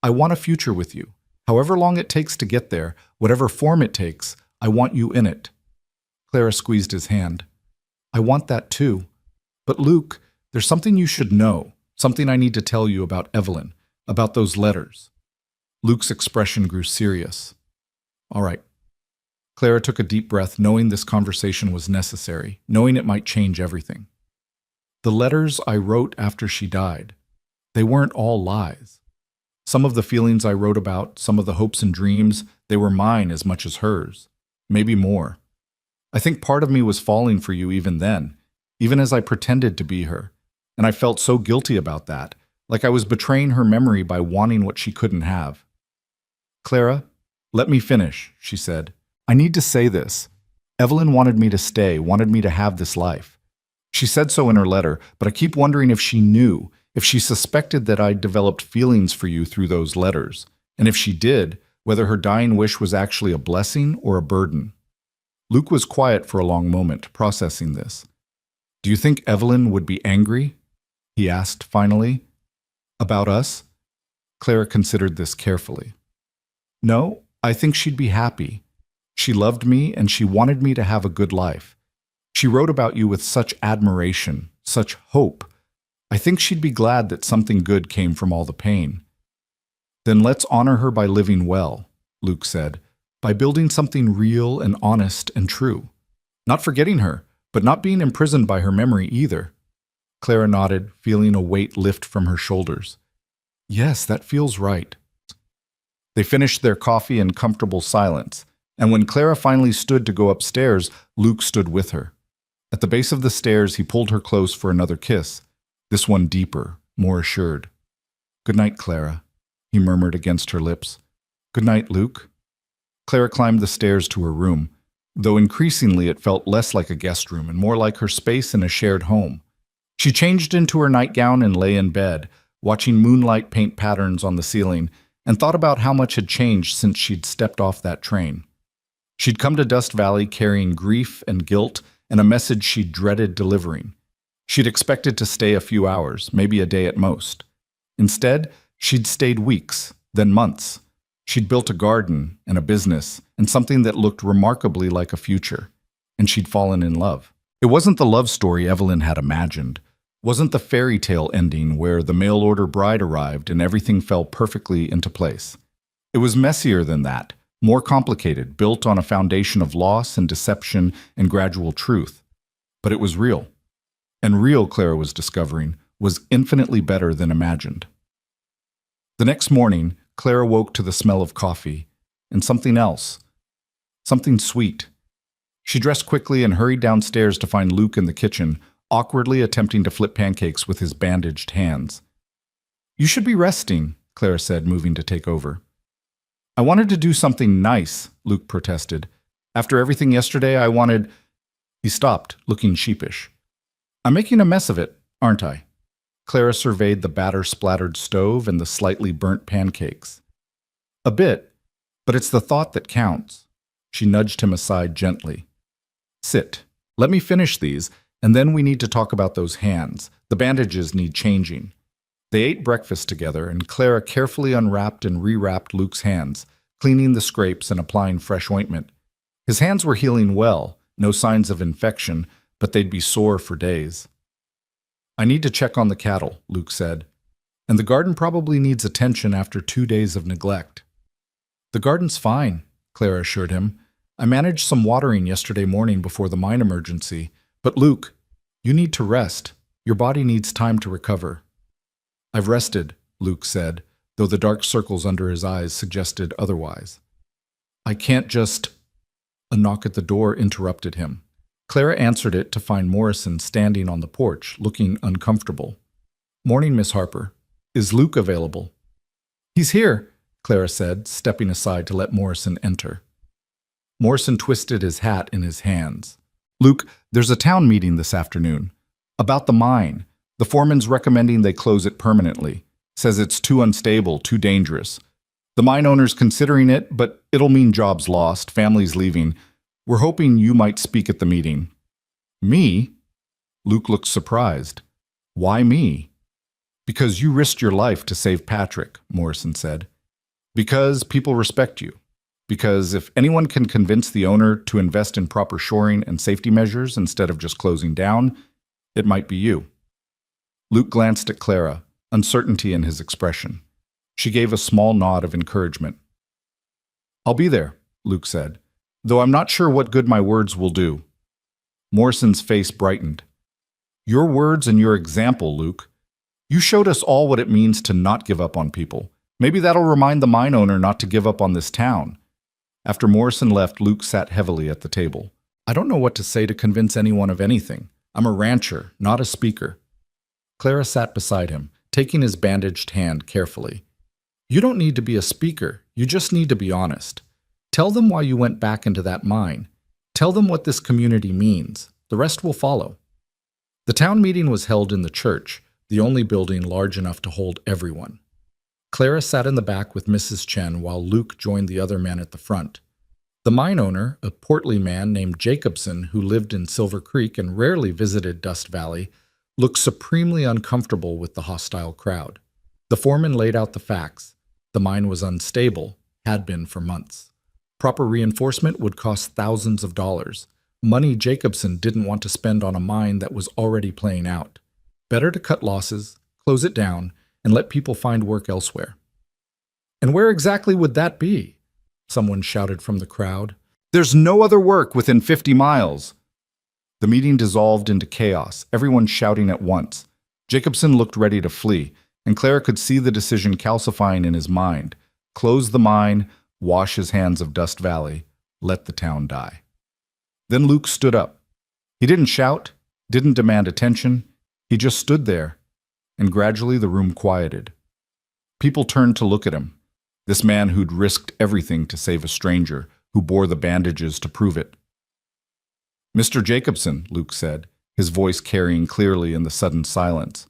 Speaker 1: I want a future with you. However long it takes to get there, whatever form it takes, I want you in it. Clara squeezed his hand. I want that too. But Luke, there's something you should know, something I need to tell you about Evelyn, about those letters. Luke's expression grew serious. All right. Clara took a deep breath, knowing this conversation was necessary, knowing it might change everything. The letters I wrote after she died, they weren't all lies. Some of the feelings I wrote about, some of the hopes and dreams, they were mine as much as hers. Maybe more. I think part of me was falling for you even then, even as I pretended to be her. And I felt so guilty about that, like I was betraying her memory by wanting what she couldn't have. Clara, let me finish, she said. I need to say this. Evelyn wanted me to stay, wanted me to have this life. She said so in her letter, but I keep wondering if she knew, if she suspected that I'd developed feelings for you through those letters, and if she did, whether her dying wish was actually a blessing or a burden. Luke was quiet for a long moment, processing this. Do you think Evelyn would be angry? He asked finally. About us? Clara considered this carefully. No, I think she'd be happy. She loved me and she wanted me to have a good life. She wrote about you with such admiration, such hope. I think she'd be glad that something good came from all the pain. Then let's honor her by living well, Luke said, by building something real and honest and true. Not forgetting her, but not being imprisoned by her memory either. Clara nodded, feeling a weight lift from her shoulders. Yes, that feels right. They finished their coffee in comfortable silence, and when Clara finally stood to go upstairs, Luke stood with her. At the base of the stairs, he pulled her close for another kiss, this one deeper, more assured. Good night, Clara, he murmured against her lips. Good night, Luke. Clara climbed the stairs to her room, though increasingly it felt less like a guest room and more like her space in a shared home. She changed into her nightgown and lay in bed, watching moonlight paint patterns on the ceiling, and thought about how much had changed since she'd stepped off that train. She'd come to Dust Valley carrying grief and guilt and a message she dreaded delivering. She'd expected to stay a few hours, maybe a day at most. Instead, she'd stayed weeks, then months. She'd built a garden and a business and something that looked remarkably like a future, and she'd fallen in love. It wasn't the love story Evelyn had imagined. Wasn't the fairy tale ending where the mail-order bride arrived and everything fell perfectly into place. It was messier than that, more complicated, built on a foundation of loss and deception and gradual truth. But it was real. And real, Clara was discovering, was infinitely better than imagined. The next morning, Clara woke to the smell of coffee and something else, something sweet. She dressed quickly and hurried downstairs to find Luke in the kitchen, awkwardly attempting to flip pancakes with his bandaged hands. You should be resting, Clara said, moving to take over. I wanted to do something nice, Luke protested. After everything yesterday, I wanted... He stopped, looking sheepish. I'm making a mess of it, aren't I? Clara surveyed the batter-splattered stove and the slightly burnt pancakes. A bit, but it's the thought that counts. She nudged him aside gently. Sit. Let me finish these, and then we need to talk about those hands. The bandages need changing. They ate breakfast together, and Clara carefully unwrapped and rewrapped Luke's hands, cleaning the scrapes and applying fresh ointment. His hands were healing well, no signs of infection, but they'd be sore for days. I need to check on the cattle, Luke said, and the garden probably needs attention after 2 days of neglect. The garden's fine, Clara assured him. I managed some watering yesterday morning before the mine emergency, but Luke, you need to rest. Your body needs time to recover. I've rested, Luke said, though the dark circles under his eyes suggested otherwise. I can't just... A knock at the door interrupted him. Clara answered it to find Morrison standing on the porch, looking uncomfortable. Morning, Miss Harper. Is Luke available? He's here, Clara said, stepping aside to let Morrison enter. Morrison twisted his hat in his hands. Luke, there's a town meeting this afternoon. About the mine. The foreman's recommending they close it permanently. Says it's too unstable, too dangerous. The mine owner's considering it, but it'll mean jobs lost, families leaving. We're hoping you might speak at the meeting." "Me?" Luke looked surprised. "Why me?" "Because you risked your life to save Patrick," Morrison said. "Because people respect you. Because if anyone can convince the owner to invest in proper shoring and safety measures instead of just closing down, it might be you." Luke glanced at Clara, uncertainty in his expression. She gave a small nod of encouragement. "I'll be there," Luke said, "though I'm not sure what good my words will do." Morrison's face brightened. "Your words and your example, Luke. You showed us all what it means to not give up on people. Maybe that'll remind the mine owner not to give up on this town." After Morrison left, Luke sat heavily at the table. "I don't know what to say to convince anyone of anything. I'm a rancher, not a speaker." Clara sat beside him, taking his bandaged hand carefully. "You don't need to be a speaker. You just need to be honest. Tell them why you went back into that mine. Tell them what this community means. The rest will follow." The town meeting was held in the church, the only building large enough to hold everyone. Clara sat in the back with Mrs. Chen while Luke joined the other men at the front. The mine owner, a portly man named Jacobson who lived in Silver Creek and rarely visited Dust Valley, looked supremely uncomfortable with the hostile crowd. The foreman laid out the facts. The mine was unstable, had been for months. Proper reinforcement would cost thousands of dollars, money Jacobson didn't want to spend on a mine that was already playing out. Better to cut losses, close it down, and let people find work elsewhere. "And where exactly would that be?" someone shouted from the crowd. "There's no other work within 50 miles. The meeting dissolved into chaos, everyone shouting at once. Jacobson looked ready to flee, and Clara could see the decision calcifying in his mind. Close the mine, wash his hands of Dust Valley, let the town die. Then Luke stood up. He didn't shout, didn't demand attention. He just stood there, and gradually the room quieted. People turned to look at him, this man who'd risked everything to save a stranger, who bore the bandages to prove it. "Mr. Jacobson," Luke said, his voice carrying clearly in the sudden silence.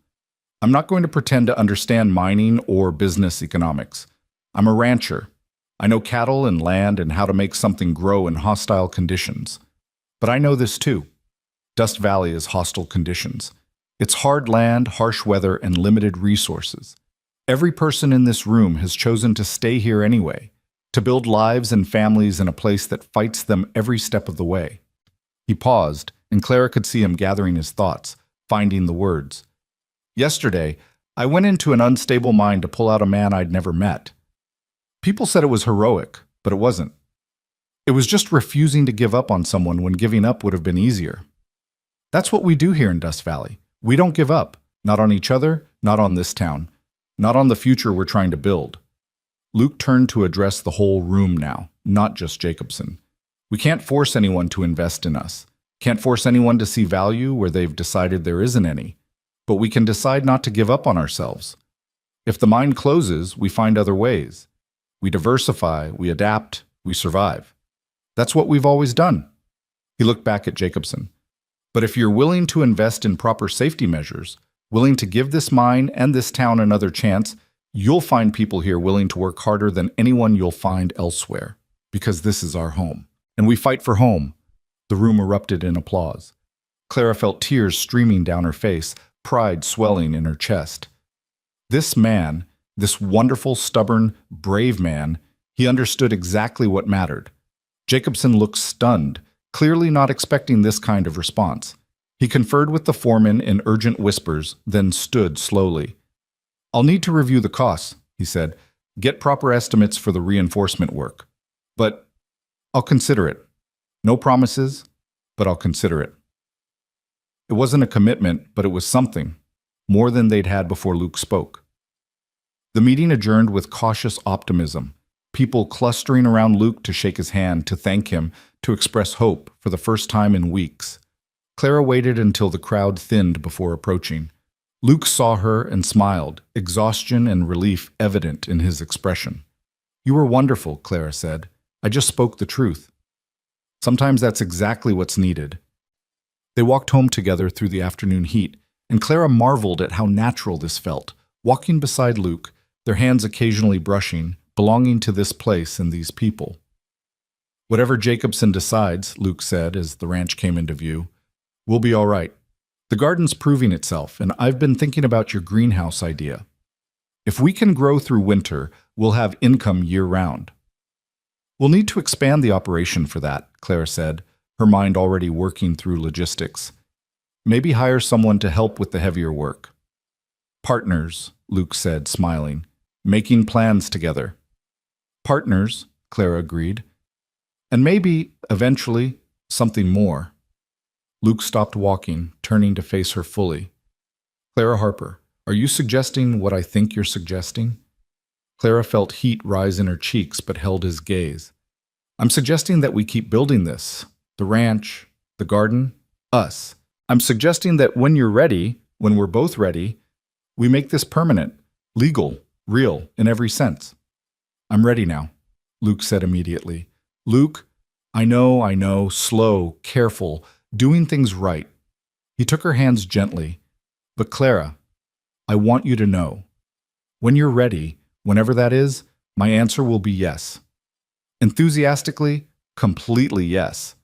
Speaker 1: "I'm not going to pretend to understand mining or business economics. I'm a rancher. I know cattle and land and how to make something grow in hostile conditions. But I know this too. Dust Valley is hostile conditions. It's hard land, harsh weather, and limited resources. Every person in this room has chosen to stay here anyway, to build lives and families in a place that fights them every step of the way." He paused, and Clara could see him gathering his thoughts, finding the words. "Yesterday, I went into an unstable mine to pull out a man I'd never met. People said it was heroic, but it wasn't. It was just refusing to give up on someone when giving up would have been easier. That's what we do here in Dust Valley. We don't give up, not on each other, not on this town, not on the future we're trying to build." Luke turned to address the whole room now, not just Jacobson. "We can't force anyone to invest in us. Can't force anyone to see value where they've decided there isn't any. But we can decide not to give up on ourselves. If the mine closes, we find other ways. We diversify, we adapt, we survive. That's what we've always done." He looked back at Jacobson. "But if you're willing to invest in proper safety measures, willing to give this mine and this town another chance, you'll find people here willing to work harder than anyone you'll find elsewhere, because this is our home. And we fight for home." The room erupted in applause. Clara felt tears streaming down her face, pride swelling in her chest. This man, this wonderful, stubborn, brave man, he understood exactly what mattered. Jacobson looked stunned, clearly not expecting this kind of response. He conferred with the foreman in urgent whispers, then stood slowly. "I'll need to review the costs," he said. "Get proper estimates for the reinforcement work. But I'll consider it. No promises, but I'll consider it." It wasn't a commitment, but it was something, more than they'd had before Luke spoke. The meeting adjourned with cautious optimism, people clustering around Luke to shake his hand, to thank him, to express hope for the first time in weeks. Clara waited until the crowd thinned before approaching. Luke saw her and smiled, exhaustion and relief evident in his expression. "You were wonderful," Clara said. "I just spoke the truth. Sometimes that's exactly what's needed." They walked home together through the afternoon heat, and Clara marveled at how natural this felt, walking beside Luke, their hands occasionally brushing, belonging to this place and these people. "Whatever Jacobson decides," Luke said as the ranch came into view, "we'll be all right. The garden's proving itself, and I've been thinking about your greenhouse idea. If we can grow through winter, we'll have income year-round." "We'll need to expand the operation for that," Clara said, her mind already working through logistics. "Maybe hire someone to help with the heavier work." "Partners," Luke said, smiling, "making plans together." "Partners," Clara agreed. "And maybe, eventually, something more." Luke stopped walking, turning to face her fully. "Clara Harper, are you suggesting what I think you're suggesting?" Clara felt heat rise in her cheeks but held his gaze. "I'm suggesting that we keep building this. The ranch, the garden, us. I'm suggesting that when you're ready, when we're both ready, we make this permanent, legal, real, in every sense." "I'm ready now," Luke said immediately. "Luke, I know, slow, careful, doing things right." He took her hands gently. "But Clara, I want you to know. When you're ready, whenever that is, my answer will be yes. Enthusiastically, completely yes."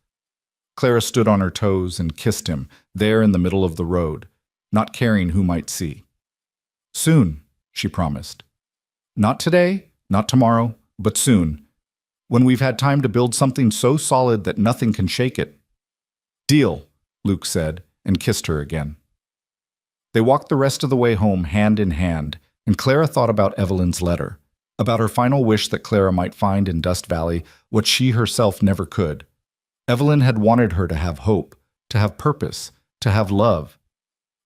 Speaker 1: Clara stood on her toes and kissed him, there in the middle of the road, not caring who might see. "Soon," she promised. "Not today, not tomorrow, but soon, when we've had time to build something so solid that nothing can shake it." "Deal," Luke said, and kissed her again. They walked the rest of the way home hand in hand, and Clara thought about Evelyn's letter, about her final wish that Clara might find in Dust Valley what she herself never could. Evelyn had wanted her to have hope, to have purpose, to have love.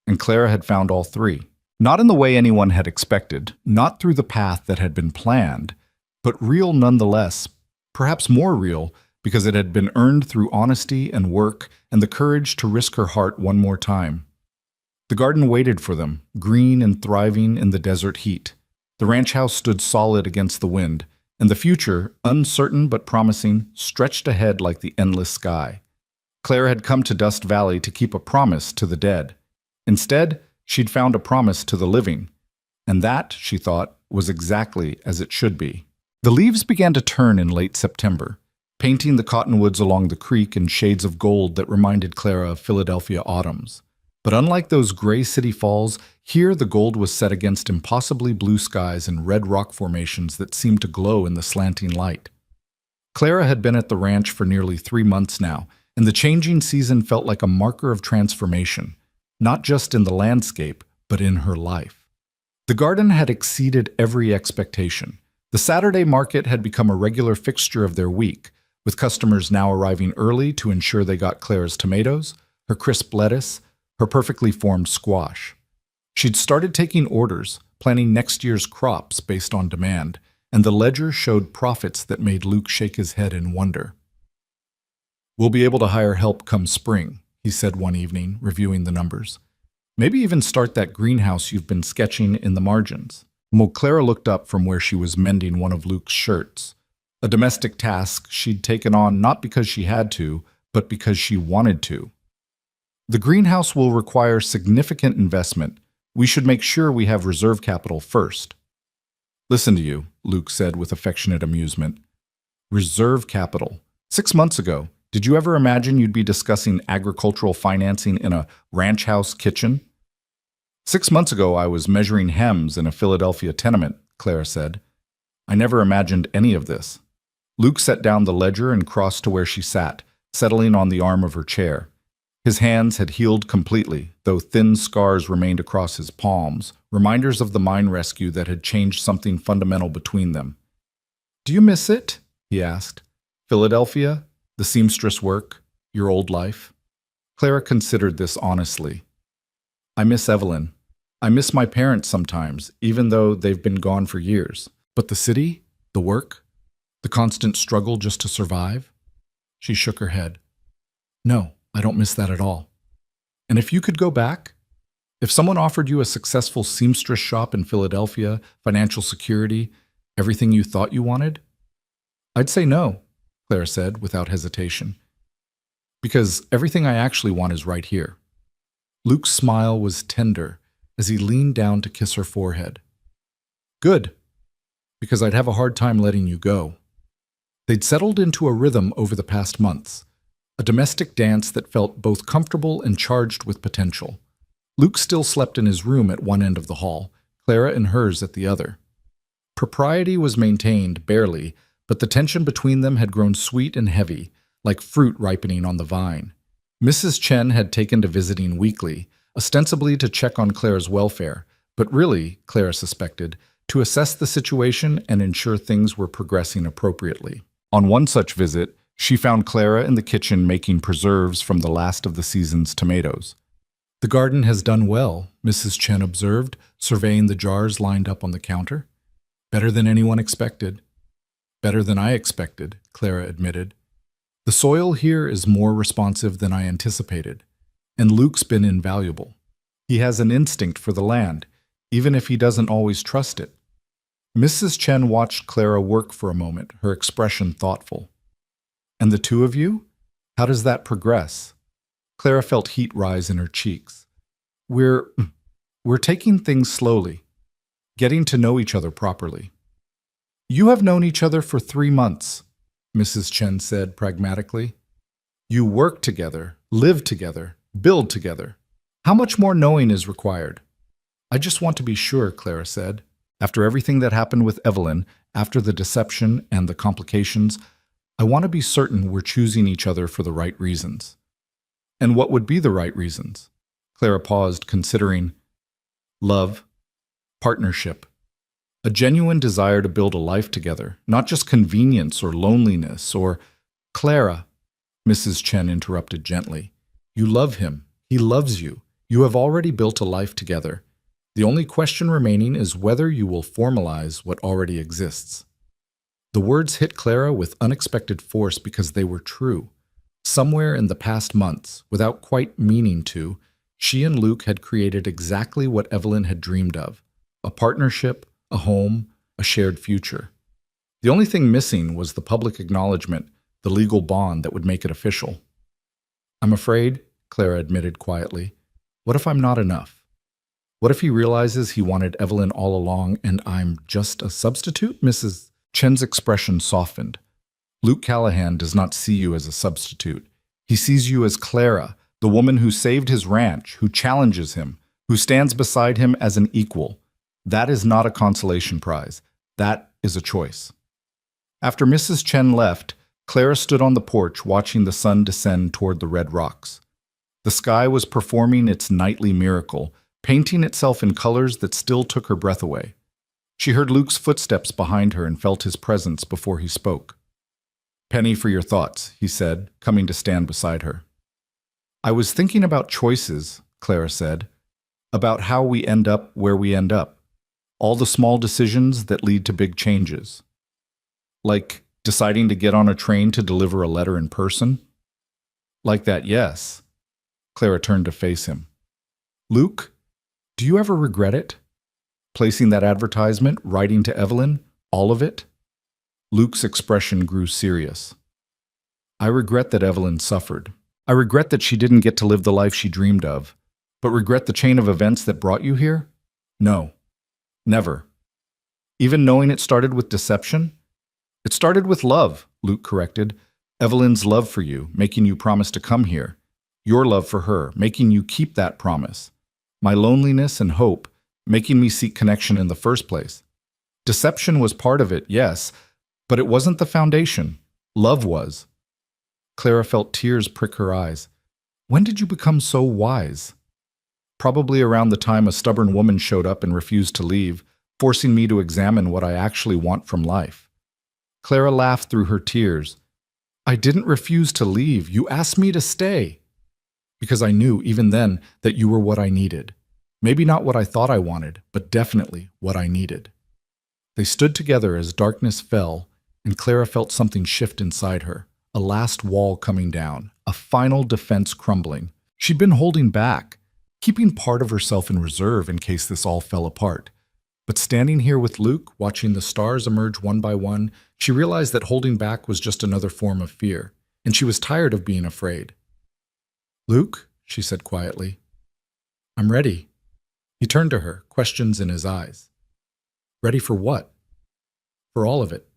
Speaker 1: And Clara had found all three. Not in the way anyone had expected, not through the path that had been planned, but real nonetheless, perhaps more real because it had been earned through honesty and work and the courage to risk her heart one more time. The garden waited for them, green and thriving in the desert heat. The ranch house stood solid against the wind, and the future, uncertain but promising, stretched ahead like the endless sky. Clara had come to Dust Valley to keep a promise to the dead. Instead, she'd found a promise to the living. And that, she thought, was exactly as it should be. The leaves began to turn in late September, painting the cottonwoods along the creek in shades of gold that reminded Clara of Philadelphia autumns. But unlike those gray city falls, here the gold was set against impossibly blue skies and red rock formations that seemed to glow in the slanting light. Clara had been at the ranch for nearly 3 months now, and the changing season felt like a marker of transformation, not just in the landscape, but in her life. The garden had exceeded every expectation. The Saturday market had become a regular fixture of their week, with customers now arriving early to ensure they got Clara's tomatoes, her crisp lettuce, her perfectly formed squash. She'd started taking orders, planning next year's crops based on demand, and the ledger showed profits that made Luke shake his head in wonder. "We'll be able to hire help come spring," he said one evening, reviewing the numbers. "Maybe even start that greenhouse you've been sketching in the margins." Clara looked up from where she was mending one of Luke's shirts, a domestic task she'd taken on not because she had to, but because she wanted to. "The greenhouse will require significant investment. We should make sure we have reserve capital first." "Listen to you," Luke said with affectionate amusement. "Reserve capital. 6 months ago, did you ever imagine you'd be discussing agricultural financing in a ranch house kitchen?" "6 months ago, I was measuring hems in a Philadelphia tenement," Clara said. "I never imagined any of this." Luke set down the ledger and crossed to where she sat, settling on the arm of her chair. His hands had healed completely, though thin scars remained across his palms, reminders of the mine rescue that had changed something fundamental between them. "Do you miss it?" he asked. "Philadelphia? The seamstress work? Your old life?" Clara considered this honestly. "I miss Evelyn. I miss my parents sometimes, even though they've been gone for years. But the city? The work? The constant struggle just to survive?" She shook her head. "No. I don't miss that at all. And if you could go back, if someone offered you a successful seamstress shop in Philadelphia, financial security, everything you thought you wanted?" "I'd say no," Clara said without hesitation. Because everything I actually want is right here. Luke's smile was tender as he leaned down to kiss her forehead. Good, because I'd have a hard time letting you go. They'd settled into a rhythm over the past months, a domestic dance that felt both comfortable and charged with potential. Luke still slept in his room at one end of the hall, Clara in hers at the other. Propriety was maintained, barely, but the tension between them had grown sweet and heavy, like fruit ripening on the vine. Mrs. Chen had taken to visiting weekly, ostensibly to check on Clara's welfare, but really, Clara suspected, to assess the situation and ensure things were progressing appropriately. On one such visit, she found Clara in the kitchen making preserves from the last of the season's tomatoes. The garden has done well, Mrs. Chen observed, surveying the jars lined up on the counter. Better than anyone expected. Better than I expected, Clara admitted. The soil here is more responsive than I anticipated, and Luke's been invaluable. He has an instinct for the land, even if he doesn't always trust it. Mrs. Chen watched Clara work for a moment, her expression thoughtful. And the two of you? How does that progress? Clara felt heat rise in her cheeks. We're taking things slowly, getting to know each other properly. You have known each other for 3 months, Mrs. Chen said pragmatically. You work together, live together, build together. How much more knowing is required? I just want to be sure, Clara said. After everything that happened with Evelyn, after the deception and the complications, I want to be certain we're choosing each other for the right reasons. And what would be the right reasons? Clara paused, considering love, partnership, a genuine desire to build a life together, not just convenience or loneliness or… Clara, Mrs. Chen interrupted gently. You love him. He loves you. You have already built a life together. The only question remaining is whether you will formalize what already exists. The words hit Clara with unexpected force because they were true. Somewhere in the past months, without quite meaning to, she and Luke had created exactly what Evelyn had dreamed of: a partnership, a home, a shared future. The only thing missing was the public acknowledgement, the legal bond that would make it official. I'm afraid, Clara admitted quietly, what if I'm not enough? What if he realizes he wanted Evelyn all along and I'm just a substitute? Mrs. Chen's expression softened. Luke Callahan does not see you as a substitute. He sees you as Clara, the woman who saved his ranch, who challenges him, who stands beside him as an equal. That is not a consolation prize. That is a choice. After Mrs. Chen left, Clara stood on the porch watching the sun descend toward the red rocks. The sky was performing its nightly miracle, painting itself in colors that still took her breath away. She heard Luke's footsteps behind her and felt his presence before he spoke. Penny for your thoughts, he said, coming to stand beside her. I was thinking about choices, Clara said, about how we end up where we end up. All the small decisions that lead to big changes. Like deciding to get on a train to deliver a letter in person? Like that, yes. Clara turned to face him. Luke, do you ever regret it? Placing that advertisement, writing to Evelyn, all of it? Luke's expression grew serious. I regret that Evelyn suffered. I regret that she didn't get to live the life she dreamed of. But regret the chain of events that brought you here? No. Never. Even knowing it started with deception? It started with love, Luke corrected. Evelyn's love for you, making you promise to come here. Your love for her, making you keep that promise. My loneliness and hope, making me seek connection in the first place. Deception was part of it, yes, but it wasn't the foundation. Love was. Clara felt tears prick her eyes. When did you become so wise? Probably around the time a stubborn woman showed up and refused to leave, forcing me to examine what I actually want from life. Clara laughed through her tears. I didn't refuse to leave. You asked me to stay. Because I knew, even then, that you were what I needed. Maybe not what I thought I wanted, but definitely what I needed. They stood together as darkness fell, and Clara felt something shift inside her, a last wall coming down, a final defense crumbling. She'd been holding back, keeping part of herself in reserve in case this all fell apart. But standing here with Luke, watching the stars emerge one by one, she realized that holding back was just another form of fear, and she was tired of being afraid. Luke, she said quietly, I'm ready. He turned to her, questions in his eyes. Ready for what? For all of it.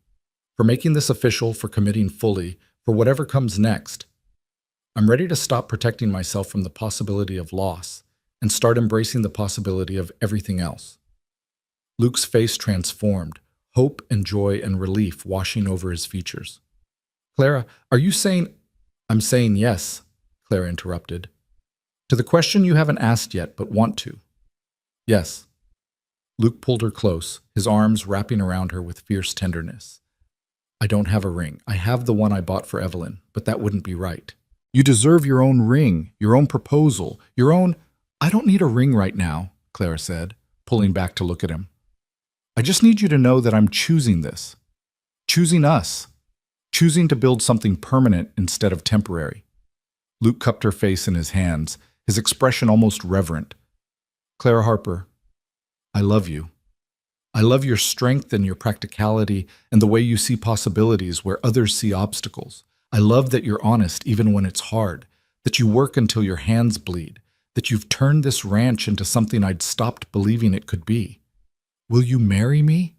Speaker 1: For making this official, for committing fully, for whatever comes next. I'm ready to stop protecting myself from the possibility of loss and start embracing the possibility of everything else. Luke's face transformed, hope and joy and relief washing over his features. Clara, are you saying— I'm saying yes, Clara interrupted. To the question you haven't asked yet but want to. Yes. Luke pulled her close, his arms wrapping around her with fierce tenderness. I don't have a ring. I have the one I bought for Evelyn, but that wouldn't be right. You deserve your own ring, your own proposal, your own— I don't need a ring right now, Clara said, pulling back to look at him. I just need you to know that I'm choosing this. Choosing us. Choosing to build something permanent instead of temporary. Luke cupped her face in his hands, his expression almost reverent. Clara Harper, I love you. I love your strength and your practicality and the way you see possibilities where others see obstacles. I love that you're honest even when it's hard, that you work until your hands bleed, that you've turned this ranch into something I'd stopped believing it could be. Will you marry me?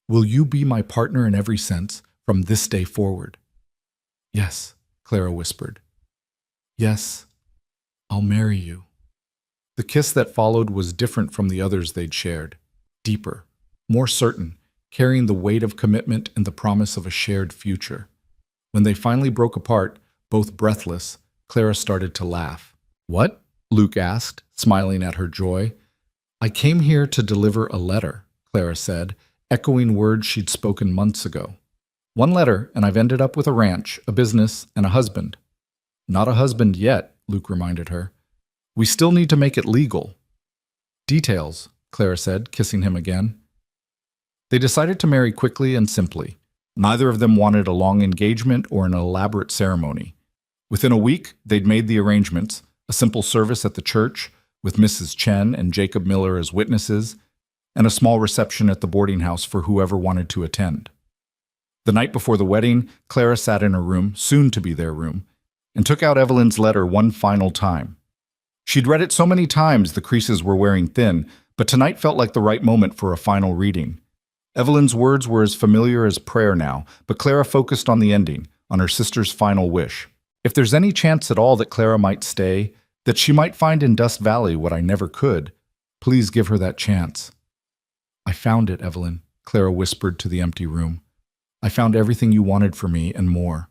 Speaker 1: Will you be my partner in every sense from this day forward? Yes, Clara whispered. Yes, I'll marry you. The kiss that followed was different from the others they'd shared, deeper, more certain, carrying the weight of commitment and the promise of a shared future. When they finally broke apart, both breathless, Clara started to laugh. What? Luke asked, smiling at her joy. I came here to deliver a letter, Clara said, echoing words she'd spoken months ago. One letter, and I've ended up with a ranch, a business, and a husband. Not a husband yet, Luke reminded her. We still need to make it legal. Details, Clara said, kissing him again. They decided to marry quickly and simply. Neither of them wanted a long engagement or an elaborate ceremony. Within a week, they'd made the arrangements, a simple service at the church, with Mrs. Chen and Jacob Miller as witnesses, and a small reception at the boarding house for whoever wanted to attend. The night before the wedding, Clara sat in her room, soon to be their room, and took out Evelyn's letter one final time. She'd read it so many times the creases were wearing thin, but tonight felt like the right moment for a final reading. Evelyn's words were as familiar as prayer now, but Clara focused on the ending, on her sister's final wish. If there's any chance at all that Clara might stay, that she might find in Dust Valley what I never could, please give her that chance. I found it, Evelyn, Clara whispered to the empty room. I found everything you wanted for me and more.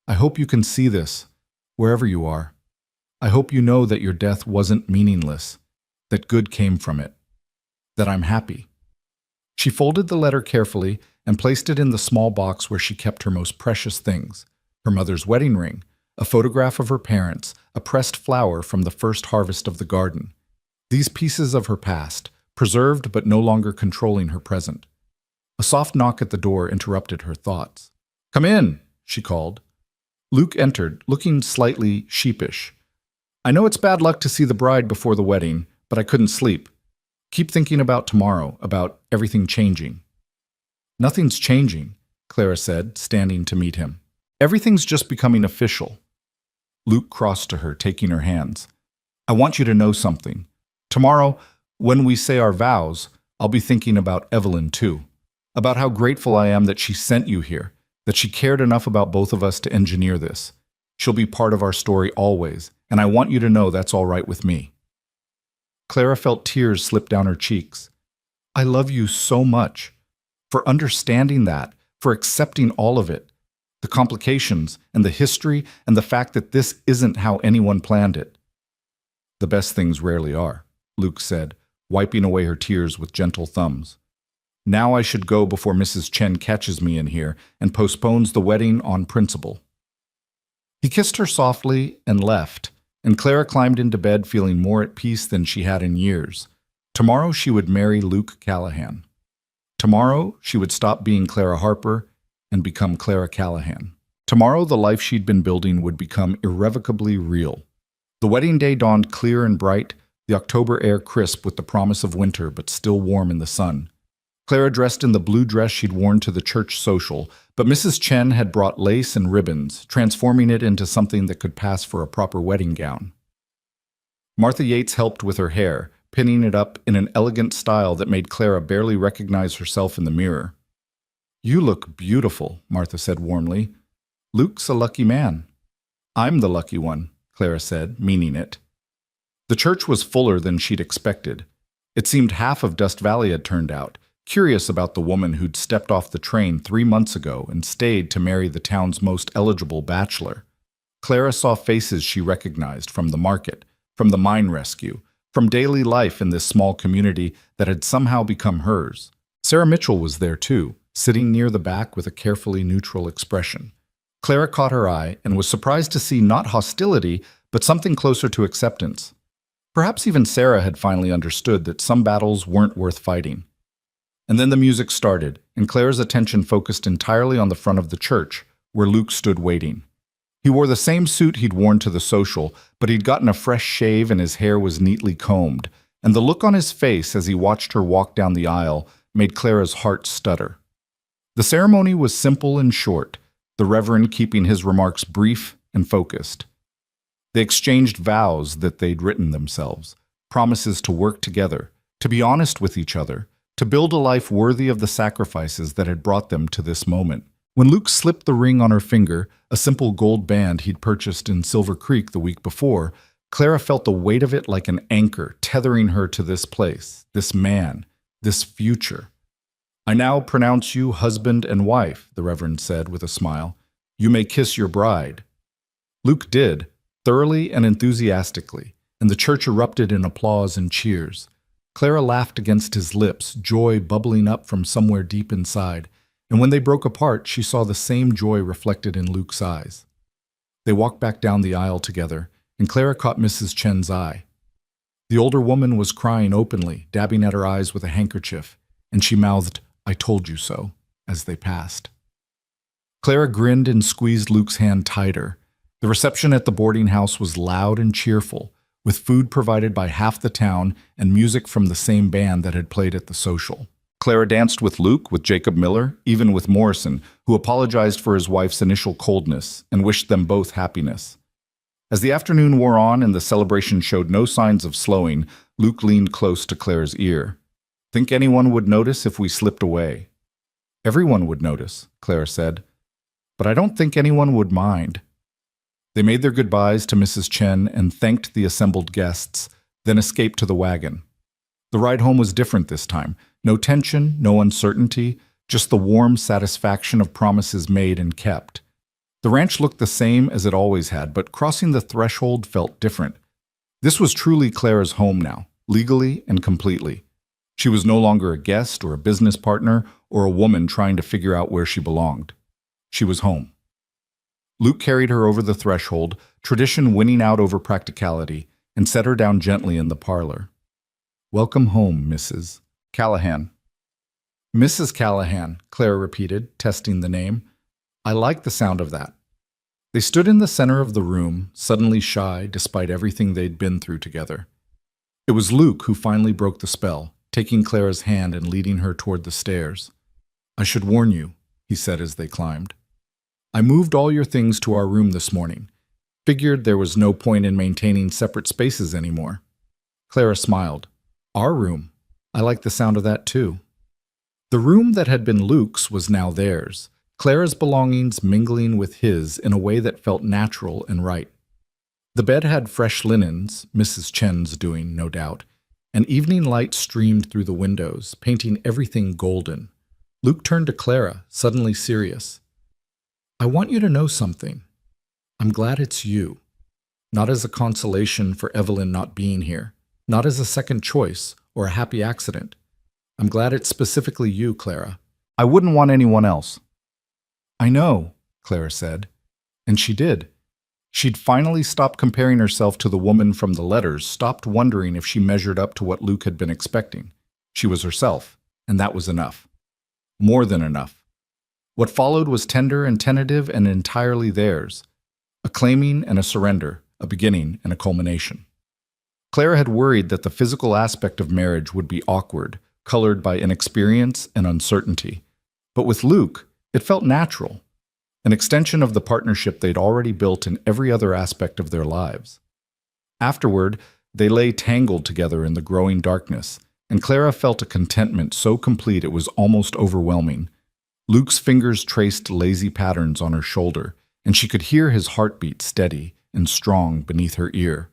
Speaker 1: I hope you can see this, wherever you are. I hope you know that your death wasn't meaningless, that good came from it, that I'm happy. She folded the letter carefully and placed it in the small box where she kept her most precious things, her mother's wedding ring, a photograph of her parents, a pressed flower from the first harvest of the garden. These pieces of her past, preserved but no longer controlling her present. A soft knock at the door interrupted her thoughts. Come in, she called. Luke entered, looking slightly sheepish. I know it's bad luck to see the bride before the wedding, but I couldn't sleep. Keep thinking about tomorrow, about everything changing. Nothing's changing, Clara said, standing to meet him. Everything's just becoming official. Luke crossed to her, taking her hands. I want you to know something. Tomorrow, when we say our vows, I'll be thinking about Evelyn too. About how grateful I am that she sent you here, that she cared enough about both of us to engineer this. She'll be part of our story always, and I want you to know that's all right with me. Clara felt tears slip down her cheeks. I love you so much. For understanding that, for accepting all of it. The complications, and the history, and the fact that this isn't how anyone planned it. The best things rarely are, Luke said, wiping away her tears with gentle thumbs. Now I should go before Mrs. Chen catches me in here and postpones the wedding on principle. He kissed her softly and left, and Clara climbed into bed feeling more at peace than she had in years. Tomorrow she would marry Luke Callahan. Tomorrow she would stop being Clara Harper and become Clara Callahan. Tomorrow the life she'd been building would become irrevocably real. The wedding day dawned clear and bright, the October air crisp with the promise of winter but still warm in the sun. Clara dressed in the blue dress she'd worn to the church social, but Mrs. Chen had brought lace and ribbons, transforming it into something that could pass for a proper wedding gown. Martha Yates helped with her hair, pinning it up in an elegant style that made Clara barely recognize herself in the mirror. "You look beautiful," Martha said warmly. "Luke's a lucky man." "I'm the lucky one," Clara said, meaning it. The church was fuller than she'd expected. It seemed half of Dust Valley had turned out, curious about the woman who'd stepped off the train 3 months ago and stayed to marry the town's most eligible bachelor. Clara saw faces she recognized from the market, from the mine rescue, from daily life in this small community that had somehow become hers. Sarah Mitchell was there too, sitting near the back with a carefully neutral expression. Clara caught her eye and was surprised to see not hostility, but something closer to acceptance. Perhaps even Sarah had finally understood that some battles weren't worth fighting. And then the music started, and Clara's attention focused entirely on the front of the church, where Luke stood waiting. He wore the same suit he'd worn to the social, but he'd gotten a fresh shave and his hair was neatly combed, and the look on his face as he watched her walk down the aisle made Clara's heart stutter. The ceremony was simple and short, the Reverend keeping his remarks brief and focused. They exchanged vows that they'd written themselves, promises to work together, to be honest with each other, to build a life worthy of the sacrifices that had brought them to this moment. When Luke slipped the ring on her finger, a simple gold band he'd purchased in Silver Creek the week before, Clara felt the weight of it like an anchor tethering her to this place, this man, this future. "I now pronounce you husband and wife," the Reverend said with a smile. "You may kiss your bride." Luke did, thoroughly and enthusiastically, and the church erupted in applause and cheers. Clara laughed against his lips, joy bubbling up from somewhere deep inside, and when they broke apart, she saw the same joy reflected in Luke's eyes. They walked back down the aisle together, and Clara caught Mrs. Chen's eye. The older woman was crying openly, dabbing at her eyes with a handkerchief, and she mouthed, "I told you so," as they passed. Clara grinned and squeezed Luke's hand tighter. The reception at the boarding house was loud and cheerful, with food provided by half the town and music from the same band that had played at the social. Clara danced with Luke, with Jacob Miller, even with Morrison, who apologized for his wife's initial coldness and wished them both happiness. As the afternoon wore on and the celebration showed no signs of slowing, Luke leaned close to Clara's ear. "Think anyone would notice if we slipped away?" "Everyone would notice," Clara said. "But I don't think anyone would mind." They made their goodbyes to Mrs. Chen and thanked the assembled guests, then escaped to the wagon. The ride home was different this time. No tension, no uncertainty, just the warm satisfaction of promises made and kept. The ranch looked the same as it always had, but crossing the threshold felt different. This was truly Clara's home now, legally and completely. She was no longer a guest or a business partner or a woman trying to figure out where she belonged. She was home. Luke carried her over the threshold, tradition winning out over practicality, and set her down gently in the parlor. "Welcome home, Mrs. Callahan." "Mrs. Callahan," Clara repeated, testing the name. "I like the sound of that." They stood in the center of the room, suddenly shy despite everything they'd been through together. It was Luke who finally broke the spell, taking Clara's hand and leading her toward the stairs. "I should warn you," he said as they climbed. "I moved all your things to our room this morning. Figured there was no point in maintaining separate spaces anymore." Clara smiled. "Our room? I like the sound of that too." The room that had been Luke's was now theirs, Clara's belongings mingling with his in a way that felt natural and right. The bed had fresh linens, Mrs. Chen's doing, no doubt, and evening light streamed through the windows, painting everything golden. Luke turned to Clara, suddenly serious. "I want you to know something. I'm glad it's you. Not as a consolation for Evelyn not being here, not as a second choice or a happy accident. I'm glad it's specifically you, Clara. I wouldn't want anyone else." "I know," Clara said. And she did. She'd finally stopped comparing herself to the woman from the letters, stopped wondering if she measured up to what Luke had been expecting. She was herself, and that was enough. More than enough. What followed was tender and tentative and entirely theirs. A claiming and a surrender, a beginning and a culmination. Clara had worried that the physical aspect of marriage would be awkward, colored by inexperience and uncertainty. But with Luke, it felt natural, an extension of the partnership they'd already built in every other aspect of their lives. Afterward, they lay tangled together in the growing darkness, and Clara felt a contentment so complete it was almost overwhelming. Luke's fingers traced lazy patterns on her shoulder, and she could hear his heartbeat steady and strong beneath her ear.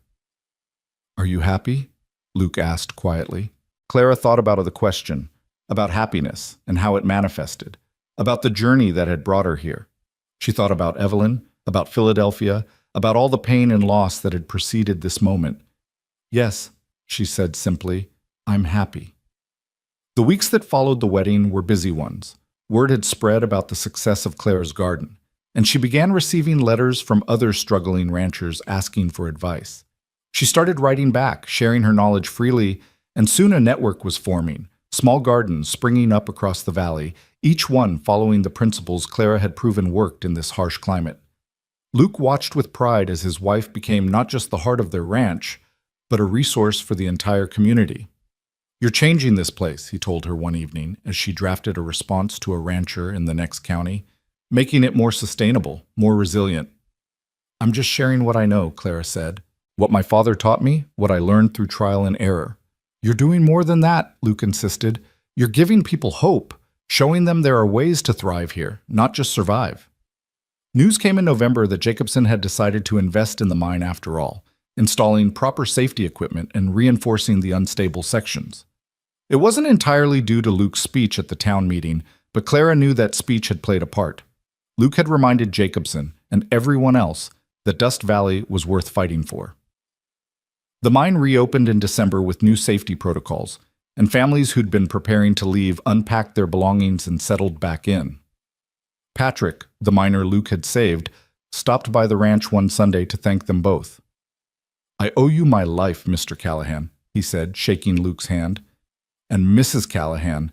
Speaker 1: "Are you happy?" Luke asked quietly. Clara thought about the question, about happiness and how it manifested, about the journey that had brought her here. She thought about Evelyn, about Philadelphia, about all the pain and loss that had preceded this moment. "Yes," she said simply, "I'm happy." The weeks that followed the wedding were busy ones. Word had spread about the success of Clara's garden, and she began receiving letters from other struggling ranchers asking for advice. She started writing back, sharing her knowledge freely, and soon a network was forming, small gardens springing up across the valley, each one following the principles Clara had proven worked in this harsh climate. Luke watched with pride as his wife became not just the heart of their ranch, but a resource for the entire community. "You're changing this place," he told her one evening as she drafted a response to a rancher in the next county, "making it more sustainable, more resilient." "I'm just sharing what I know," Clara said. "What my father taught me, what I learned through trial and error." "You're doing more than that," Luke insisted. "You're giving people hope, showing them there are ways to thrive here, not just survive." News came in November that Jacobson had decided to invest in the mine after all, installing proper safety equipment and reinforcing the unstable sections. It wasn't entirely due to Luke's speech at the town meeting, but Clara knew that speech had played a part. Luke had reminded Jacobson, and everyone else, that Dust Valley was worth fighting for. The mine reopened in December with new safety protocols, and families who'd been preparing to leave unpacked their belongings and settled back in. Patrick, the miner Luke had saved, stopped by the ranch one Sunday to thank them both. "I owe you my life, Mr. Callahan," he said, shaking Luke's hand. "And Mrs. Callahan,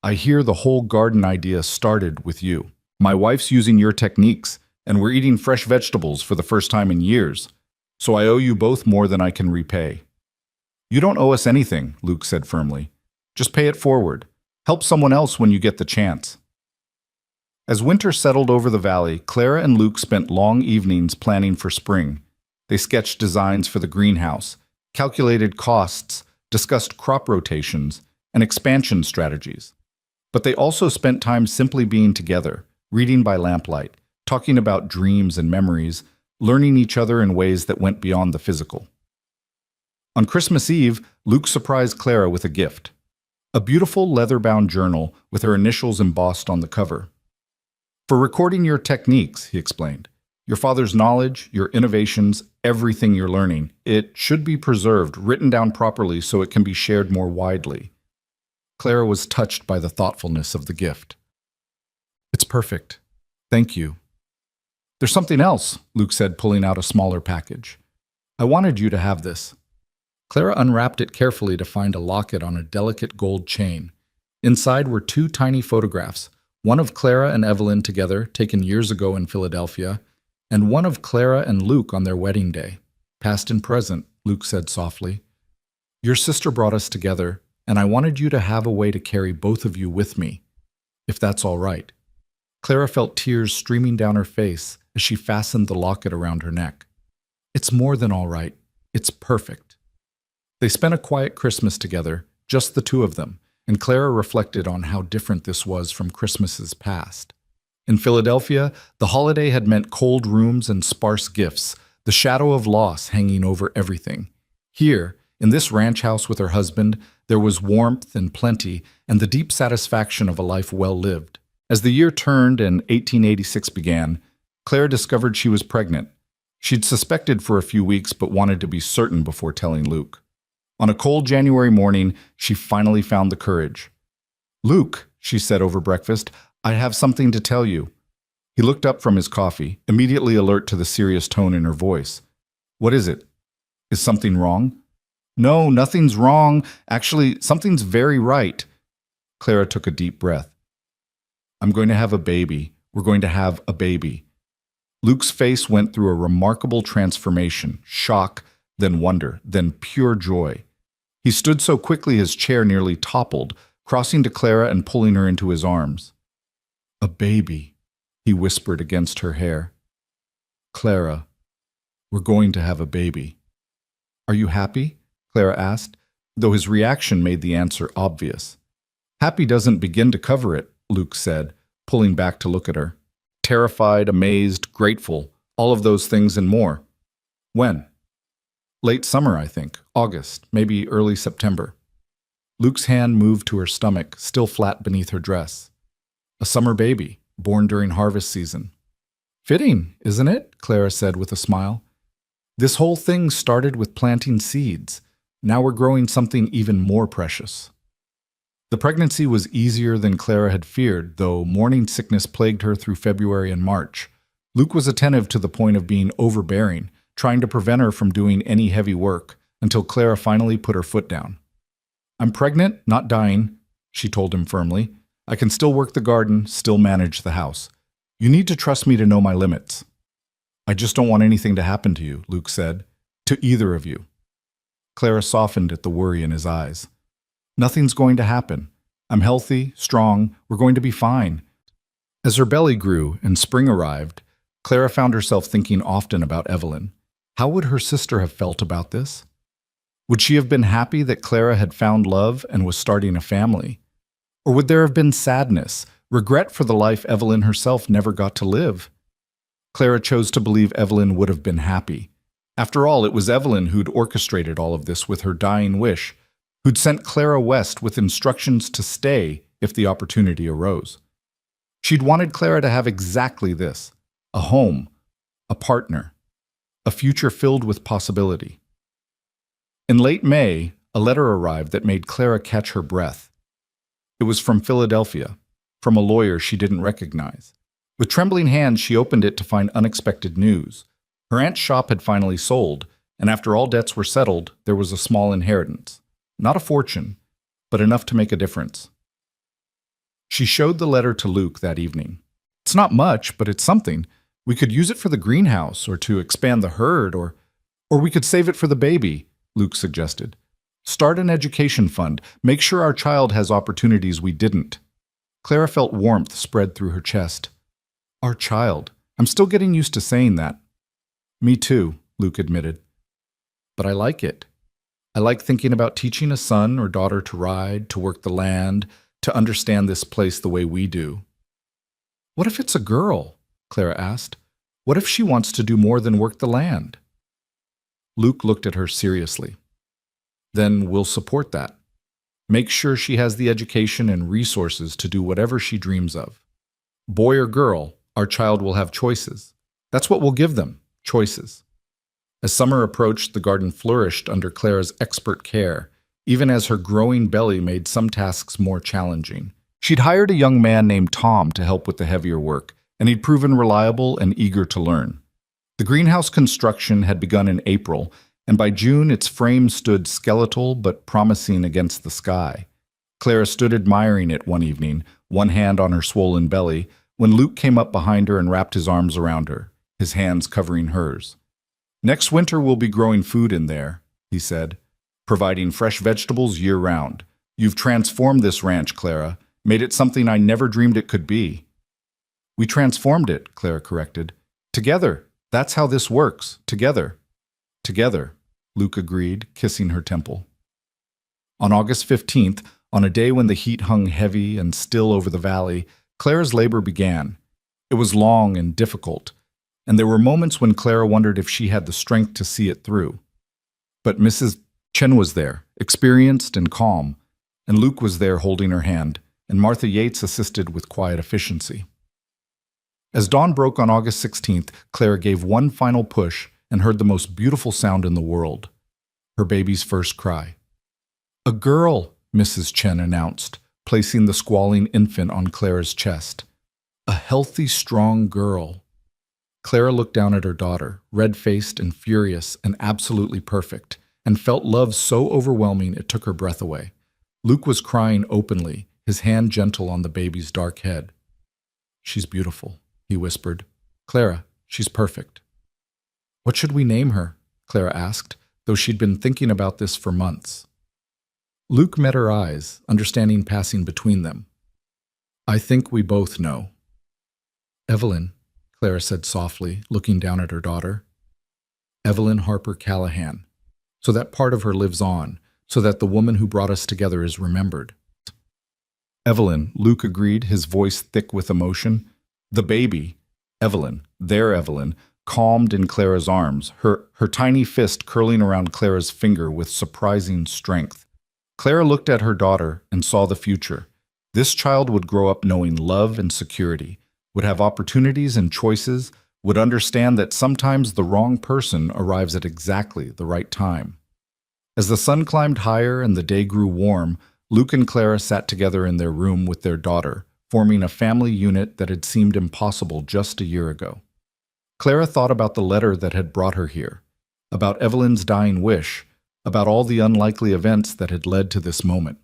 Speaker 1: I hear the whole garden idea started with you. My wife's using your techniques, and we're eating fresh vegetables for the first time in years. So I owe you both more than I can repay." "You don't owe us anything," Luke said firmly. "Just pay it forward. Help someone else when you get the chance." As winter settled over the valley, Clara and Luke spent long evenings planning for spring. They sketched designs for the greenhouse, calculated costs, discussed crop rotations, and expansion strategies. But they also spent time simply being together, reading by lamplight, talking about dreams and memories, learning each other in ways that went beyond the physical. On Christmas Eve, Luke surprised Clara with a gift. A beautiful leather-bound journal with her initials embossed on the cover. "For recording your techniques," he explained. "Your father's knowledge, your innovations, everything you're learning. It should be preserved, written down properly so it can be shared more widely." Clara was touched by the thoughtfulness of the gift. "It's perfect. Thank you." "There's something else," Luke said, pulling out a smaller package. "I wanted you to have this." Clara unwrapped it carefully to find a locket on a delicate gold chain. Inside were two tiny photographs, one of Clara and Evelyn together, taken years ago in Philadelphia, and one of Clara and Luke on their wedding day. "Past and present," Luke said softly. "Your sister brought us together, and I wanted you to have a way to carry both of you with me, if that's all right." Clara felt tears streaming down her face as she fastened the locket around her neck. "It's more than all right. It's perfect." They spent a quiet Christmas together, just the two of them, and Clara reflected on how different this was from Christmases past. In Philadelphia, the holiday had meant cold rooms and sparse gifts, the shadow of loss hanging over everything. Here, in this ranch house with her husband, there was warmth and plenty and the deep satisfaction of a life well lived. As the year turned and 1886 began, Claire discovered she was pregnant. She'd suspected for a few weeks but wanted to be certain before telling Luke. On a cold January morning, she finally found the courage. "Luke," she said over breakfast, "I have something to tell you." He looked up from his coffee, immediately alert to the serious tone in her voice. "What is it? Is something wrong?" "No, nothing's wrong. Actually, something's very right." Clara took a deep breath. "I'm going to have a baby. We're going to have a baby." Luke's face went through a remarkable transformation, shock, then wonder, then pure joy. He stood so quickly his chair nearly toppled, crossing to Clara and pulling her into his arms. "A baby," he whispered against her hair. "Clara, we're going to have a baby." "Are you happy?" Clara asked, though his reaction made the answer obvious. "Happy doesn't begin to cover it," Luke said, pulling back to look at her. "Terrified, amazed, grateful, all of those things and more." "When?" "Late summer, I think. August, maybe early September." Luke's hand moved to her stomach, still flat beneath her dress. "A summer baby, born during harvest season." "Fitting, isn't it?" Clara said with a smile. "This whole thing started with planting seeds. Now we're growing something even more precious." The pregnancy was easier than Clara had feared, though morning sickness plagued her through February and March. Luke was attentive to the point of being overbearing, trying to prevent her from doing any heavy work, until Clara finally put her foot down. "I'm pregnant, not dying," she told him firmly. "I can still work the garden, still manage the house. You need to trust me to know my limits." "I just don't want anything to happen to you," Luke said. "To either of you." Clara softened at the worry in his eyes. "Nothing's going to happen. I'm healthy, strong, we're going to be fine." As her belly grew and spring arrived, Clara found herself thinking often about Evelyn. How would her sister have felt about this? Would she have been happy that Clara had found love and was starting a family? Or would there have been sadness, regret for the life Evelyn herself never got to live? Clara chose to believe Evelyn would have been happy. After all, it was Evelyn who'd orchestrated all of this with her dying wish, who'd sent Clara west with instructions to stay if the opportunity arose. She'd wanted Clara to have exactly this: a home, a partner, a future filled with possibility. In late May, a letter arrived that made Clara catch her breath. It was from Philadelphia, from a lawyer she didn't recognize. With trembling hands, she opened it to find unexpected news. Her aunt's shop had finally sold, and after all debts were settled, there was a small inheritance. Not a fortune, but enough to make a difference. She showed the letter to Luke that evening. "It's not much, but it's something. We could use it for the greenhouse, or to expand the herd, or we could save it for the baby," Luke suggested. "Start an education fund. Make sure our child has opportunities we didn't." Clara felt warmth spread through her chest. "Our child. I'm still getting used to saying that." "Me too," Luke admitted. "But I like it. I like thinking about teaching a son or daughter to ride, to work the land, to understand this place the way we do." "What if it's a girl?" Clara asked. "What if she wants to do more than work the land?" Luke looked at her seriously. "Then we'll support that. Make sure she has the education and resources to do whatever she dreams of. Boy or girl, our child will have choices. That's what we'll give them, choices." As summer approached, the garden flourished under Clara's expert care, even as her growing belly made some tasks more challenging. She'd hired a young man named Tom to help with the heavier work, and he'd proven reliable and eager to learn. The greenhouse construction had begun in April, and by June its frame stood skeletal but promising against the sky. Clara stood admiring it one evening, one hand on her swollen belly, when Luke came up behind her and wrapped his arms around her, his hands covering hers. "Next winter we'll be growing food in there," he said, "providing fresh vegetables year-round. You've transformed this ranch, Clara, made it something I never dreamed it could be." "We transformed it," Clara corrected. "Together. That's how this works. Together." "Together," Luke agreed, kissing her temple. On August 15th, on a day when the heat hung heavy and still over the valley, Clara's labor began. It was long and difficult, and there were moments when Clara wondered if she had the strength to see it through. But Mrs. Chen was there, experienced and calm, and Luke was there holding her hand, and Martha Yates assisted with quiet efficiency. As dawn broke on August 16th, Clara gave one final push and heard the most beautiful sound in the world, her baby's first cry. "A girl," Mrs. Chen announced, placing the squalling infant on Clara's chest. "A healthy, strong girl." Clara looked down at her daughter, red-faced and furious and absolutely perfect, and felt love so overwhelming it took her breath away. Luke was crying openly, his hand gentle on the baby's dark head. "She's beautiful," he whispered. "Clara, she's perfect." "What should we name her?" Clara asked, though she'd been thinking about this for months. Luke met her eyes, understanding passing between them. I think we both know. Evelyn, Clara said softly, looking down at her daughter. Evelyn Harper Callahan. So that part of her lives on, so that the woman who brought us together is remembered. Evelyn, Luke agreed, his voice thick with emotion. The baby, Evelyn, their Evelyn, calmed in Clara's arms, her tiny fist curling around Clara's finger with surprising strength. Clara looked at her daughter and saw the future. This child would grow up knowing love and security, would have opportunities and choices, would understand that sometimes the wrong person arrives at exactly the right time. As the sun climbed higher and the day grew warm, Luke and Clara sat together in their room with their daughter, forming a family unit that had seemed impossible just a year ago. Clara thought about the letter that had brought her here, about Evelyn's dying wish, about all the unlikely events that had led to this moment.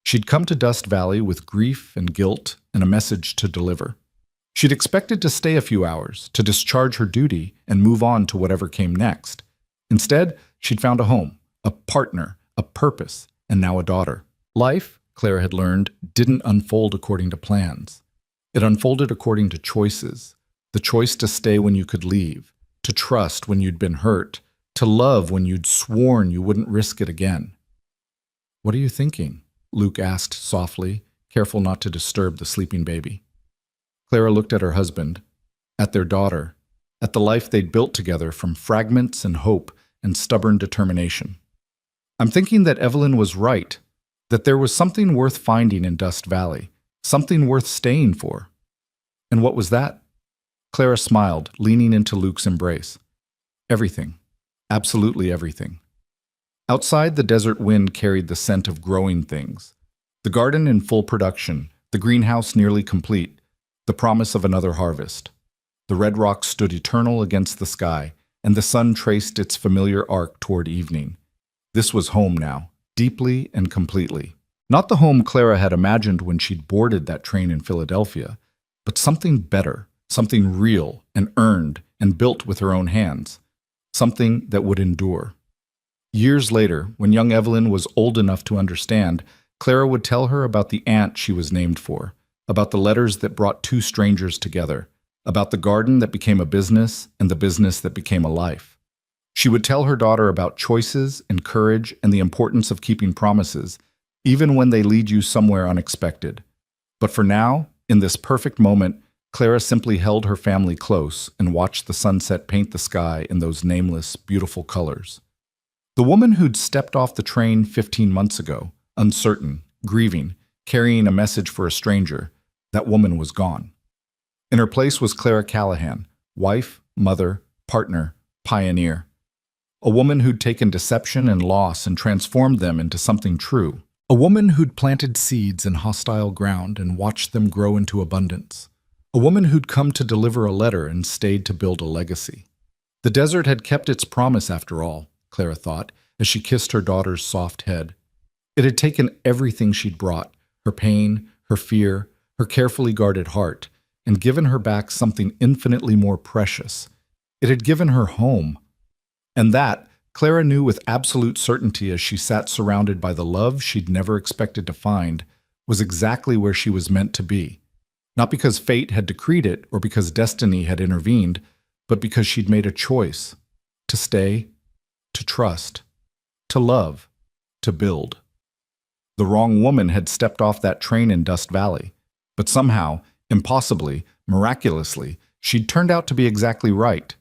Speaker 1: She'd come to Dust Valley with grief and guilt and a message to deliver. She'd expected to stay a few hours, to discharge her duty and move on to whatever came next. Instead, she'd found a home, a partner, a purpose, and now a daughter. Life, Clara had learned, didn't unfold according to plans. It unfolded according to choices. The choice to stay when you could leave, to trust when you'd been hurt, to love when you'd sworn you wouldn't risk it again. What are you thinking? Luke asked softly, careful not to disturb the sleeping baby. Clara looked at her husband, at their daughter, at the life they'd built together from fragments and hope and stubborn determination. I'm thinking that Evelyn was right, that there was something worth finding in Dust Valley, something worth staying for. And what was that? Clara smiled, leaning into Luke's embrace. Everything. Absolutely everything. Outside, the desert wind carried the scent of growing things. The garden in full production, the greenhouse nearly complete, the promise of another harvest. The red rocks stood eternal against the sky, and the sun traced its familiar arc toward evening. This was home now, deeply and completely. Not the home Clara had imagined when she'd boarded that train in Philadelphia, but something better, something real and earned and built with her own hands, something that would endure. Years later, when young Evelyn was old enough to understand, Clara would tell her about the aunt she was named for, about the letters that brought two strangers together, about the garden that became a business and the business that became a life. She would tell her daughter about choices and courage and the importance of keeping promises, even when they lead you somewhere unexpected. But for now, in this perfect moment, Clara simply held her family close and watched the sunset paint the sky in those nameless, beautiful colors. The woman who'd stepped off the train 15 months ago, uncertain, grieving, carrying a message for a stranger, that woman was gone. In her place was Clara Callahan, wife, mother, partner, pioneer. A woman who'd taken deception and loss and transformed them into something true. A woman who'd planted seeds in hostile ground and watched them grow into abundance. A woman who'd come to deliver a letter and stayed to build a legacy. The desert had kept its promise after all, Clara thought, as she kissed her daughter's soft head. It had taken everything she'd brought, her pain, her fear, her carefully guarded heart, and given her back something infinitely more precious. It had given her home. And that, Clara knew with absolute certainty as she sat surrounded by the love she'd never expected to find, was exactly where she was meant to be. Not because fate had decreed it or because destiny had intervened, but because she'd made a choice to stay, to trust, to love, to build. The wrong woman had stepped off that train in Dust Valley, but somehow, impossibly, miraculously, she'd turned out to be exactly right.